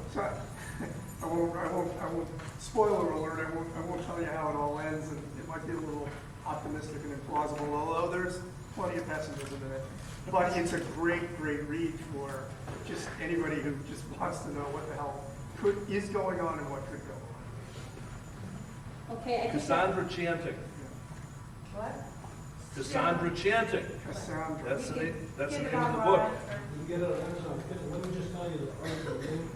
I won't spoiler alert. I won't tell you how it all ends, and it might be a little optimistic and implausible, although there's plenty of pessimism in it. But it's a great read for just anybody who just wants to know what the hell is going on and what could go on.
Okay.
Cassandra Chanting.
What?
Cassandra Chanting.
Cassandra.
That's the name of the book.
Let me just tell you of the art of the ring.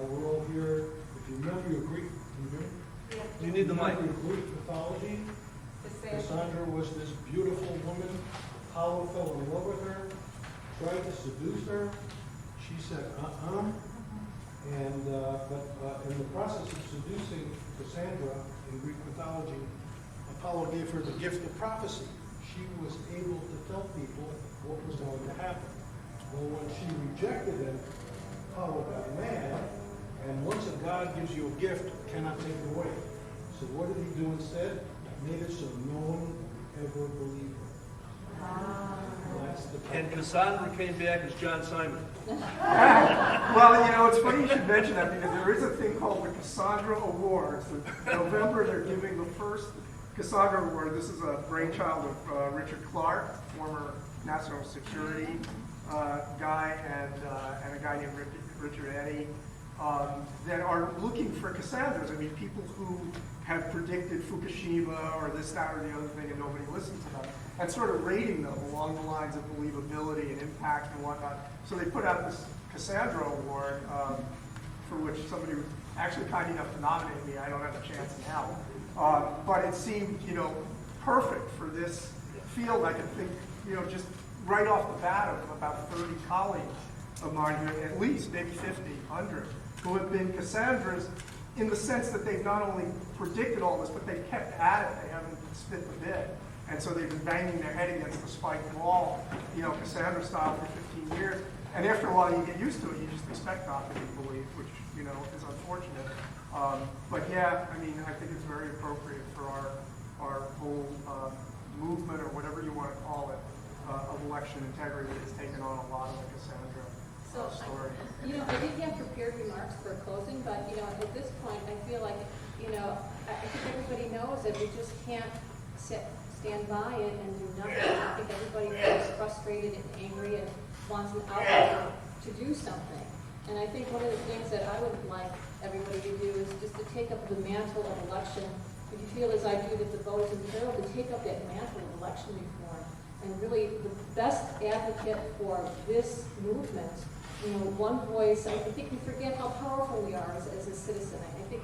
We're all here. If you remember your Greek,
You need the mic.
Your Greek mythology. Cassandra was this beautiful woman. Apollo fell in love with her, tried to seduce her. She said, And but in the process of seducing Cassandra in Greek mythology, Apollo gave her the gift of prophecy. She was able to tell people what was going to happen. Well, when she rejected him, Apollo got mad, and once a god gives you a gift, cannot take it away. So what did he do instead? Made it so no one would ever believe her. That's the
And Cassandra came back as John Simon.
Well, you know, it's funny you should mention that because there is a thing called the Cassandra Awards. In November, they're giving the first Cassandra Award. This is a brainchild of Richard Clark, former national security guy, and a guy named Richard Eddy, that are looking for Cassandras. I mean, people who have predicted Fukushima or this, that, or the other thing, and nobody listens to them, and sort of rating them along the lines of believability and impact and whatnot. So they put out this Cassandra Award, for which somebody was actually kind enough to nominate me. I don't have a chance now. But it seemed, you know, perfect for this field. I could think, you know, just right off the bat of about 30 colleagues of mine here, at least maybe 50, 100, who have been Cassandras in the sense that they've not only predicted all this, but they've kept at it. They haven't spit the bit. And so they've been banging their head against the spiked wall, you know, Cassandra style for 15 years. And after a while, you get used to it. You just expect not to be believed, which, you know, is unfortunate. But yeah, I mean, I think it's very appropriate for our whole movement, or whatever you want to call it, of election integrity that's taken on a lot of the Cassandra story.
You know, I did have prepared remarks for closing, but, you know, at this point, I feel like, you know, I think everybody knows that we just can't stand by it and do nothing. I think everybody is frustrated and angry and wants an outlet to do something. And I think one of the things that I would like everybody to do is just to take up the mantle of election. If you feel as I do that the vote is imperative, to take up that mantle of election reform. And really, the best advocate for this movement, you know, one voice. I think we forget how powerful we are as a citizen. I think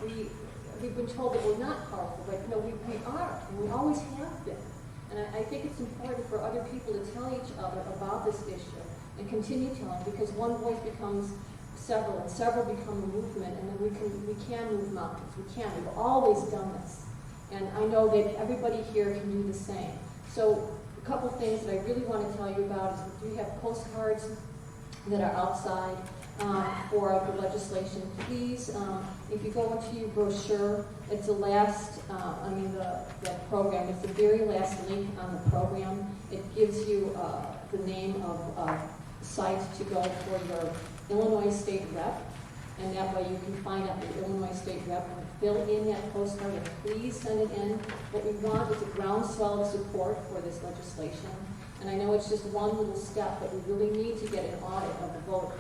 we've been told that we're not powerful, but no, we are, and we always have been. And I think it's important for other people to tell each other about this issue and continue telling, because one voice becomes several, and several become a movement, and then we can move mountains. We've always done this, and I know that everybody here can do the same. So a couple things that I really want to tell you about is we have postcards that are outside for the legislation. Please, if you go into your brochure, it's the last, the program, it's the very last link on the program. It gives you the name of site to go for your Illinois State Rep, and that way you can find out your Illinois State Rep and fill in that postcard, and please send it in. What we want is a groundswell of support for this legislation. And I know it's just one little step, but we really need to get an audit of the vote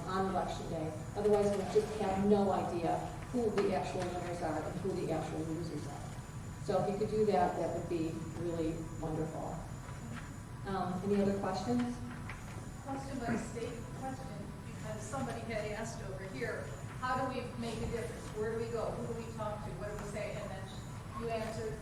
on election day. Otherwise, we just have no idea who the actual winners are and who the actual losers are. So if you could do that, that would be really wonderful. Any other questions?
Question by state question, because somebody had asked over here, how do we make a difference? Where do we go? Who do we talk to? What do we say? And then you answered,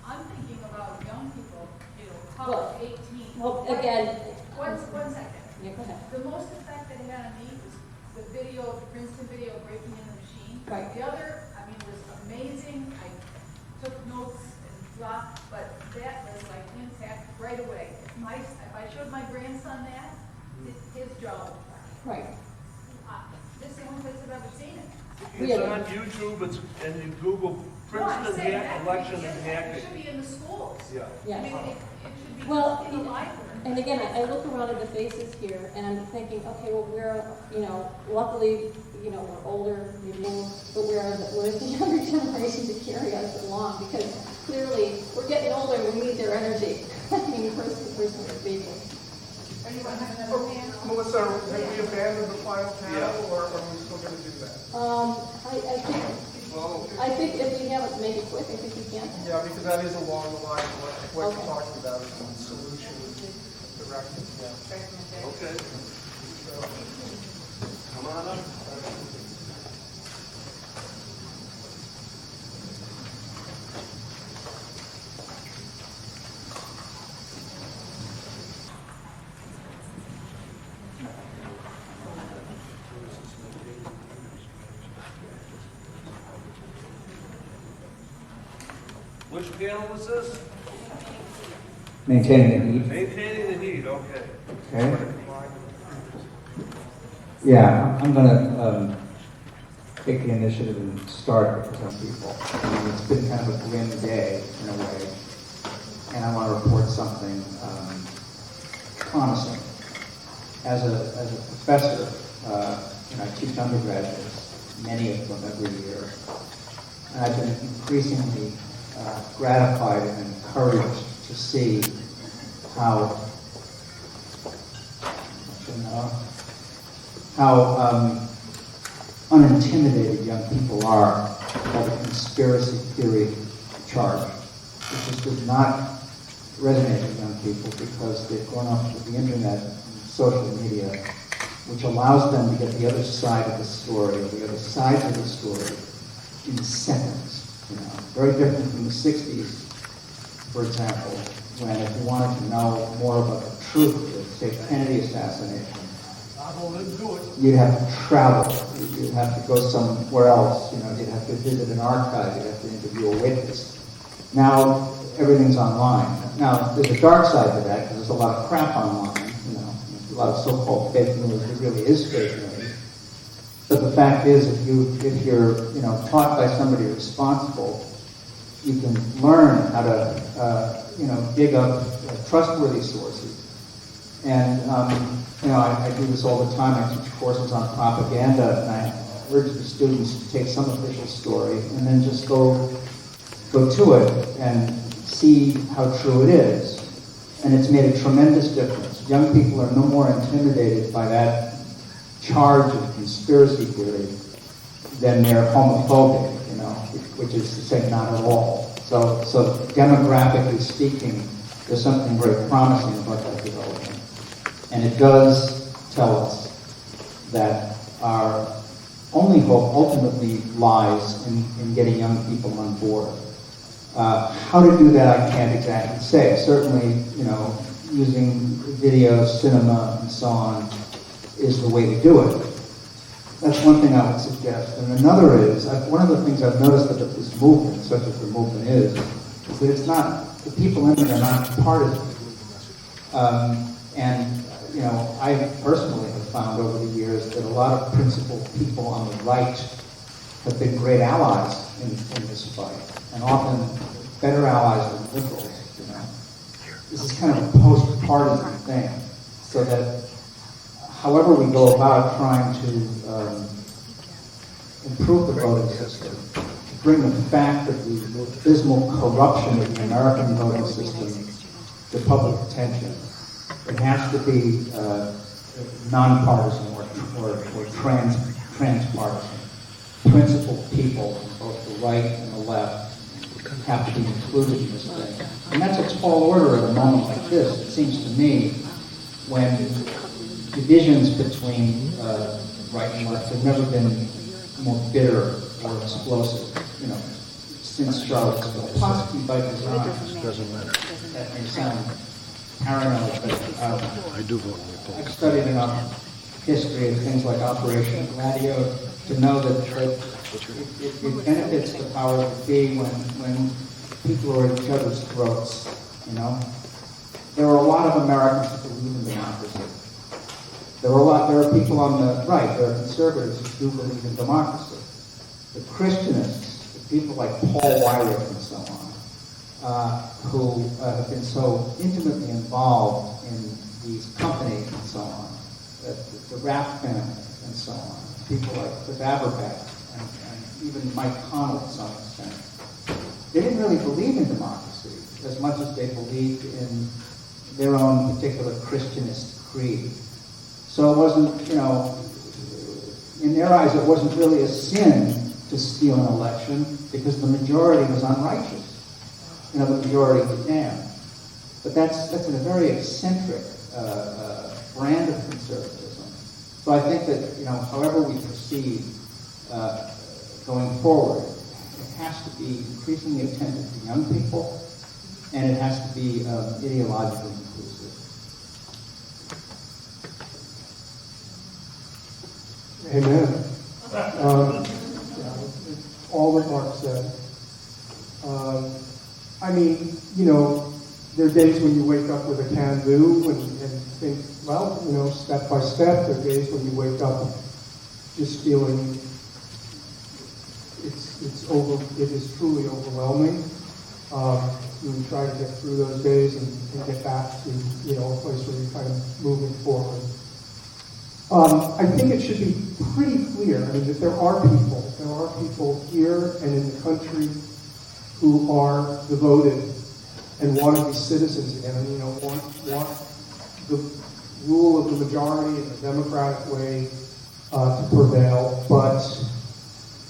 I'm thinking about young people, you know, college, 18.
Well, again.
One second.
Yeah, go ahead.
The most effect that it had on me was the video, the Princeton video breaking in the machine.
Right.
The other, I mean, was amazing. I took notes and dropped, but that was like impact right away. If I showed my grandson that, his jaw would drop.
Right.
This is the only place I've ever seen it.
It's on YouTube, and you Google Princeton hack, election and
It
hacking.
should be in the schools.
Yeah.
Yes.
I mean, it should be
Well,
in the library.
and again, I look around at the faces here, and I'm thinking, okay, well, luckily, we're older, we move, but where's the younger generation to carry us along? Because clearly, we're getting older and we need their energy. I mean, person speaking.
Anyone have another hand?
Melissa, have we abandoned the final panel, or are we still going to do that?
I think if we have it, make it quick, I think we can.
Yeah, because that is along the line of what you're talking about, is the solution directive. Yeah.
Okay.
Which panel was this?
Maintaining the heat.
Maintaining the heat, okay.
Okay. Yeah, I'm gonna take the initiative and start with some people. I mean, it's been kind of a grim day in a way, and I want to report something promising. As a professor, and I teach undergraduates, many of them every year, and I've been increasingly gratified and encouraged to see how unintimidated young people are by the conspiracy theory charge. It just does not resonate with young people because they've grown up with the internet and social media, which allows them to get the other side of the story, or the other sides of the story, in seconds. You know, very different from the 60s, for example, when if you wanted to know more about the truth of, say, Kennedy assassination, you'd have to travel. You'd have to go somewhere else. You know, you'd have to visit an archive. You'd have to interview a witness. Now everything's online. Now there's a dark side to that because there's a lot of crap online. You know, a lot of so-called fake news. It really is fake news. But the fact is, if you're taught by somebody responsible, you can learn how to dig up trustworthy sources. And I do this all the time. I teach courses on propaganda, and I urge the students to take some official story and then just go to it and see how true it is. And it's made a tremendous difference. Young people are no more intimidated by that charge of conspiracy theory than they're homophobic, which is to say not at all. So demographically speaking, there's something very promising about that development. And it does tell us that our only hope ultimately lies in getting young people on board. How to do that, I can't exactly say. Certainly, using video, cinema, and so on is the way to do it. That's one thing I would suggest. And another is, one of the things I've noticed about this movement, such as the movement is that it's not, the people in it are not partisan. I personally have found over the years that a lot of principled people on the right have been great allies in this fight, and often better allies than liberals. This is kind of a post-partisan thing, so that however we go about trying to improve the voting system, to bring the fact of the abysmal corruption of the American voting system to public attention, it has to be nonpartisan or transpartisan. Principled people, both the right and the left, have to be included in this thing. And that's a tall order at a moment like this. It seems to me when divisions between right and left have never been more bitter or explosive, since Charlottesville, possibly by design. That may sound paranoid, but I've studied enough history of things like Operation Gladio to know that it benefits the powers that be when people are at each other's throats. There are a lot of Americans who believe in democracy. There are people on the right, there are conservatives who do believe in democracy. The Christianists, the people like Paul Weyrich and so on, who have been so intimately involved in these companies and so on, the Rapp family and so on, people like the Averback and even Mike Connell to some extent. They didn't really believe in democracy as much as they believed in their own particular Christianist creed. So it wasn't, in their eyes, it wasn't really a sin to steal an election because the majority was unrighteous. The majority was damned. But that's a very eccentric brand of conservatism. So I think that, however we proceed going forward, it has to be increasingly attentive to young people, and it has to be ideologically inclusive.
Amen. All that Mark said. days when you wake up with a can-do and think, well, you know, step by step. There are days when you wake up just feeling it is truly overwhelming. We try to get through those days and get back to, you know, a place where you're kind of moving forward. I think it should be pretty clear, I mean, that there are people here and in the country who are devoted and want to be citizens again, and, you know, want the rule of the majority in a democratic way to prevail. But,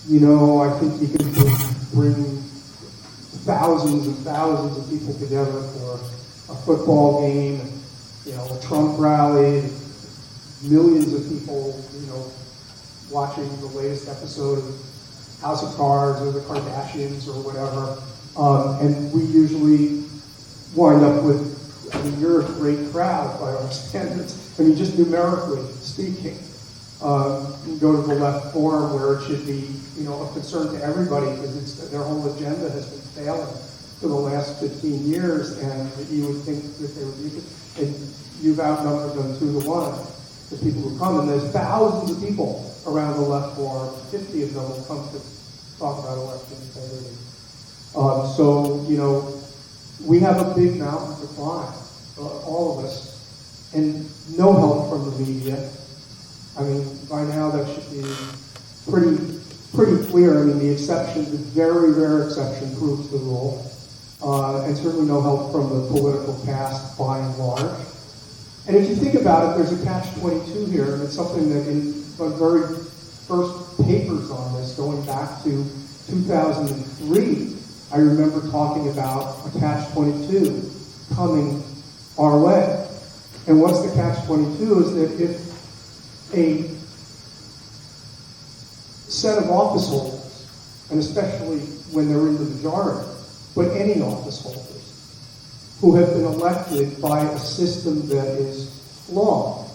you know, I think you can bring thousands and thousands of people together for a football game, you know, a Trump rally, millions of people, you know, watching the latest episode of House of Cards or the Kardashians or whatever. And we usually wind up with, I mean, you're a great crowd by our standards. I mean, just numerically speaking. You go to the left forum where it should be, you know, a concern to everybody because their whole agenda has been failing for the last 15 years, and you would think that they would be, and you've outnumbered them 2-1, the people who come, and there's thousands of people around the left forum, 50 of them will come to talk about election integrity. So, you know, we have a big mountain to climb, all of us, and no help from the media. I mean, by now that should be pretty clear. I mean, the exception, the very rare exception, proves the rule. And certainly no help from the political caste by and large. And if you think about it, there's a catch-22 here, and it's something that in the very first papers on this, going back to 2003, I remember talking about a catch-22 coming our way. And what's the catch-22 is that if a set of office holders, and especially when they're in the majority, but any office holders, who have been elected by a system that is flawed,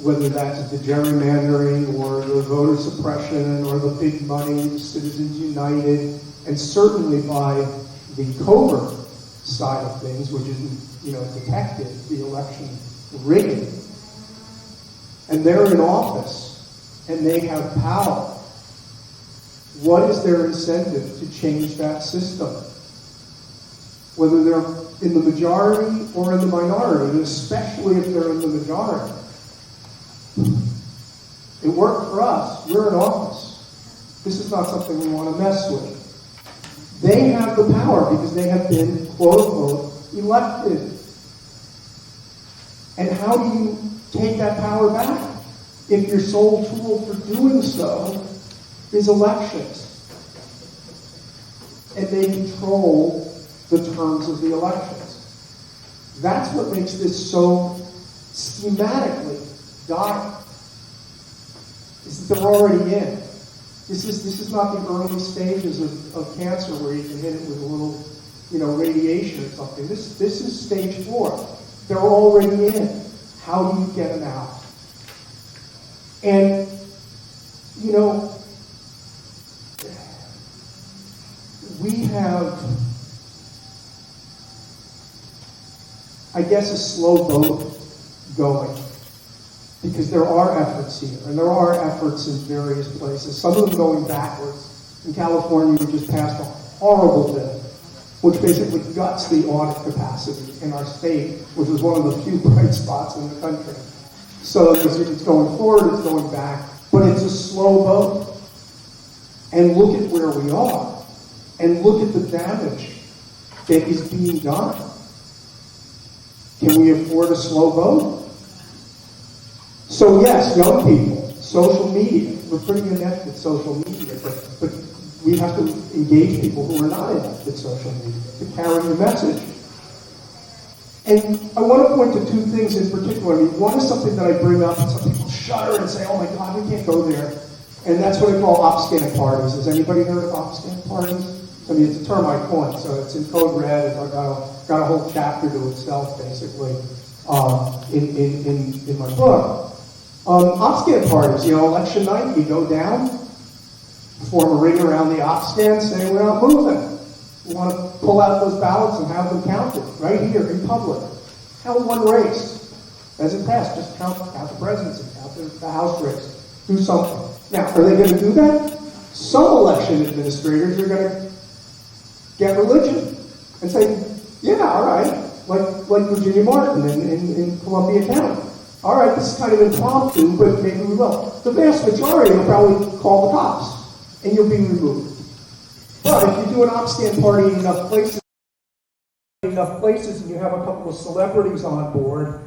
whether that's the gerrymandering or the voter suppression or the big money, Citizens United, and certainly by the covert side of things, which isn't, you know, detected, the election rigging. And they're in office, and they have power. What is their incentive to change that system? Whether they're in the majority or in the minority, and especially if they're in the majority. It worked for us. We're in office. This is not something we want to mess with. They have the power because they have been, quote unquote, elected. And how do you take that power back if your sole tool for doing so is elections? And they control the terms of the elections. That's what makes this so schematically dire. Is that they're already in. This is not the early stages of cancer where you can hit it with a little, you know, radiation or something. This is stage 4. They're already in. How do you get them out? And, you know, we have, I guess, a slow boat going. Because there are efforts here, and there are efforts in various places, some of them going backwards. In California, we just passed a horrible bill, which basically guts the audit capacity in our state, which is one of the few bright spots in the country. So it's going forward, it's going back, but it's a slow boat. And look at where we are, and look at the damage that is being done. Can we afford a slow boat? So yes, young people, social media, we're pretty inept at social media, but we have to engage people who are not inept at social media to carry the message. And I want to point to 2 things in particular. I mean, one is something that I bring up and some people shudder and say, oh my God, we can't go there. And that's what I call OpScan parties. Has anybody heard of OpScan parties? I mean, it's a term I coined, so it's in Code Red. It's got a whole chapter to itself, basically, in my book. OpScan parties, you know, election night, you go down, form a ring around the OpScan, say we're not moving. We want to pull out those ballots and have them counted right here in public. Count one race. As it passed, just count the presidency, count the House race. Do something. Now, are they going to do that? Some election administrators are going to get religion and say, yeah, all right, like Virginia Martin in Columbia County. All right, this is kind of impromptu, but maybe we will. The vast majority will probably call the cops, and you'll be removed. But if you do an op stand party in enough places, and you have a couple of celebrities on board,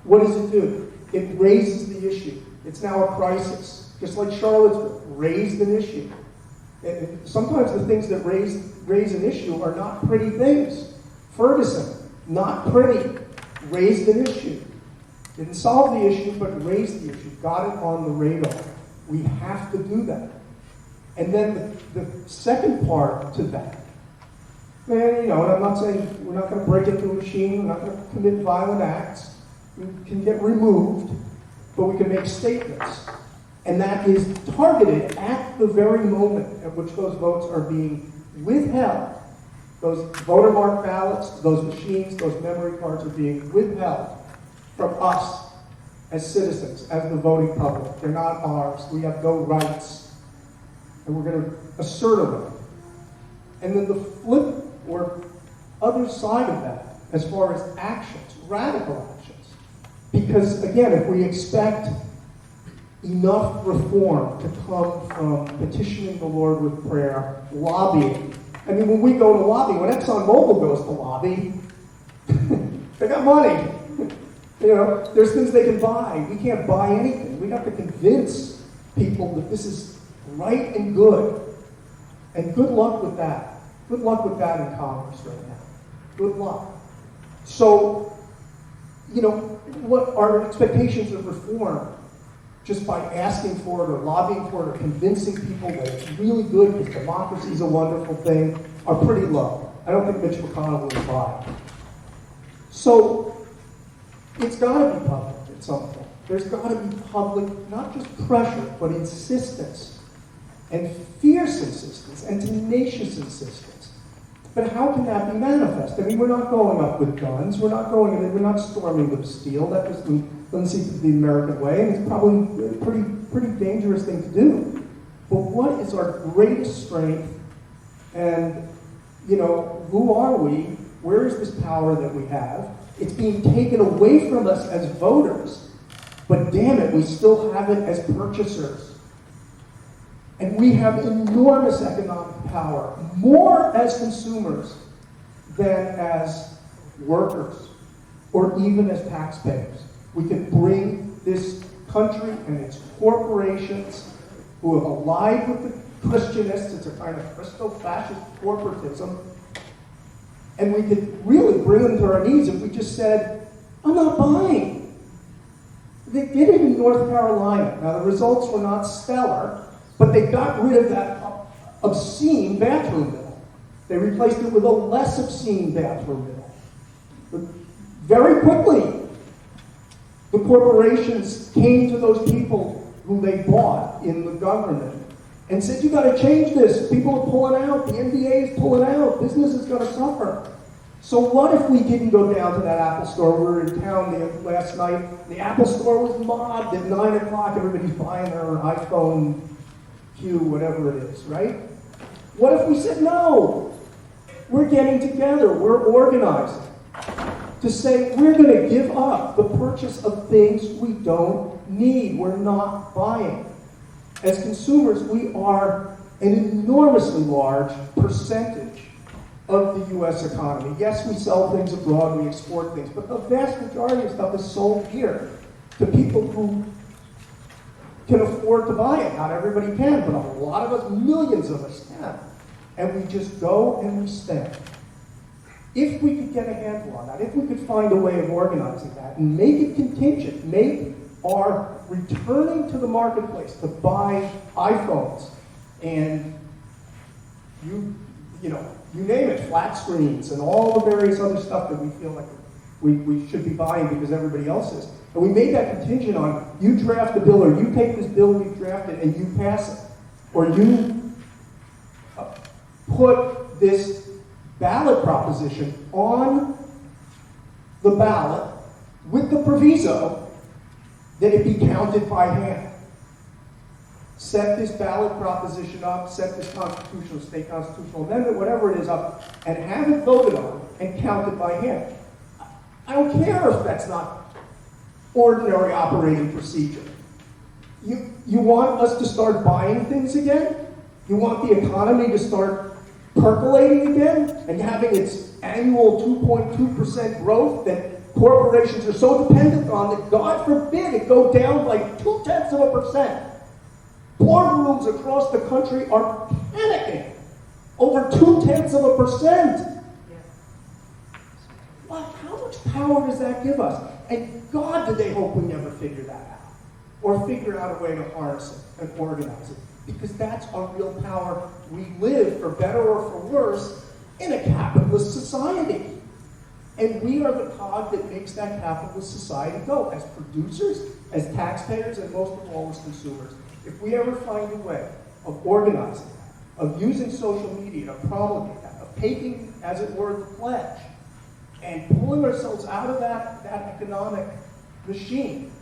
what does it do? It raises the issue. It's now a crisis. Just like Charlottesville raised an issue. And sometimes the things that raise an issue are not pretty things. Ferguson, not pretty, raised an issue. Didn't solve the issue, but raised the issue. Got it on the radar. We have to do that. And then the second part to that, man, and I'm not saying we're not going to break into a machine, we're not going to commit violent acts. We can get removed, but we can make statements. And that is targeted at the very moment at which those votes are being withheld. Those voter mark ballots, those machines, those memory cards are being withheld from us as citizens, as the voting public. They're not ours. We have no rights. And we're going to assert a right. And then the flip or other side of that, as far as actions, radical actions. Because, again, if we expect enough reform to come from petitioning the Lord with prayer, lobbying. I mean, when we go to lobby, when ExxonMobil goes to lobby, they got money. There's things they can buy. We can't buy anything. We have to convince people that this is right and good. And good luck with that. Good luck with that in Congress right now. Good luck. So, what are expectations of reform just by asking for it or lobbying for it or convincing people that it's really good because democracy is a wonderful thing are pretty low. I don't think Mitch McConnell would buy it. So it's got to be public at some point. There's got to be public, not just pressure, but insistence and fierce insistence and tenacious insistence. But how can that be manifest? I mean, we're not going up with guns. We're not storming the Bastille. That doesn't seem to be the American way, and it's probably a pretty dangerous thing to do. But what is our greatest strength? And, who are we? Where is this power that we have? It's being taken away from us as voters, but damn it, we still have it as purchasers. And we have enormous economic power, more as consumers than as workers, or even as taxpayers. We can bring this country and its corporations who have allied with the Christianists, it's a kind of Christo-fascist corporatism, and we could really bring them to our knees if we just said, I'm not buying. They did it in North Carolina. Now, the results were not stellar, but they got rid of that obscene bathroom bill. They replaced it with a less obscene bathroom bill. But very quickly, the corporations came to those people who they bought in the government and said, you got to change this. People are pulling out. The NBA is pulling out. Business is going to suffer. So what if we didn't go down to that Apple store? We were in town last night. The Apple store was mobbed at 9 o'clock. Everybody's buying their iPhone Q, whatever it is, right? What if we said, no, we're getting together, we're organizing to say we're going to give up the purchase of things we don't need, we're not buying. As consumers, we are an enormously large percentage of the U.S. economy. Yes, we sell things abroad, we export things, but the vast majority of stuff is sold here to people who can afford to buy it. Not everybody can, but a lot of us, millions of us can. And we just go and we spend. If we could get a handle on that, if we could find a way of organizing that and make it contingent, make our returning to the marketplace to buy iPhones and you name it, flat screens and all the various other stuff that we feel like we should be buying because everybody else is. And we made that contingent on you draft a bill or you take this bill we've drafted and you pass it. Or you put put this ballot proposition on the ballot with the proviso that it be counted by hand. Set this ballot proposition up, set this state constitutional amendment, whatever it is up, and have it voted on and counted by hand. I don't care if that's not ordinary operating procedure. You want us to start buying things again? You want the economy to start percolating again and having its annual 2.2% growth that corporations are so dependent on that, God forbid, it go down like 0.2%. Boardrooms across the country are panicking over 0.2%. Well, how much power does that give us? And God, do they hope we never figure that out or figure out a way to harness it and organize it, because that's our real power. We live, for better or for worse, in a capitalist society. And we are the cog that makes that capitalist society go, as producers, as taxpayers, and most of all as consumers. If we ever find a way of organizing that, of using social media to promulgate that, of taking, as it were, the pledge, and pulling ourselves out of that economic machine,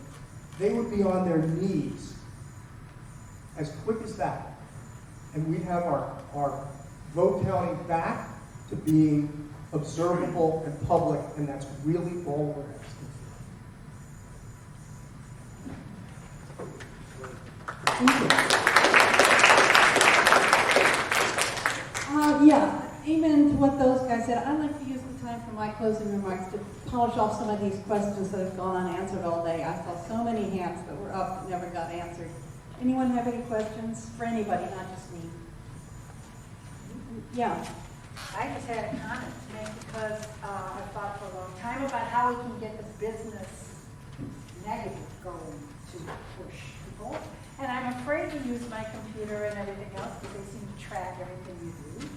they would be on their knees as quick as that. And we'd have our vote counting back to being observable and public, and that's really all we're asking for.
Yeah, amen to what those guys said. I'd like to use the time for my closing remarks to polish off some of these questions that have gone unanswered all day. I saw so many hands that were up that never got answered. Anyone have any questions for anybody, not just me? Yeah.
I just had a comment to make because I've thought for a long time about how we can get the business negative going to push people. And I'm afraid to use my computer and everything else because they seem to track everything you do.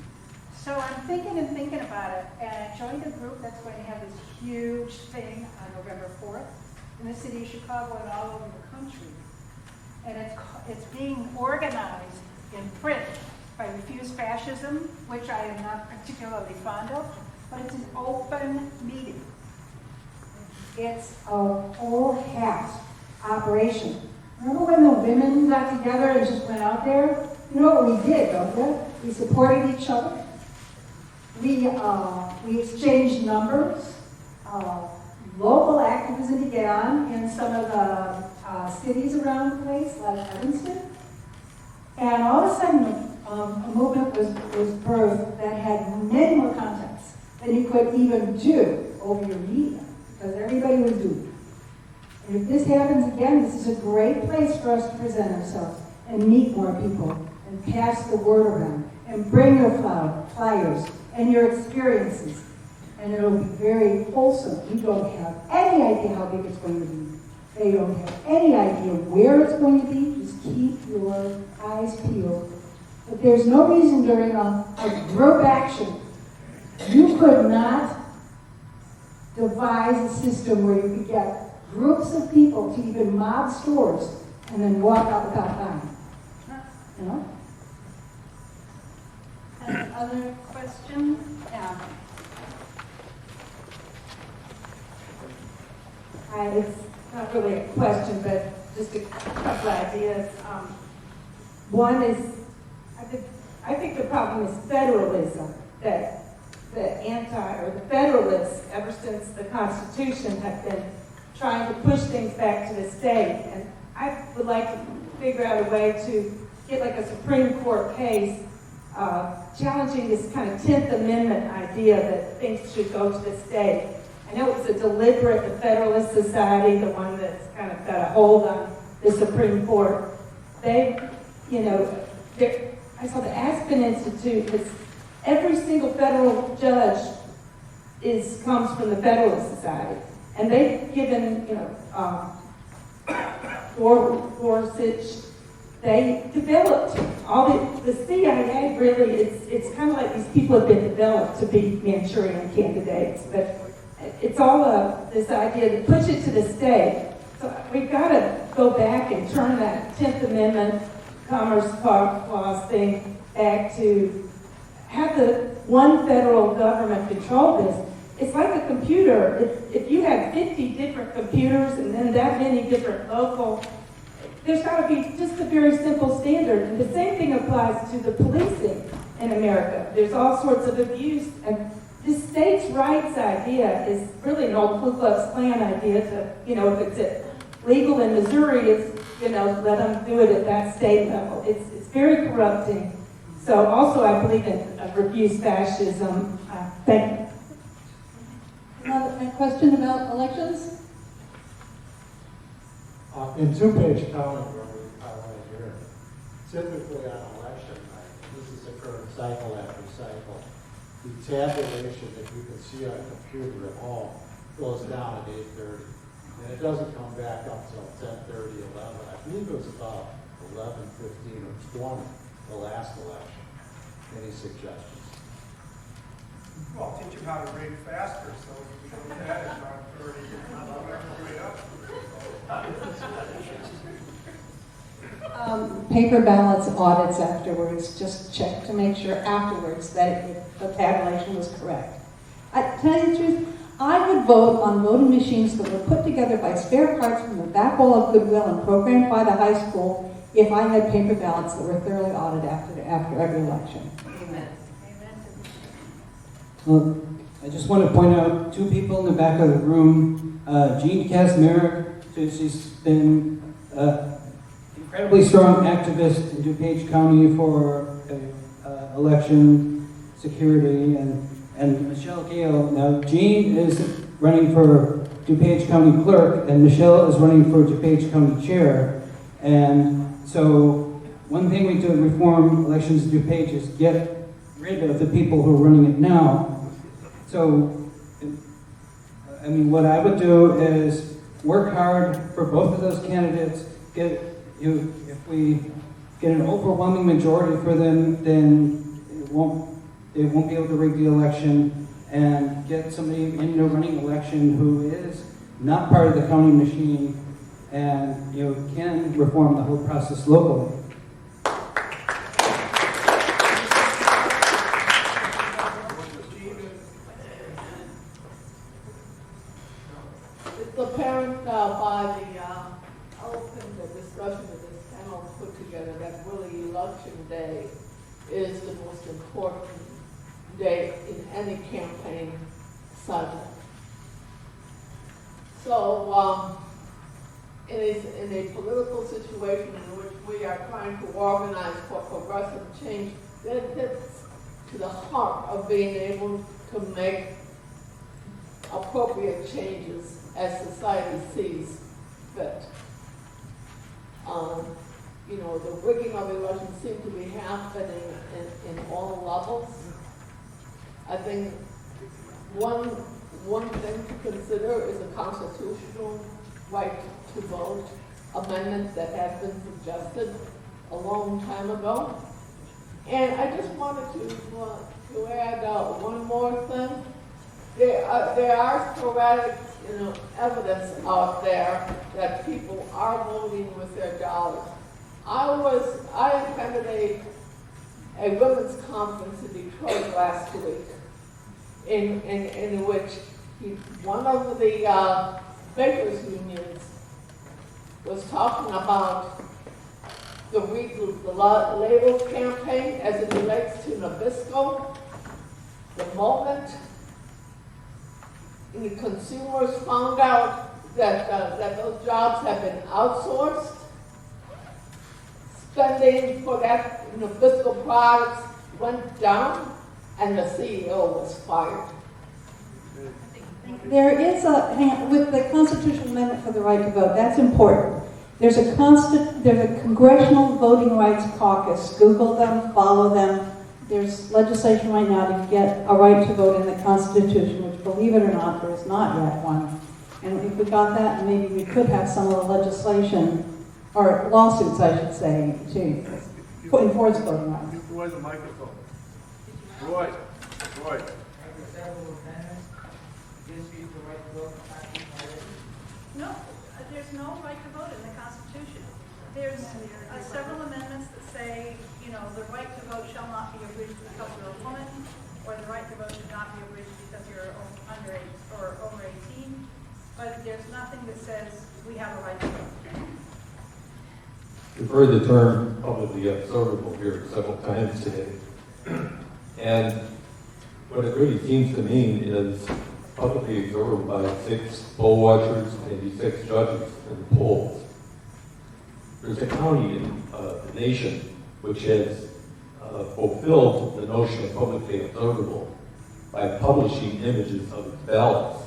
So I'm thinking about it, and I joined a group that's going to have this huge thing on November 4th in the city of Chicago and all over the country. And it's being organized in print by Refuse Fascism, which I am not particularly fond of, but it's an open meeting.
It's a whole house operation. Remember when the women got together and just went out there? You know what we did, don't you? We supported each other. We exchanged numbers. Local activism began in some of the cities around the place, like Evanston. And all of a sudden, a movement was birthed that had many more contacts than you could even do over your media, because everybody was doing it. And if this happens again, this is a great place for us to present ourselves and meet more people and pass the word around and bring your flyers and your experiences. And it'll be very wholesome. You don't have any idea how big it's going to be. They don't have any idea where it's going to be. Just keep your eyes peeled. But there's no reason during a group action you could not devise a system where you could get groups of people to even mob stores and then walk out without buying. You know?
Other questions? Yeah.
It's not really a question, but just a couple ideas. One is, I think the problem is federalism, that the federalists, ever since the Constitution, have been trying to push things back to the state. And I would like to figure out a way to get like a Supreme Court case challenging this kind of 10th Amendment idea that things should go to the state. I know it's a deliberate, the Federalist Society, the one that's kind of got a hold on the Supreme Court. They, you know, I saw the Aspen Institute, every single federal judge comes from the Federalist Society. And they've given, you know, Gorsuch, they developed all the CIA really, it's kind of like these people have been developed to be Manchurian candidates, but it's all this idea to push it to the state. So we've got to go back and turn that 10th Amendment Commerce Clause thing back to have the one federal government control this. It's like a computer. If you have 50 different computers and then that many different local, there's got to be just a very simple standard. And the same thing applies to the policing in America. There's all sorts of abuse. And this states' rights idea is really an old Ku Klux Klan idea to, if it's legal in Missouri, it's, let them do it at that state level. It's very corrupting. So also I believe in refuse fascism. Thank you.
Another question about elections?
In DuPage County, where we highlight here, typically on election night, this has occurred cycle after cycle, the tabulation that you can see on a computer at home goes down at 8:30. And it doesn't come back up until 10:30, 11. I believe it was about 11:15 or 20, the last election. Any suggestions?
Well, teach them how to read faster, so we don't have it on 30,
Paper ballots audits afterwards, just check to make sure afterwards that the tabulation was correct. To tell you the truth, I would vote on voting machines that were put together by spare parts from the back wall of Goodwill and programmed by the high school if I had paper ballots that were thoroughly audited after every election.
I just want to point out two people in the back of the room. Jean Kazmarek, she's been incredibly strong activist in DuPage County for election security, and Michelle Gale. Now, Jean is running for DuPage County Clerk, and Michelle is running for DuPage County Chair. And so one thing we do to reform elections in DuPage is get rid of the people who are running it now. So, I mean, what I would do is work hard for both of those candidates. If we get an overwhelming majority for them, then they won't be able to rig the election, and get somebody in the running election who is not part of the county machine and can reform the whole process locally.
It's apparent by the open discussion that this panel put together that really election day is the most important day in any campaign cycle. So, in a political situation in which we are trying to organize for progressive change, that gets to the heart of being able to make appropriate changes as society sees fit. The rigging of elections seems to be happening in all levels. I think one thing to consider is a constitutional right to vote amendment that has been suggested a long time ago. And I just wanted to add one more thing. There are sporadic evidence out there that people are voting with their dollars. I attended a women's conference in Detroit last week, in which one of the bakers unions was talking about the labels campaign as it relates to Nabisco. The moment the consumers found out that those jobs have been outsourced, spending for that Nabisco products went down, and the CEO was fired.
There is with the constitutional amendment for the right to vote, that's important. There's a Congressional Voting Rights Caucus. Google them, follow them. There's legislation right now to get a right to vote in the Constitution, which, believe it or not, there is not yet one. And if we got that, maybe we could have some of the legislation, or lawsuits, I should say, to enforce voting rights.
Roy, the microphone. Roy.
No, there's no right to vote in the Constitution. There's there's several amendments that say, you know, the right to vote shall not be abridged because you're a woman, or the right to vote should not be abridged because you're underage or over 18, but there's nothing that says we have a right to vote.
We've heard the term publicly observable here several times today. And what it really seems to mean is publicly observed by 6 poll watchers, maybe 6 judges in the polls. There's a county in the nation which has fulfilled the notion of publicly observable by publishing images of its ballots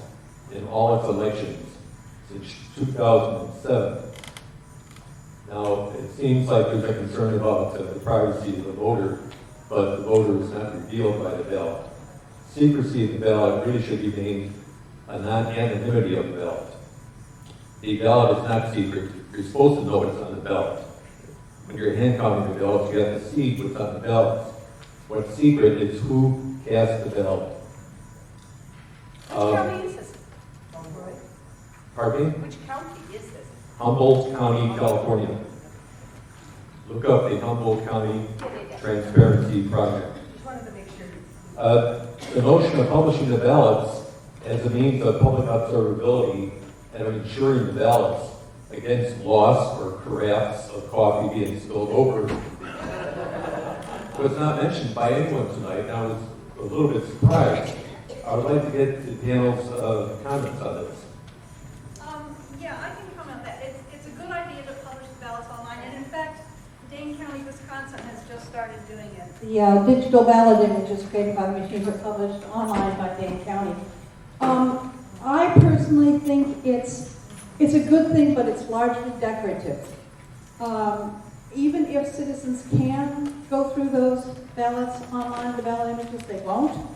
in all its elections since 2007. Now, it seems like there's a concern about the privacy of the voter, but the voter is not revealed by the ballot. Secrecy of the ballot really should be named a non-anonymity of the ballot. The ballot is not secret. You're supposed to know what's on the ballot. When you're hand counting the ballots, you have to see what's on the ballot. What's secret is who cast the ballot.
Which county is this?
Pardon me?
Which county is this?
Humboldt County, California. Look up the Humboldt County Transparency Project.
Just wanted to make sure.
The notion of publishing the ballots as a means of public observability and of ensuring the ballots against loss or carafes of coffee being spilled over was not mentioned by anyone tonight, and I was a little bit surprised. I would like to get the panel's comments on this.
Yeah, I can comment on that. It's a good idea to publish the ballots online, and in fact, Dane County, Wisconsin has just started doing it.
The digital ballot images created by the machines are published online by Dane County. I personally think it's a good thing, but it's largely decorative. Even if citizens can go through those ballots online, the ballot images, they won't.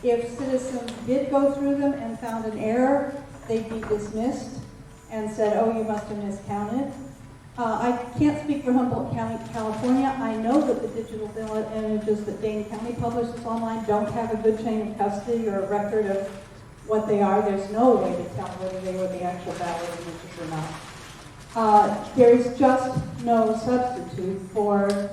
If citizens did go through them and found an error, they'd be dismissed and said, oh, you must have miscounted. I can't speak for Humboldt County, California. I know that the digital ballot images that Dane County publishes online don't have a good chain of custody or a record of what they are. There's no way to tell whether they were the actual ballot images or not. There's just no substitute for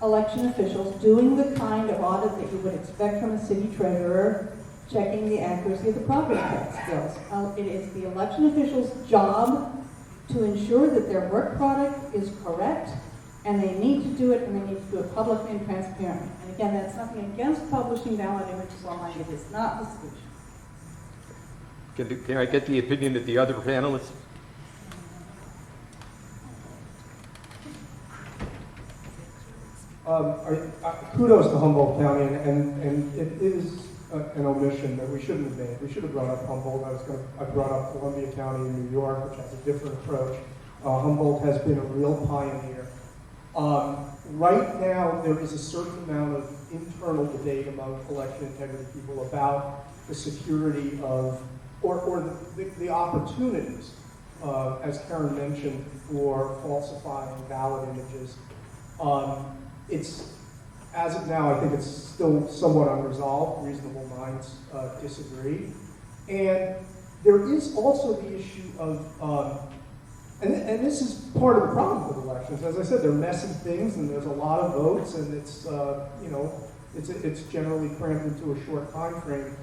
election officials doing the kind of audit that you would expect from a city treasurer, checking the accuracy of the property tax bills. It is the election official's job to ensure that their work product is correct, and they need to do it, and they need to do it publicly and transparently. And again, that's nothing against publishing ballot images online. It is not the solution.
Can I get the opinion of the other panelists?
Kudos to Humboldt County, and it is an omission that we shouldn't have made. We should have brought up Humboldt. I brought up Columbia County in New York, which has a different approach. Humboldt has been a real pioneer. Right now, there is a certain amount of internal debate among election integrity people about the security of, or the opportunities, as Karen mentioned, for falsifying ballot images. It's, as of now, I think it's still somewhat unresolved. Reasonable minds disagree. And there is also the issue of, and this is part of the problem with elections. As I said, they're messy things, and there's a lot of votes, and it's, it's generally crammed into a short time frame.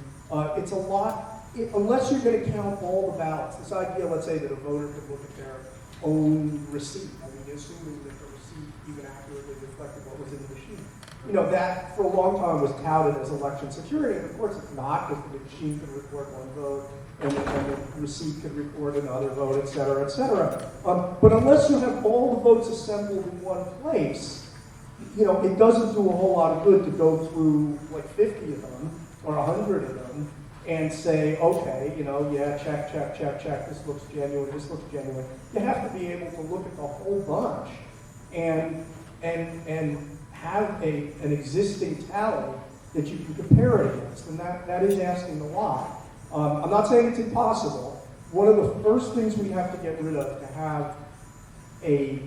It's a lot, unless you're going to count all the ballots. This idea, let's say, that a voter could look at their own receipt. I mean, assuming that the receipt even accurately reflected what was in the machine. You know, that for a long time was touted as election security, and of course it's not, because the machine could record one vote, and the receipt could record another vote, et cetera, et cetera. But unless you have all the votes assembled in one place, you know, it doesn't do a whole lot of good to go through like 50 of them, or 100 of them, and say, okay, you know, yeah, check, check, check, check, this looks genuine, this looks genuine. You have to be able to look at the whole bunch and have an existing tally that you can compare it against, and that is asking a lot. I'm not saying it's impossible. One of the first things we have to get rid of to have a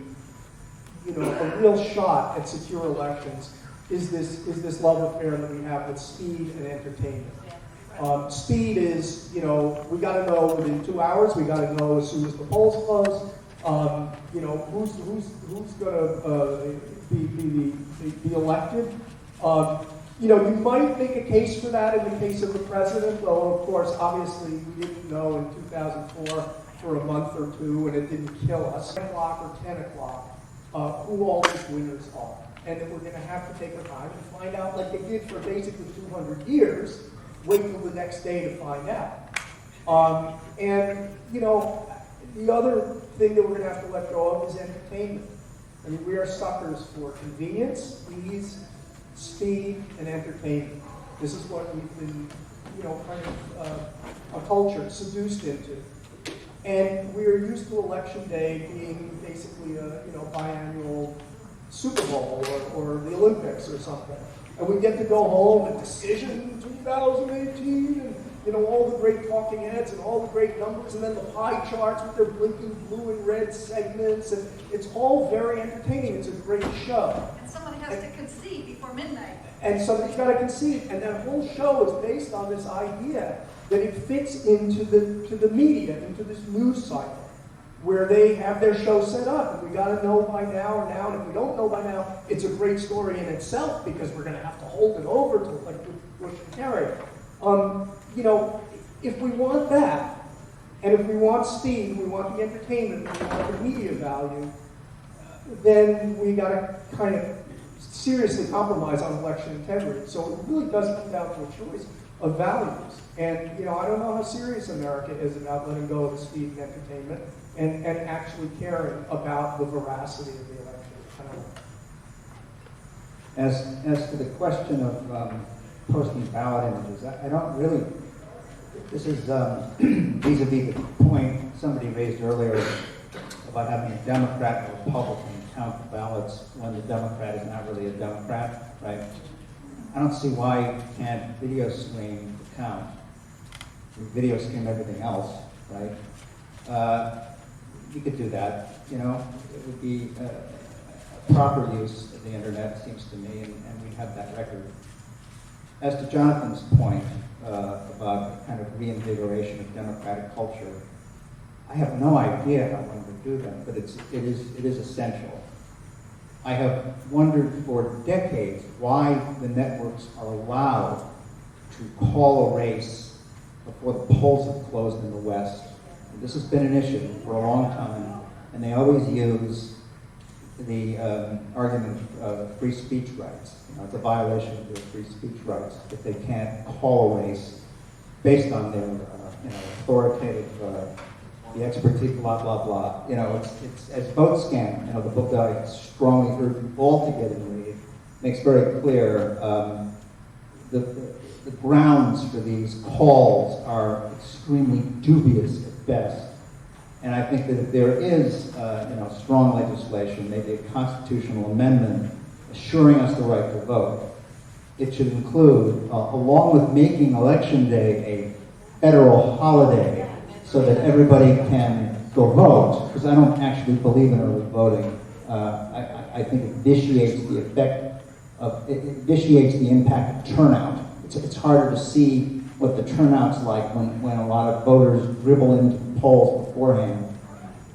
real shot at secure elections is this love affair that we have with speed and entertainment. Speed is, we got to know within 2 hours. We got to know as soon as the polls close. You know, who's going to be elected? You know, you might make a case for that in the case of the president, though, of course, obviously, we didn't know in 2004 for a month or two, and it didn't kill us. 10 o'clock or 10 o'clock, who all these winners are. And that we're going to have to take our time and find out, like they did for basically 200 years, wait till the next day to find out. And, you know, the other thing that we're going to have to let go of is entertainment. I mean, we are suckers for convenience, ease, speed, and entertainment. This is what we've been, you know, kind of a culture seduced into. And we are used to Election Day being basically a, you know, biannual Super Bowl or the Olympics or something. And we get to go home and decision 2018 and, you know, all the great talking heads and all the great numbers and then the pie charts with their blinking blue and red segments. And it's all very entertaining. It's a great show.
And someone has to concede before midnight.
And somebody's got to concede. And that whole show is based on this idea that it fits into the media, into this news cycle, where they have their show set up. And we got to know by now or now. And if we don't know by now, it's a great story in itself because we're going to have to hold it over to like Bush and Kerry. You know, if we want that, and if we want speed, we want the entertainment, we want the media value, then we got to kind of seriously compromise on election integrity. So it really does come down to a choice of values. And, you know, I don't know how serious America is about letting go of the speed and entertainment and actually caring about the veracity of the election. I don't know.
As to the question of posting ballot images, I don't really, this is vis-a-vis the point somebody raised earlier about having a Democrat and Republican count the ballots when the Democrat is not really a Democrat, right? I don't see why you can't video stream the count. You video stream everything else, right? You could do that, you know. It would be a proper use of the internet, seems to me, and we'd have that record. As to Jonathan's point about kind of reinvigoration of democratic culture, I have no idea how one would do that, but it is essential. I have wondered for decades why the networks are allowed to call a race before the polls have closed in the West. And this has been an issue for a long time, and they always use the argument of free speech rights. You know, it's a violation of their free speech rights if they can't call a race based on their authoritative, the expertise, blah, blah, blah. You know, it's as vote scam, you know, the book that I strongly urge you all to get and read, makes very clear the grounds for these calls are extremely dubious at best. And I think that if there is, strong legislation, maybe a constitutional amendment assuring us the right to vote, it should include, along with making Election Day a federal holiday, so that everybody can go vote. Because I don't actually believe in early voting. I think it vitiates the effect of it vitiates the impact of turnout. It's harder to see what the turnout's like when a lot of voters dribble into the polls beforehand.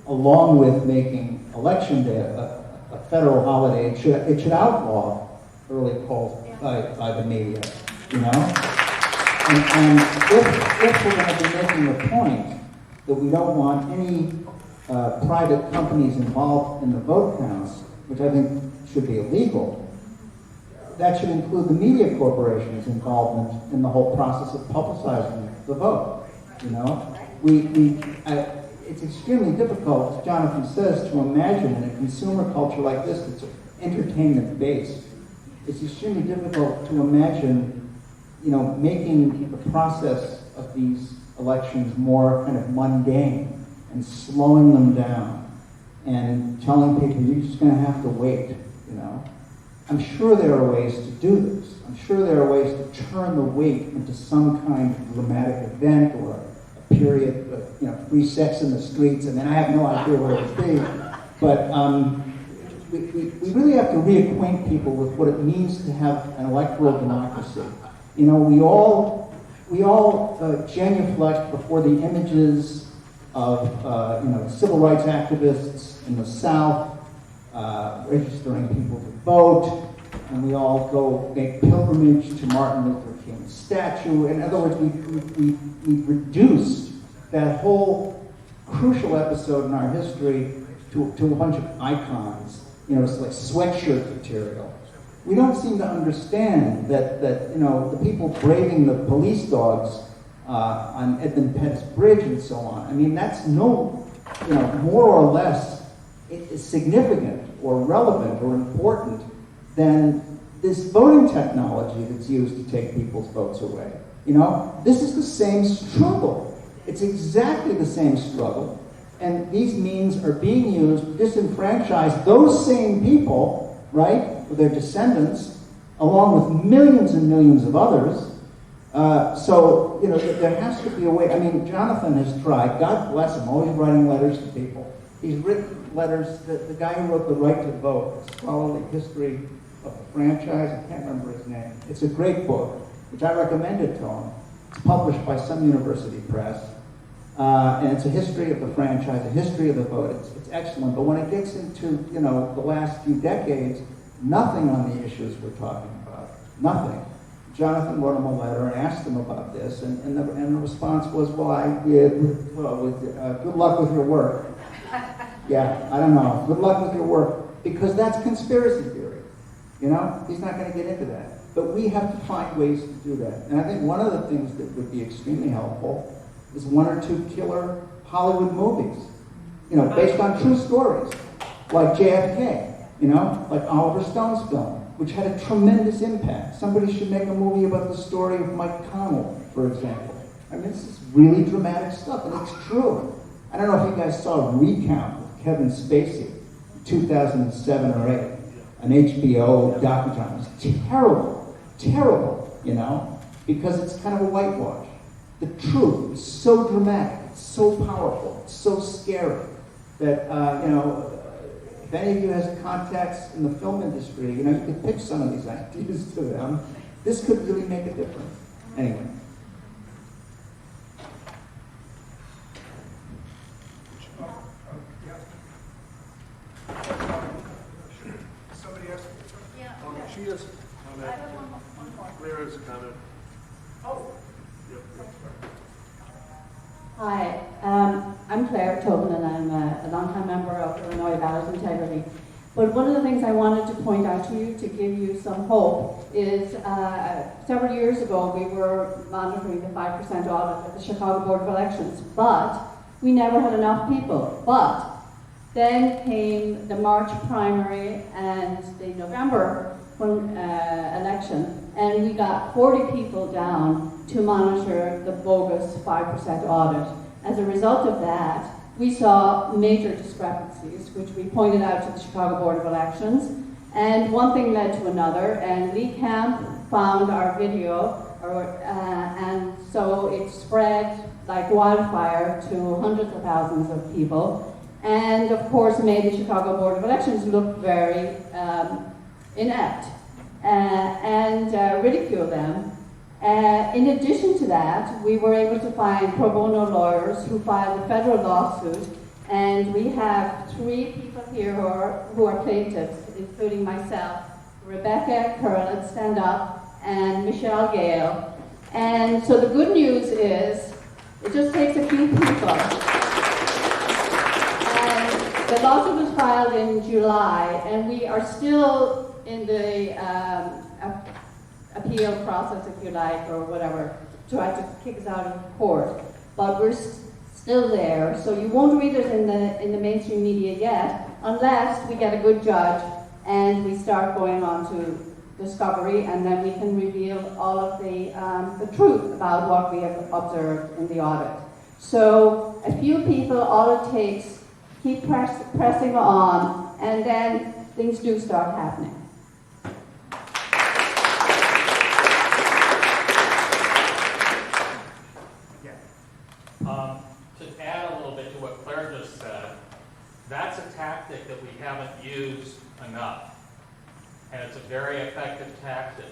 Along with making Election Day a federal holiday, it should outlaw early polls by the media, you know? And if we're going to be making the point that we don't want any private companies involved in the vote counts, which I think should be illegal, that should include the media corporations' involvement in the whole process of publicizing the vote. You know, it's extremely difficult, as Jonathan says, to imagine in a consumer culture like this that's entertainment-based. It's extremely difficult to imagine, you know, making the process of these elections more kind of mundane and slowing them down and telling people you're just going to have to wait, you know. I'm sure there are ways to do this. I'm sure there are ways to turn the wait into some kind of dramatic event or a period of, free sex in the streets. I mean, I have no idea what it would be, but we really have to reacquaint people with what it means to have an electoral democracy. You know, we all genuflect before the images of civil rights activists in the South registering people to vote, and we all go make pilgrimage to Martin Luther King's statue. In other words, we reduced that whole crucial episode in our history to a bunch of icons. It's like sweatshirt material. We don't seem to understand that the people braving the police dogs on Edmund Pettus Bridge and so on. I mean, that's more or less significant or relevant or important than this voting technology that's used to take people's votes away. This is the same struggle. It's exactly the same struggle. And these means are being used to disenfranchise those same people, right, or their descendants, along with millions and millions of others. So there has to be a way. I mean, Jonathan has tried, God bless him, always writing letters to people. He's written letters, the guy who wrote The Right to Vote, The Scholarly History of the Franchise, I can't remember his name. It's a great book, which I recommended to him. It's published by some university press. And it's a history of the franchise, a history of the vote. It's excellent. But when it gets into, the last few decades, nothing on the issues we're talking about. Nothing. Jonathan wrote him a letter and asked him about this, and the response was, good luck with your work. Yeah, I don't know. Good luck with your work. Because that's conspiracy theory. He's not going to get into that. But we have to find ways to do that. And I think one of the things that would be extremely helpful is one or two killer Hollywood movies, based on true stories, like JFK, like Oliver Stone's film, which had a tremendous impact. Somebody should make a movie about the story of Mike Connell, for example. I mean, this is really dramatic stuff, and it's true. I don't know if you guys saw Recount with Kevin Spacey, 2007 or 8, an HBO documentary. It's terrible, because it's kind of a whitewash. The truth is so dramatic, it's so powerful, it's so scary that, if any of you has contacts in the film industry, you can pitch some of these ideas to them. This could really make a difference. Anyway.
Somebody asked?
Yeah.
She has a comment.
I have one more.
Claire has a comment.
Oh.
Yep.
Hi, I'm Claire Tobin, and I'm a longtime member of Illinois Ballot Integrity. But one of the things I wanted to point out to you, to give you some hope, is several years ago we were monitoring the 5% audit at the Chicago Board of Elections, but we never had enough people. But then came the March primary and the November election, and we got 40 people down to monitor the bogus 5% audit. As a result of that, we saw major discrepancies, which we pointed out to the Chicago Board of Elections, and one thing led to another, and Lee Camp found our video, and so it spread like wildfire to hundreds of thousands of people, and of course made the Chicago Board of Elections look very inept and ridicule them. In addition to that, we were able to find pro bono lawyers who filed a federal lawsuit, and we have 3 people here who are plaintiffs, including myself, Rebecca Curlett, stand up, and Michelle Gale. And so the good news is, it just takes a few people. And the lawsuit was filed in July, and we are still in the appeal process, if you like, or whatever, try to kick us out of court. But we're still there, so you won't read it in the mainstream media yet, unless we get a good judge and we start going on to discovery, and then we can reveal all of the truth about what we have observed in the audit. So a few people, all it takes, keep pressing on, and then things do start happening.
To add a little bit to what Claire just said, that's a tactic that we haven't used enough. And it's a very effective tactic,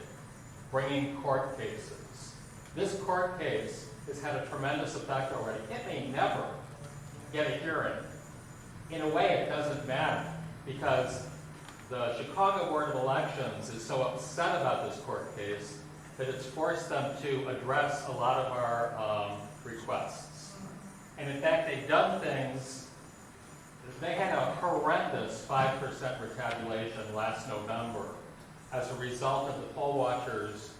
bringing court cases. This court case has had a tremendous effect already. It may never get a hearing. In a way, it doesn't matter, because the Chicago Board of Elections is so upset about this court case that it's forced them to address a lot of our requests. And in fact, they've done things. They had a horrendous 5% retabulation last November as a result of the poll watchers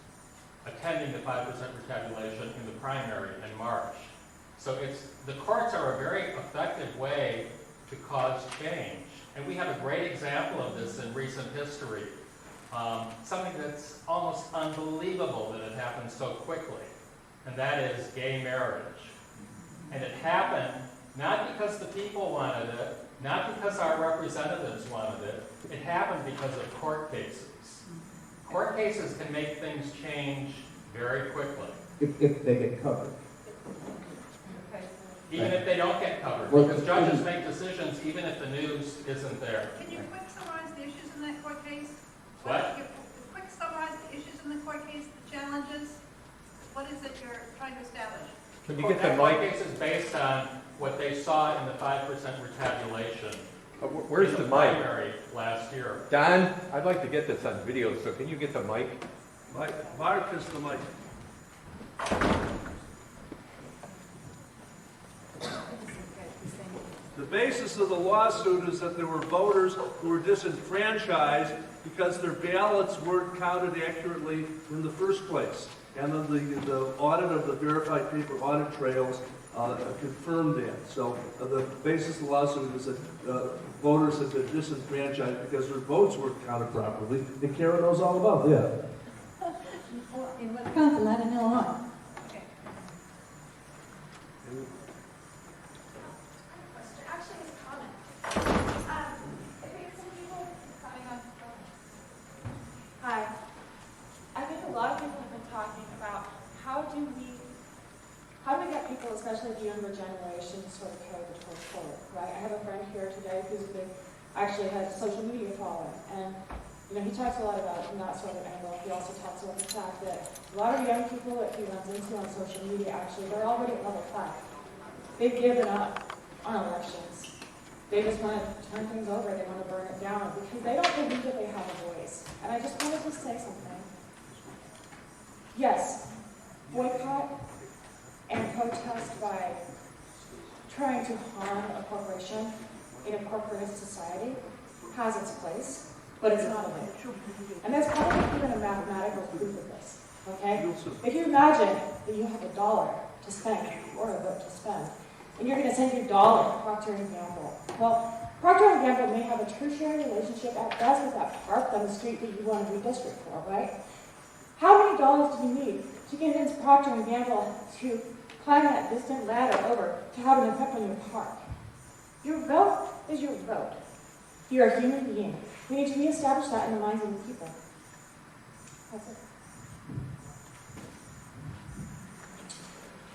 attending the 5% retabulation in the primary in March. So the courts are a very effective way to cause change. And we have a great example of this in recent history. Something that's almost unbelievable that it happened so quickly, and that is gay marriage. And it happened not because the people wanted it, not because our representatives wanted it. It happened because of court cases. Court cases can make things change very quickly.
If they get covered.
Even if they don't get covered, because judges make decisions even if the news isn't there.
Can you quick summarize the issues in that court case?
What?
Quick summarize the issues in the court case, the challenges. What is it you're trying to establish?
Can you get the
That court
mic?
case is based on what they saw in the 5% retabulation.
Where's
in
the
the
mic?
primary last year.
Don, I'd like to get this on video, so can you get the mic?
Mark is the mic. The basis of the lawsuit is that there were voters who were disenfranchised because their ballots weren't counted accurately in the first place. And then the audit of the verified paper audit trails confirmed that. So the basis of the lawsuit is that voters have been disenfranchised because their votes weren't counted properly. And Karen knows all about that.
In Wisconsin, not in Illinois.
Actually, it's a comment. I think some people coming on. Hi. I think a lot of people have been talking about how do we get people, especially the younger generation, to sort of carry the torch forward, right? I have a friend here today who's actually has a social media following, and he talks a lot about from that sort of angle. He also talks about the fact that a lot of young people that he runs into on social media, actually, they're already at level 5. They've given up on elections. They just want to turn things over. They want to burn it down because they don't believe that they have a voice. And I just wanted to say something. Yes, boycott and protest by trying to harm a corporation in a corporatist society has its place, but it's not a way. And there's probably even a mathematical proof of this, okay? If you imagine that you have $1 to spend or a vote to spend, and you're going to send your dollar to Procter & Gamble. Well, Procter & Gamble may have a tertiary relationship at best with that park on the street that you want to redistrict for, right? How many dollars do you need to convince Procter & Gamble to climb that distant ladder over to have an effect on your park? Your vote is your vote. You're a human being. We need to reestablish that in the minds of the people. That's it.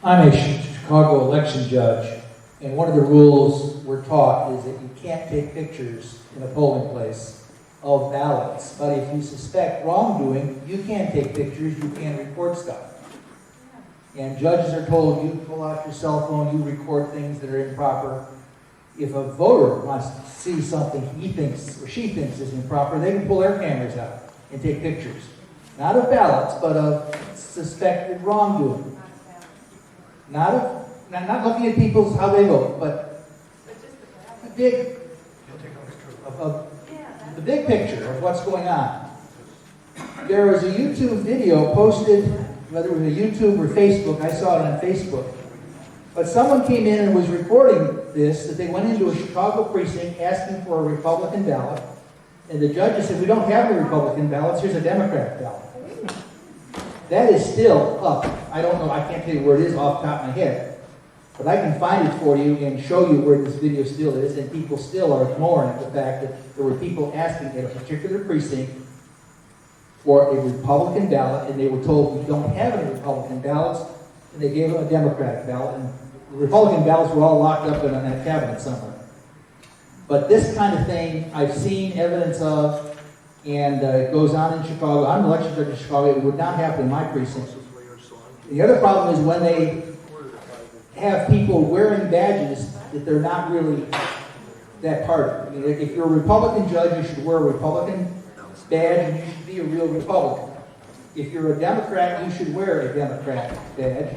I'm a Chicago election judge, and one of the rules we're taught is that you can't take pictures in a polling place of ballots. But if you suspect wrongdoing, you can take pictures, you can record stuff. And judges are told you pull out your cell phone, you record things that are improper. If a voter wants to see something he thinks or she thinks is improper, they can pull their cameras out and take pictures. Not of ballots, but of suspected wrongdoing. Not looking at people's how they vote, but the big picture of what's going on. There was a YouTube video posted, whether it was a YouTube or Facebook, I saw it on Facebook. But someone came in and was recording this, that they went into a Chicago precinct asking for a Republican ballot, and the judges said, we don't have any Republican ballots, here's a Democrat ballot. That is still up. I don't know, I can't tell you where it is off the top of my head. But I can find it for you and show you where this video still is, and people still are ignoring the fact that there were people asking at a particular precinct for a Republican ballot, and they were told we don't have any Republican ballots, and they gave them a Democratic ballot, and the Republican ballots were all locked up in a cabinet somewhere. But this kind of thing I've seen evidence of, and it goes on in Chicago. I'm an election judge in Chicago. It would not happen in my precinct. The other problem is when they have people wearing badges that they're not really that party. I mean, if you're a Republican judge, you should wear a Republican badge and you should be a real Republican. If you're a Democrat, you should wear a Democrat badge.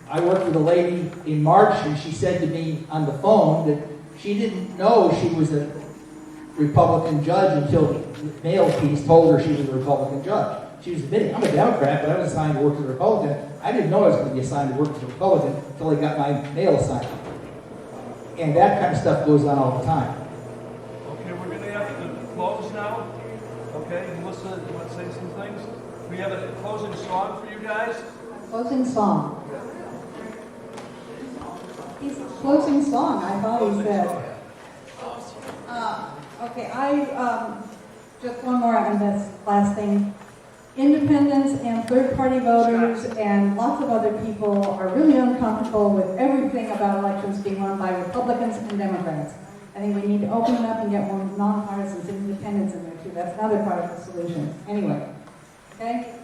I worked with a lady in March and she said to me on the phone that she didn't know she was a Republican judge until the mail piece told her she was a Republican judge. She was admitting, I'm a Democrat, but I was assigned to work as a Republican. I didn't know I was going to be assigned to work as a Republican until I got my mail assignment. And that kind of stuff goes on all the time.
Okay, we're gonna have to close now. Okay, Melissa, you want to say some things? We have a closing song for you guys.
Closing song. Closing song, I thought he said. Okay, just one more on this last thing. Independents and third-party voters and lots of other people are really uncomfortable with everything about elections being run by Republicans and Democrats. I think we need to open it up and get more nonpartisans and independents in there too. That's another part of the solution. Anyway, okay?